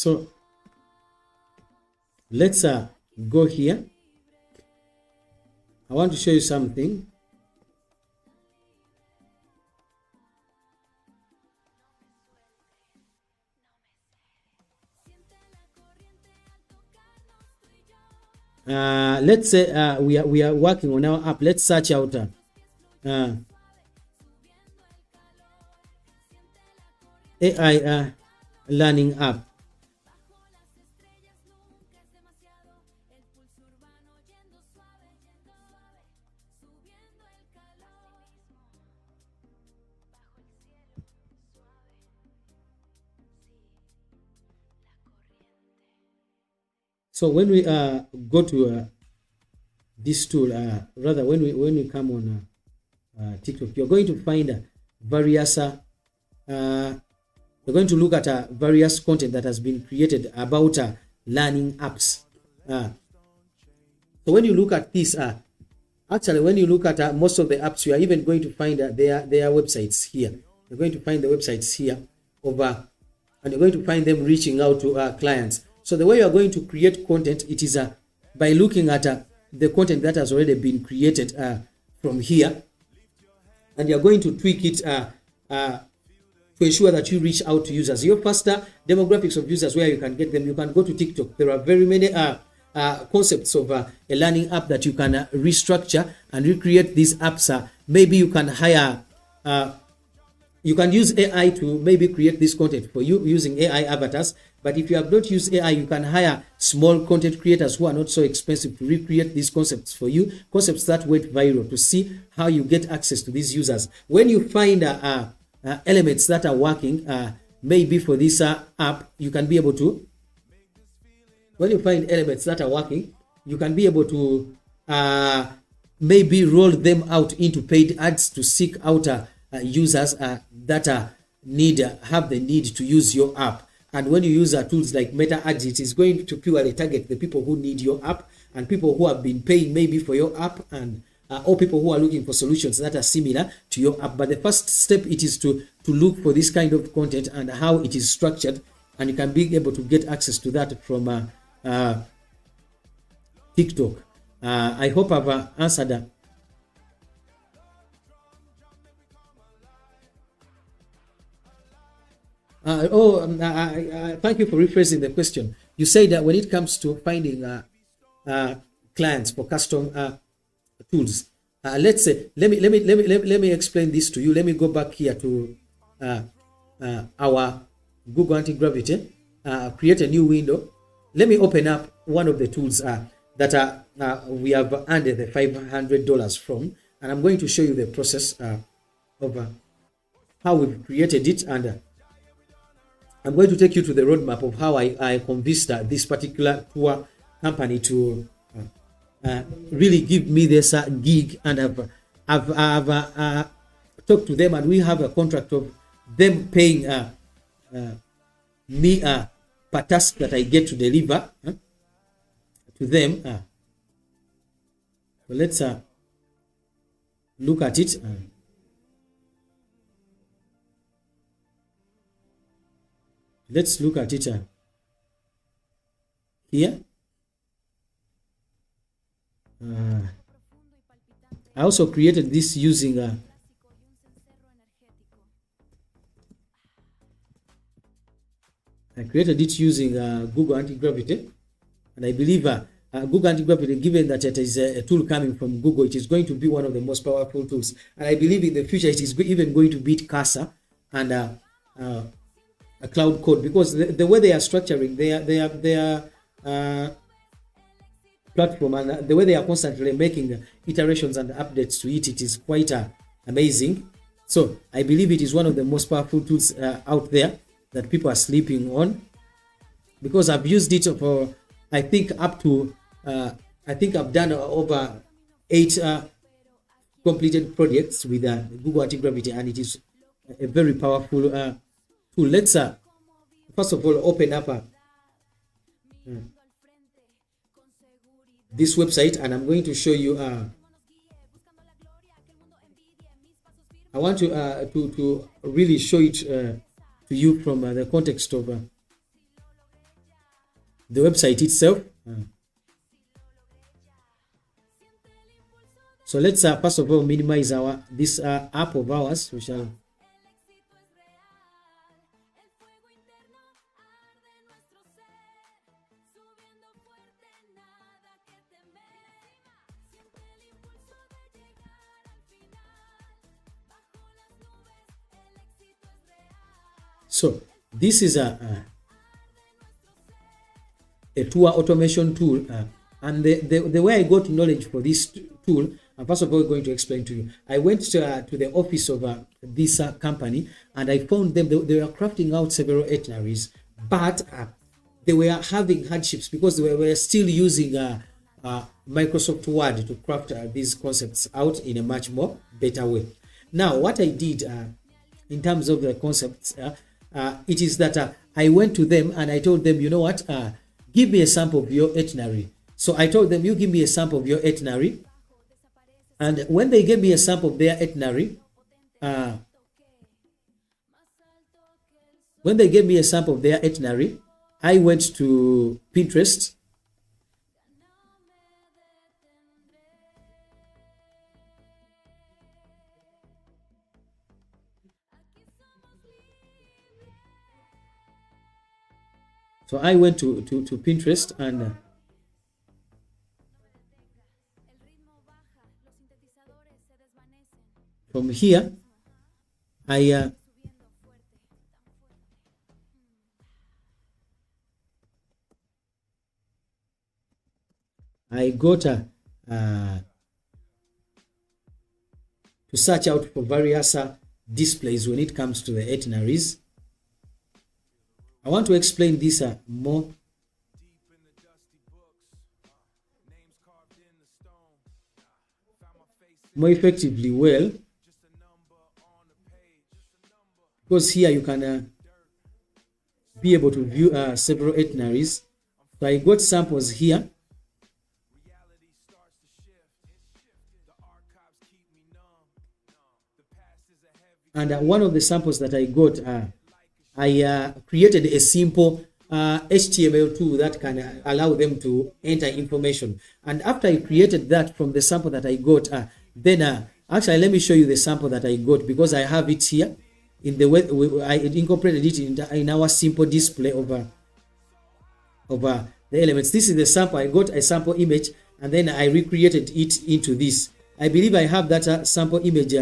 So let's go here. I want to show you something. Let's say we are working on our app. Let's search out AI learning app. So when we go to this tool, rather when we come on TikTok, you're going to find various we're going to look at various content that has been created about learning apps. So when you look at this, actually when you look at most of the apps, you are even going to find their websites here. You're going to find the websites here over, and you're going to find them reaching out to clients. So the way you are going to create content, it is by looking at the content that has already been created from here, and you're going to tweak it to ensure that you reach out to users. Your faster demographics of users, where you can get them, you can go to TikTok. There are very many concepts of a learning app that you can restructure and recreate these apps. Maybe you can hire, you can use AI to maybe create this content for you using AI avatars. But if you have not used AI, you can hire small content creators who are not so expensive to recreate these concepts for you, concepts that went viral, to see how you get access to these users. When you find elements that are working, maybe for this app, you can be able to, when you find elements that are working, you can be able to maybe roll them out into paid ads to seek out users that have the need to use your app. And when you use tools like meta ads, it is going to purely target the people who need your app and people who have been paying maybe for your app, and or people who are looking for solutions that are similar to your app. But the first step, it is to look for this kind of content and how it is structured, and you can be able to get access to that from TikTok. I hope I've answered thank you for rephrasing the question. You say that when it comes to finding clients for custom tools, let's say, let me explain this to you. Let me go back here to our Google Anti-Gravity, create a new window. Let me open up one of the tools that we have earned the $500 from, and I'm going to show you the process of how we've created it, and I'm going to take you to the roadmap of how I convinced this particular tour company to really give me this gig, and I've talked to them, and we have a contract of them paying me per task that I get to deliver to them. So let's look at it. Let's look at it here. I also created this using Google Anti-Gravity, and I believe Google Anti-Gravity, given that it is a tool coming from Google, it is going to be one of the most powerful tools, and I believe in the future it is even going to beat Casa and a cloud code, because the way they are structuring their platform, and the way they are constantly making iterations and updates to it, it is quite amazing. So I believe it is one of the most powerful tools out there that people are sleeping on, because I've used it for, I think, up to I think I've done over 8 completed projects with Google Anti-Gravity, and it is a very powerful tool. Let's first of all open up this website, and I'm going to show you. I want to really show it to you from the context of the website itself. So let's first of all minimize our this app of ours. We shall so this is a tour automation tool, and the way I got knowledge for this tool, I'm first of all going to explain to you. I went to the office of this company, and I found them, they were crafting out several itineraries, but they were having hardships because they were still using Microsoft Word to craft these concepts out in a much more better way. Now, what I did in terms of the concepts, it is that I went to them and I told them, you know what, give me a sample of your itinerary. So I told them, you give me a sample of your itinerary. And when they gave me a sample of their itinerary, I went to Pinterest. So I went to Pinterest, and from here, I got to search out for various displays when it comes to the itineraries. I want to explain this more effectively well, because here you can be able to view several itineraries. So I got samples here. And one of the samples that I got, I created a simple HTML tool that can allow them to enter information. And after I created that from the sample that I got, then actually let me show you the sample that I got, because I have it here in the way I incorporated it in our simple display over the elements. This is the sample. I got a sample image and then I recreated it into this. I believe I have that sample image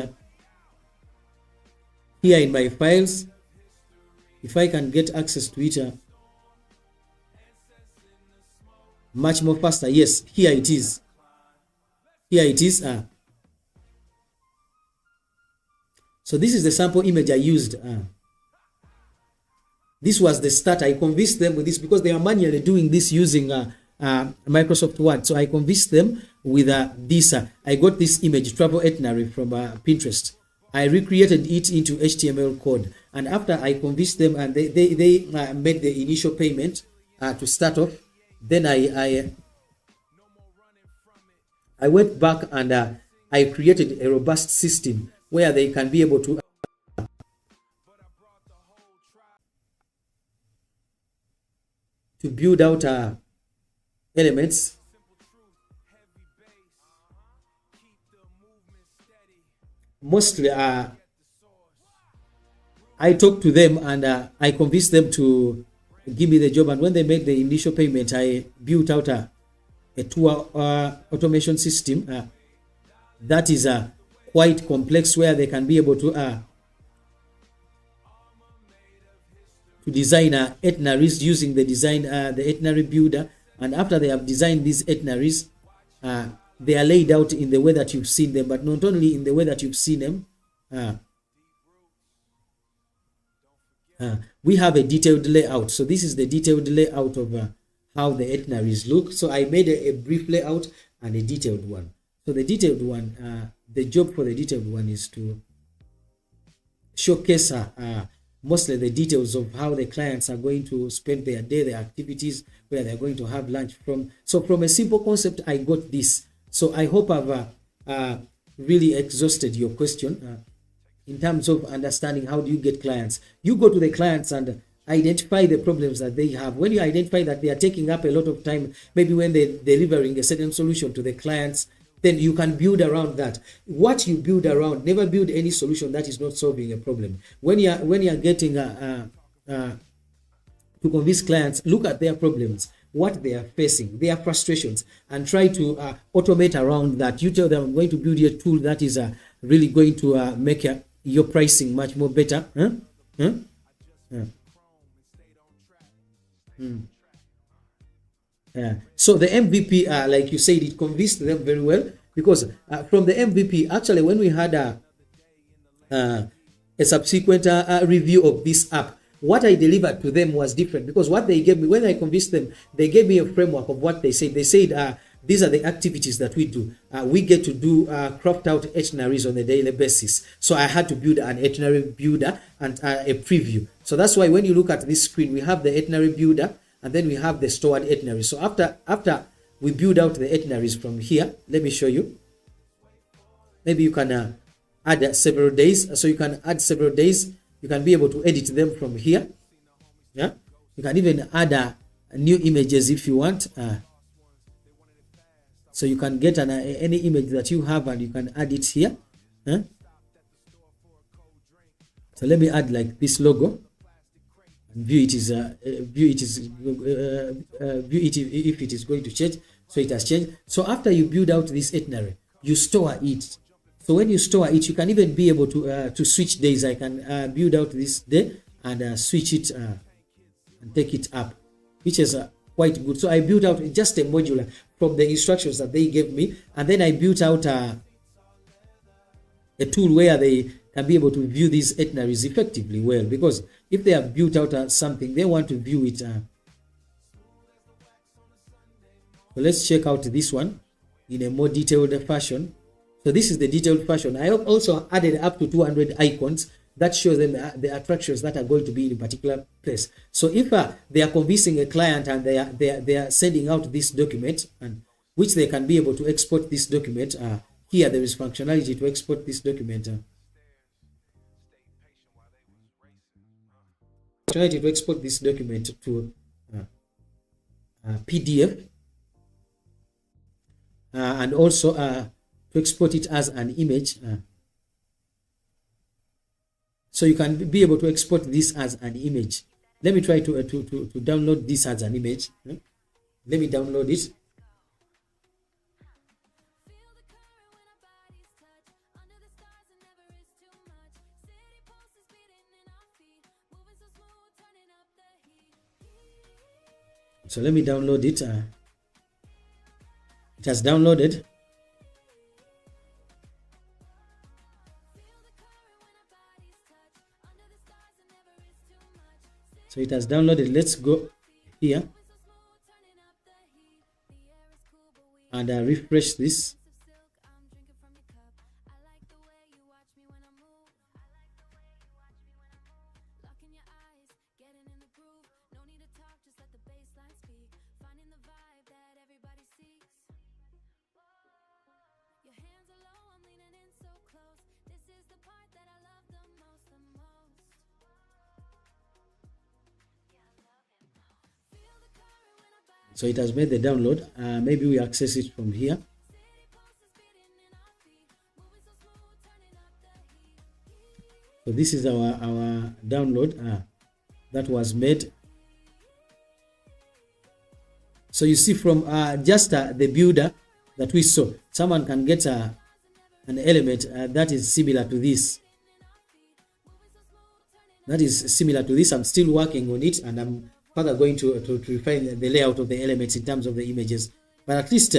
here in my files. If I can get access to it much more faster. Yes, here it is. Here it is. So this is the sample image I used. This was the start. I convinced them with this because they are manually doing this using Microsoft Word. So I convinced them with this. I got this image, travel itinerary, from Pinterest. I recreated it into HTML code, and after I convinced them and they made the initial payment to start off, then I went back and I created a robust system where they can be able to build out elements. Mostly I talked to them and I convinced them to give me the job, and when they made the initial payment, I built out a tour automation system that is quite complex, where they can be able to design itineraries using the itinerary builder. And after they have designed these itineraries, they are laid out in the way that you've seen them, but not only in the way that you've seen them. We have a detailed layout. So this is the detailed layout of how the itineraries look. So I made a brief layout and a detailed one. So the detailed one, the job for the detailed one is to showcase mostly the details of how the clients are going to spend their day, their activities, where they're going to have lunch from. So from a simple concept, I got this. So I hope I've really exhausted your question in terms of understanding how do you get clients. You go to the clients and identify the problems that they have. When you identify that they are taking up a lot of time, maybe when they're delivering a certain solution to the clients, then you can build around that. What you build around, never build any solution that is not solving a problem. When you're getting to convince clients, look at their problems, what they are facing, their frustrations, and try to automate around that. You tell them, I'm going to build you a tool that is really going to make your pricing much more better. So the MVP, like you said, it convinced them very well, because from the MVP, actually, when we had a subsequent review of this app, what I delivered to them was different, because what they gave me, when I convinced them, they gave me a framework of what they said. They said, these are the activities that we do. We get to do craft out itineraries on a daily basis. So I had to build an itinerary builder and a preview. So that's why when you look at this screen, we have the itinerary builder, and then we have the stored itineraries. So after we build out the itineraries from here, let me show you. Maybe you can add several days. So you can add several days. You can be able to edit them from here. Yeah, you can even add new images if you want. So you can get any image that you have and you can add it here. So let me add like this logo. View it if it is going to change. So it has changed. So after you build out this itinerary, you store it. So when you store it, you can even be able to switch days. I can build out this day and switch it and take it up, which is quite good. So I built out just a modular from the instructions that they gave me, and then I built out a tool where they can be able to view these itineraries effectively well, because if they have built out something, they want to view it. So let's check out this one in a more detailed fashion. So this is the detailed fashion. I have also added up to 200 icons that shows them the attractions that are going to be in a particular place. So if they are convincing a client and they are sending out this document, and which they can be able to export this document, here there is functionality to export this document. Functionality to export this document to PDF, and also to export it as an image. So you can be able to export this as an image. Let me try to download this as an image. Let me download it. So let me download it. It has downloaded. So it has downloaded. Let's go here and refresh this. So it has made the download. Maybe we access it from here. So this is our download that was made. So you see from just the builder that we saw, someone can get an element that is similar to this. That is similar to this. I'm still working on it, and I'm further going to refine the layout of the elements in terms of the images. But at least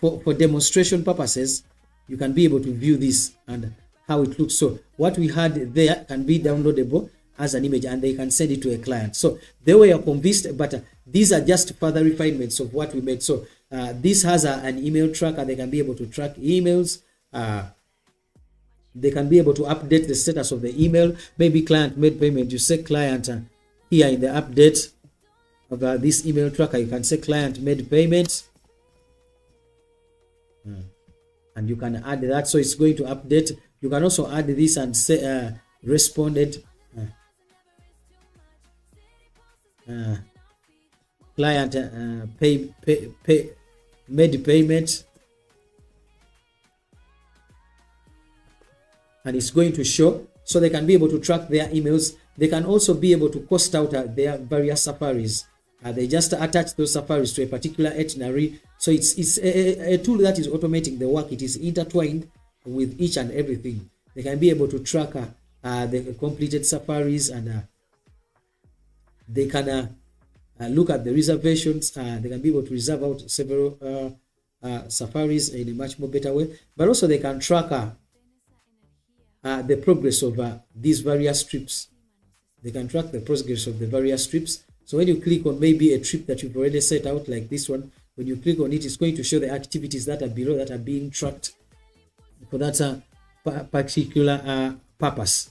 for demonstration purposes, you can be able to view this and how it looks. So what we had there can be downloadable as an image, and they can send it to a client. So they were convinced, but these are just further refinements of what we made. So this has an email tracker. They can be able to track emails. They can be able to update the status of the email. Maybe client made payment. You say client here in the update of this email tracker, you can say client made payment. And you can add that. So it's going to update. You can also add this and say responded. client made payment, and it's going to show, so they can be able to track their emails. They can also be able to cost out their various safaris. They just attach those safaris to a particular itinerary. So it's a tool that is automating the work. It is intertwined with each and everything. They can be able to track the completed safaris, and they can look at the reservations. They can be able to reserve out several safaris in a much more better way. But also they can track the progress of these various trips. They can track the progress of the various trips. So when you click on maybe a trip that you've already set out, like this one, when you click on it, it's going to show the activities that are below that are being tracked for that particular purpose.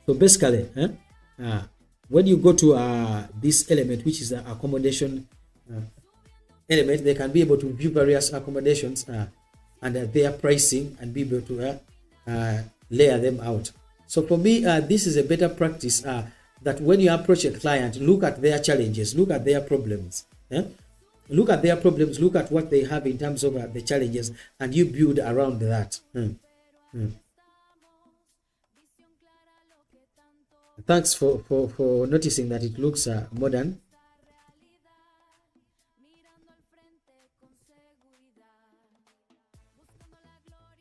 So basically, when you go to this element, which is the accommodation element, they can be able to view various accommodations and their pricing, and be able to layer them out. So for me, this is a better practice, that when you approach a client, look at their challenges, look at their problems. Look at their problems, look at what they have in terms of the challenges, and you build around that. Thanks for noticing that it looks modern.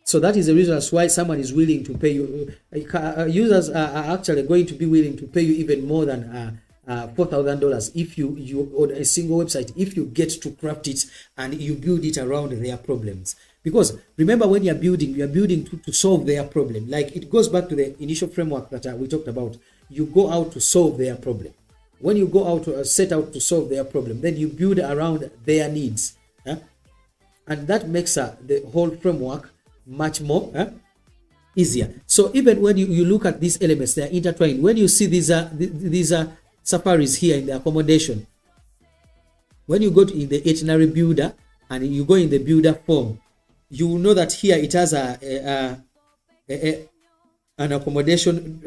So that is the reason as why someone is willing to pay you. Users are actually going to be willing to pay you even more than $4,000 if you on a single website, if you get to craft it and you build it around their problems. Because remember, when you're building to solve their problem. Like, it goes back to the initial framework that we talked about. You go out to solve their problem. When you go out to set out to solve their problem, then you build around their needs, and that makes the whole framework much more easier. So even when you look at these elements, they are intertwined. When you see these safaris here in the accommodation, when you go to in the itinerary builder and you go in the builder form, you will know that here it has an accommodation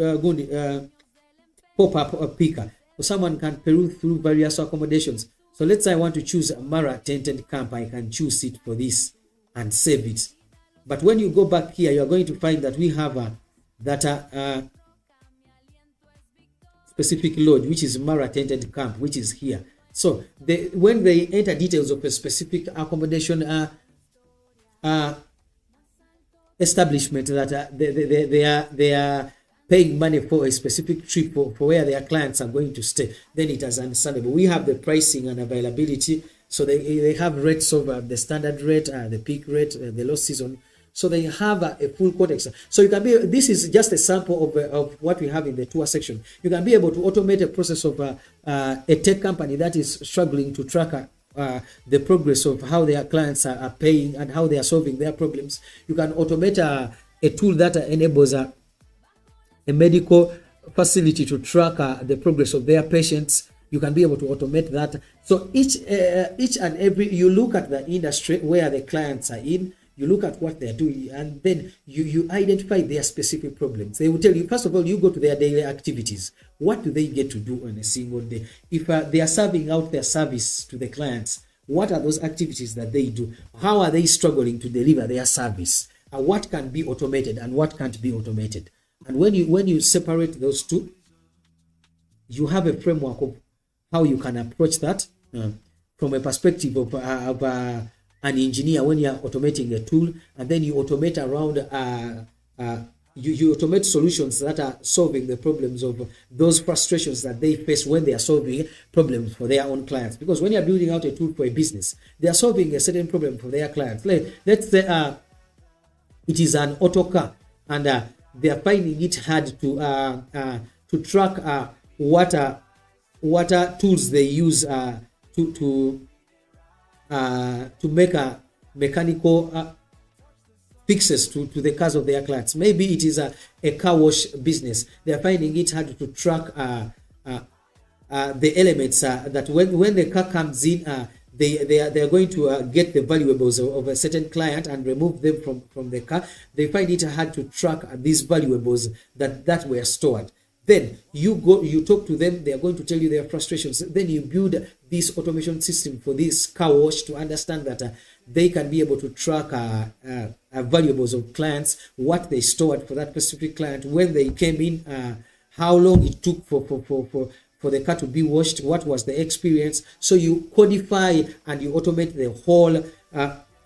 pop-up picker, so someone can peruse through various accommodations. So let's say I want to choose a Mara tented camp. I can choose it for this and save it. But when you go back here, you are going to find that we have that specific load, which is Mara tented camp, which is here. So when they enter details of a specific accommodation establishment that they are paying money for a specific trip for where their clients are going to stay, then it is understandable. We have the pricing and availability. So they have rates of the standard rate, the peak rate, the low season. So they have a full context. So you can be, this is just a sample of what we have in the tour section. You can be able to automate a process of a tech company that is struggling to track the progress of how their clients are paying and how they are solving their problems. You can automate a tool that enables a medical facility to track the progress of their patients. You can be able to automate that. So each and every, you look at the industry where the clients are in, you look at what they're doing, and then you identify their specific problems. They will tell you, first of all, you go to their daily activities. What do they get to do on a single day? If they are serving out their service to the clients, what are those activities that they do? How are they struggling to deliver their service? What can be automated and what can't be automated? And when you separate those two, you have a framework of how you can approach that from a perspective of an engineer. When you are automating a tool, and then you automate around you automate solutions that are solving the problems of those frustrations that they face when they are solving problems for their own clients. Because when you are building out a tool for a business, they are solving a certain problem for their clients. Let's say it is an auto car, and they are finding it hard to track what tools they use to make a mechanical fixes to the cars of their clients. Maybe it is a car wash business. They are finding it hard to track the elements that when the car comes in, they are going to get the valuables of a certain client and remove them from the car. They find it hard to track these valuables that were stored. Then you talk to them, they are going to tell you their frustrations. Then you build this automation system for this car wash to understand that they can be able to track valuables of clients, what they stored for that specific client, when they came in, how long it took for the car to be washed, what was the experience. So you codify and you automate the whole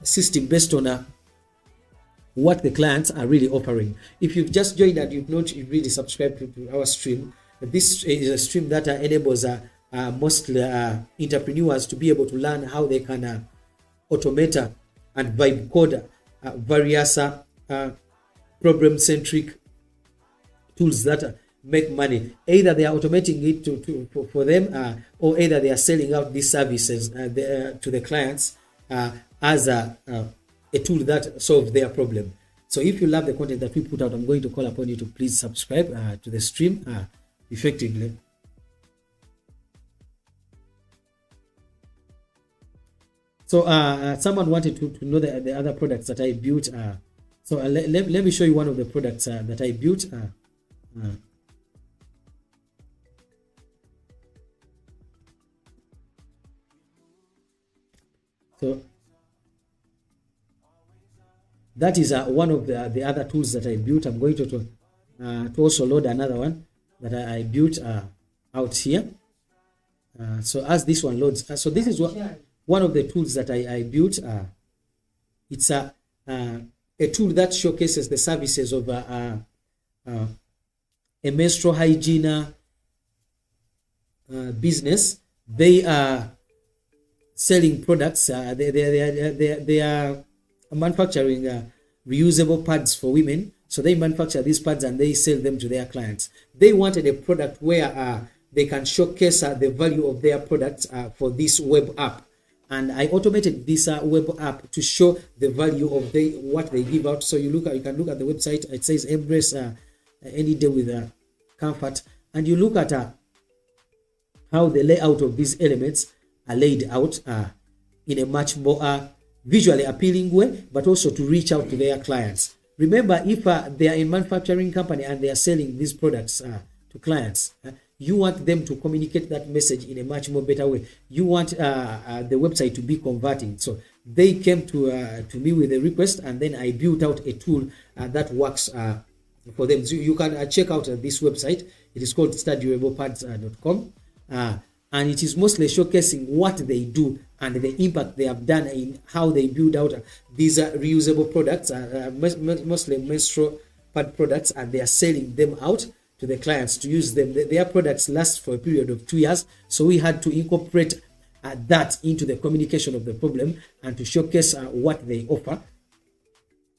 system based on what the clients are really offering. If you've just joined and you've not really subscribed to our stream, this is a stream that enables mostly entrepreneurs to be able to learn how they can automate and vibe code various problem-centric tools that make money. Either they are automating it for them, or either they are selling out these services to the clients as a tool that solves their problem. So if you love the content that we put out, I'm going to call upon you to please subscribe to the stream effectively. So someone wanted to know the other products that I built. So let me show you one of the products that I built. So that is one of the other tools that I built. I'm going to also load another one that I built out here. So as this one loads, so this is one of the tools that I built. It's a tool that showcases the services of a menstrual hygiene business. They are selling products. They are manufacturing reusable pads for women. So they manufacture these pads and they sell them to their clients. They wanted a product where they can showcase the value of their products for this web app. And I automated this web app to show the value of what they give out. So you can look at the website. It says embrace any day with comfort. And you look at how the layout of these elements are laid out in a much more visually appealing way, but also to reach out to their clients. Remember, if they are a manufacturing company and they are selling these products to clients, you want them to communicate that message in a much more better way. You want the website to be converting. So they came to me with a request, and then I built out a tool that works for them. So you can check out this website. It is called studurablepads.com. And it is mostly showcasing what they do and the impact they have done in how they build out these reusable products, mostly menstrual pad products, and they are selling them out to the clients to use them. Their products last for a period of 2 years, so we had to incorporate that into the communication of the problem and to showcase what they offer.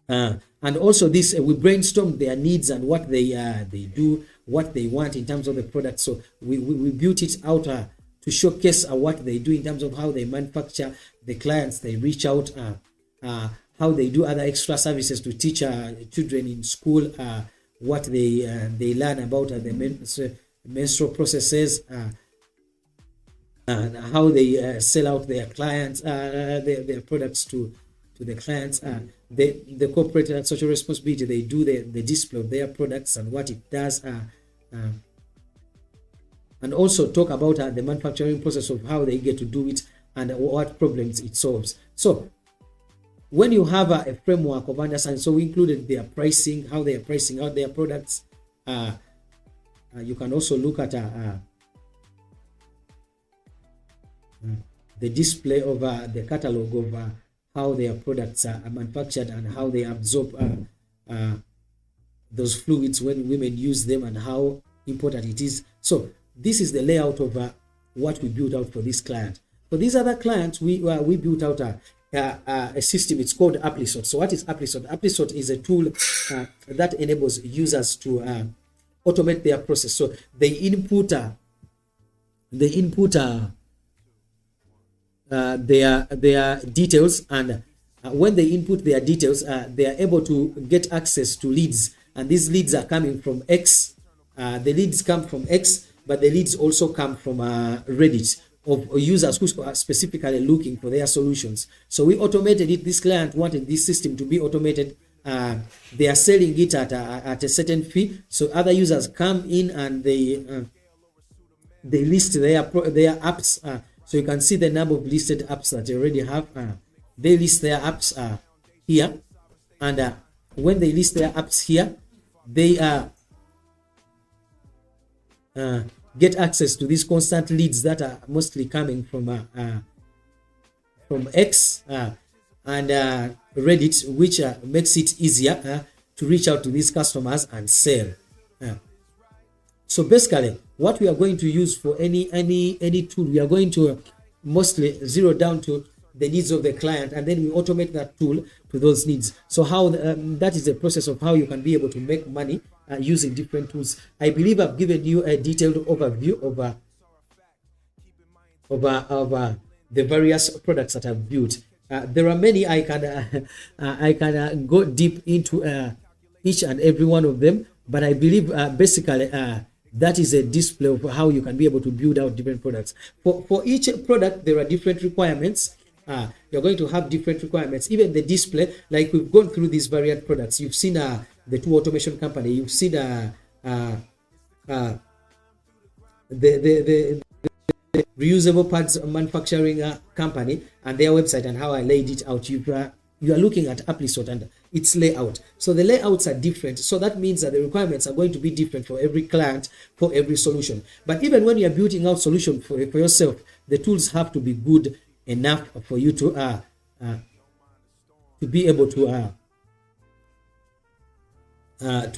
And also this, we brainstormed their needs and what they do, what they want in terms of the product. So we built it out to showcase what they do in terms of how they manufacture, the clients they reach out, how they do other extra services to teach children in school what they learn about the menstrual processes, and how they sell out their clients, their products to the clients, the corporate social responsibility. They do the display of their products and what it does, and also talk about the manufacturing process of how they get to do it and what problems it solves. So when you have a framework of understanding, so we included their pricing, how they are pricing out their products. You can also look at the display of the catalog of how their products are manufactured and how they absorb those fluids when women use them and how important it is. So this is the layout of what we built out for this client. For these other clients, we built out a system. It's called Applisort. So what is Applisort? Applisort is a tool that enables users to automate their process. So they input their details, and when they input their details, they are able to get access to leads, and these leads are coming from X. The leads come from X, but the leads also come from Reddit, of users who are specifically looking for their solutions. So we automated it. This client wanted this system to be automated they are selling it at a certain fee. So other users come in and they list their apps. So you can see the number of listed apps that they already have. They list their apps here, and when they list their apps here, they get access to these constant leads that are mostly coming from X and Reddit, which makes it easier to reach out to these customers and sell. So basically, what we are going to use for any tool, we are going to mostly zero down to the needs of the client, and then we automate that tool to those needs. So how that is the process of how you can be able to make money using different tools. I believe I've given you a detailed overview of the various products that I've built. There are many. I can go deep into each and every one of them, but I believe basically that is a display of how you can be able to build out different products. For each product, there are different requirements. You're going to have different requirements. Even the display, like we've gone through these variant products. You've seen the tool automation company. You've seen the reusable pads manufacturing company and their website and how I laid it out. You are looking at Applisort and its layout. So the layouts are different. So that means that the requirements are going to be different for every client, for every solution. But even when you are building out solution for yourself, the tools have to be good enough for you to be able to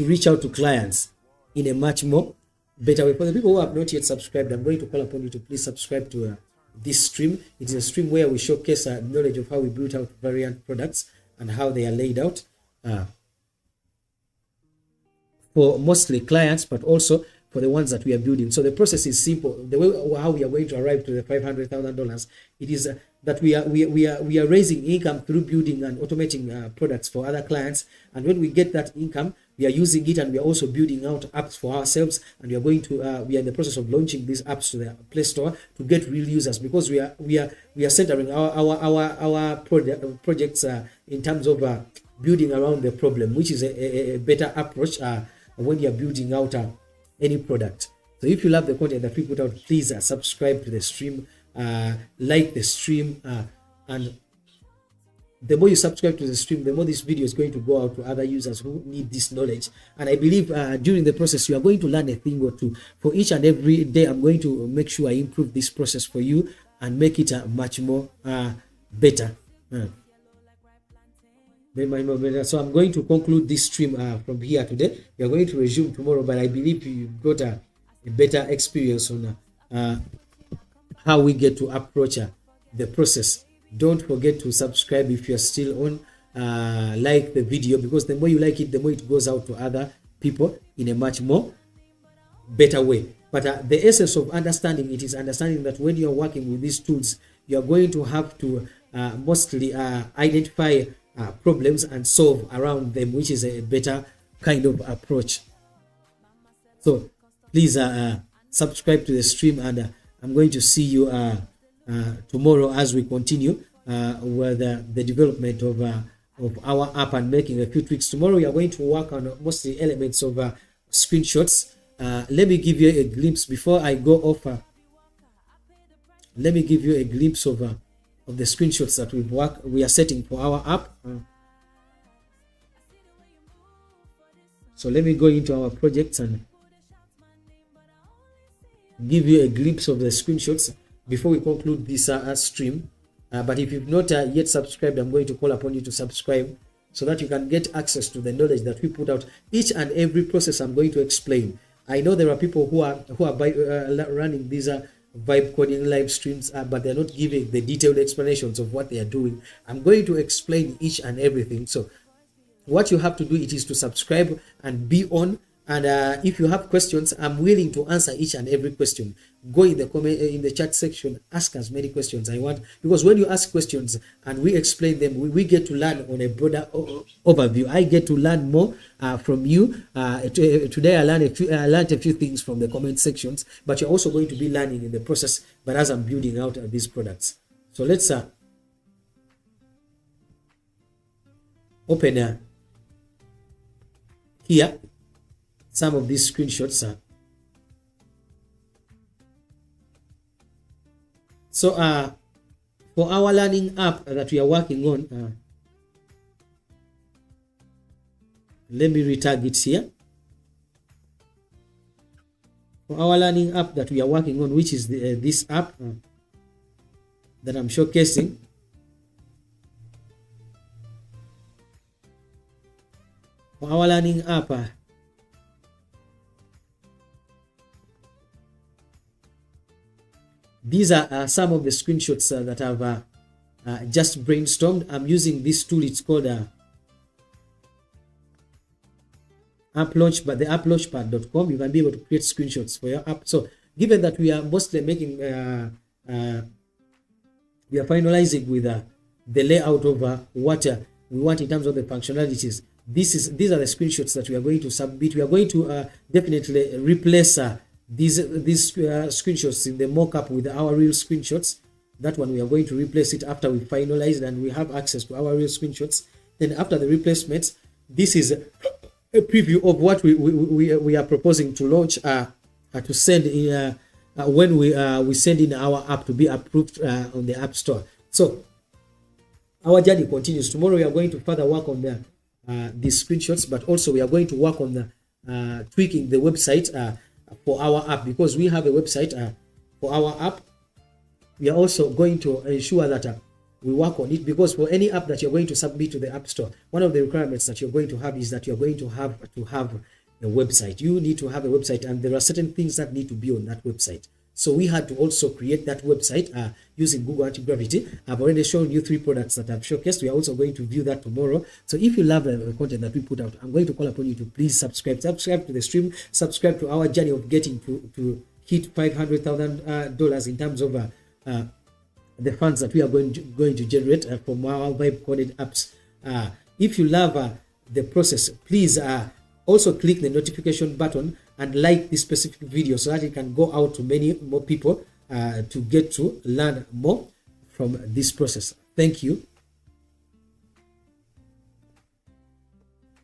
reach out to clients in a much more better way. For the people who have not yet subscribed, I'm going to call upon you to please subscribe to this stream. It is a stream where we showcase knowledge of how we built out variant products and how they are laid out for mostly clients, but also for the ones that we are building. So the process is simple. The way how we are going to arrive to the $500,000, it is that we are raising income through building and automating products for other clients. And when we get that income, we are using it, and we are also building out apps for ourselves. And we are going to we are in the process of launching these apps to the Play Store to get real users, because we are centering our projects in terms of building around the problem, which is a better approach when you are building out any product. So if you love the content that we put out, please subscribe to the stream, like the stream, and the more you subscribe to the stream, the more this video is going to go out to other users who need this knowledge. And I believe during the process, you are going to learn a thing or two. For each and every day, I'm going to make sure I improve this process for you and make it much more better. So I'm going to conclude this stream from here today. We are going to resume tomorrow, but I believe you got a better experience on how we get to approach the process. Don't forget to subscribe if you're still on. Like the video, because the more you like it, the more it goes out to other people in a much more better way. But the essence of understanding it is understanding that when you're working with these tools, you're going to have to mostly identify problems and solve around them, which is a better kind of approach. So please subscribe to the stream, and I'm going to see you tomorrow as we continue with the development of our app and making a few tweaks. Tomorrow we are going to work on mostly elements of screenshots. Let me give you a glimpse before I go off. Let me give you a glimpse of the screenshots that we are setting for our app. So let me go into our projects and give you a glimpse of the screenshots before we conclude this stream. But if you've not yet subscribed, I'm going to call upon you to subscribe so that you can get access to the knowledge that we put out. Each and every process I'm going to explain. I know there are people who are running these vibe coding live streams, but they're not giving the detailed explanations of what they are doing. I'm going to explain each and everything. So what you have to do, it is to subscribe and be on. And if you have questions, I'm willing to answer each and every question. Go in the comment, in the chat section, ask as many questions I want, because when you ask questions and we explain them, we get to learn on a broader overview. I get to learn more from you. Today I learned a few things from the comment sections, but you're also going to be learning in the process, but as I'm building out these products. So let's open here some of these screenshots. So for our learning app that we are working on, let me retag it here. For our learning app that we are working on, which is this app that I'm showcasing, for our learning app, these are some of the screenshots that I've just brainstormed. I'm using this tool. It's called app launch, but the applaunched.com. You can be able to create screenshots for your app. So given that we are mostly making we are finalizing with the layout of what we want in terms of the functionalities, these are the screenshots that we are going to submit. We are going to definitely replace these screenshots in the mock-up with our real screenshots. That one we are going to replace it after we finalize and we have access to our real screenshots. Then after the replacements, this is a preview of what we are proposing to launch to send in when we send in our app to be approved on the App Store. So our journey continues. Tomorrow we are going to further work on these screenshots, but also we are going to work on the tweaking the website for our app, because we have a website for our app. We are also going to ensure that we work on it, because for any app that you're going to submit to the App Store, one of the requirements that you're going to have is that you're going to have a website. You need to have a website, and there are certain things that need to be on that website. So we had to also create that website using Google Anti-Gravity. I've already shown you 3 products that I've showcased. We are also going to view that tomorrow. So if you love the content that we put out, I'm going to call upon you to please subscribe to the stream, subscribe to our journey of getting to hit $500,000 in terms of the funds that we are going to generate from our vibe coded apps. If you love the process, please also click the notification button and like this specific video so that it can go out to many more people to get to learn more from this process. Thank you,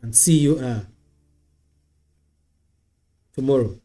and see you tomorrow.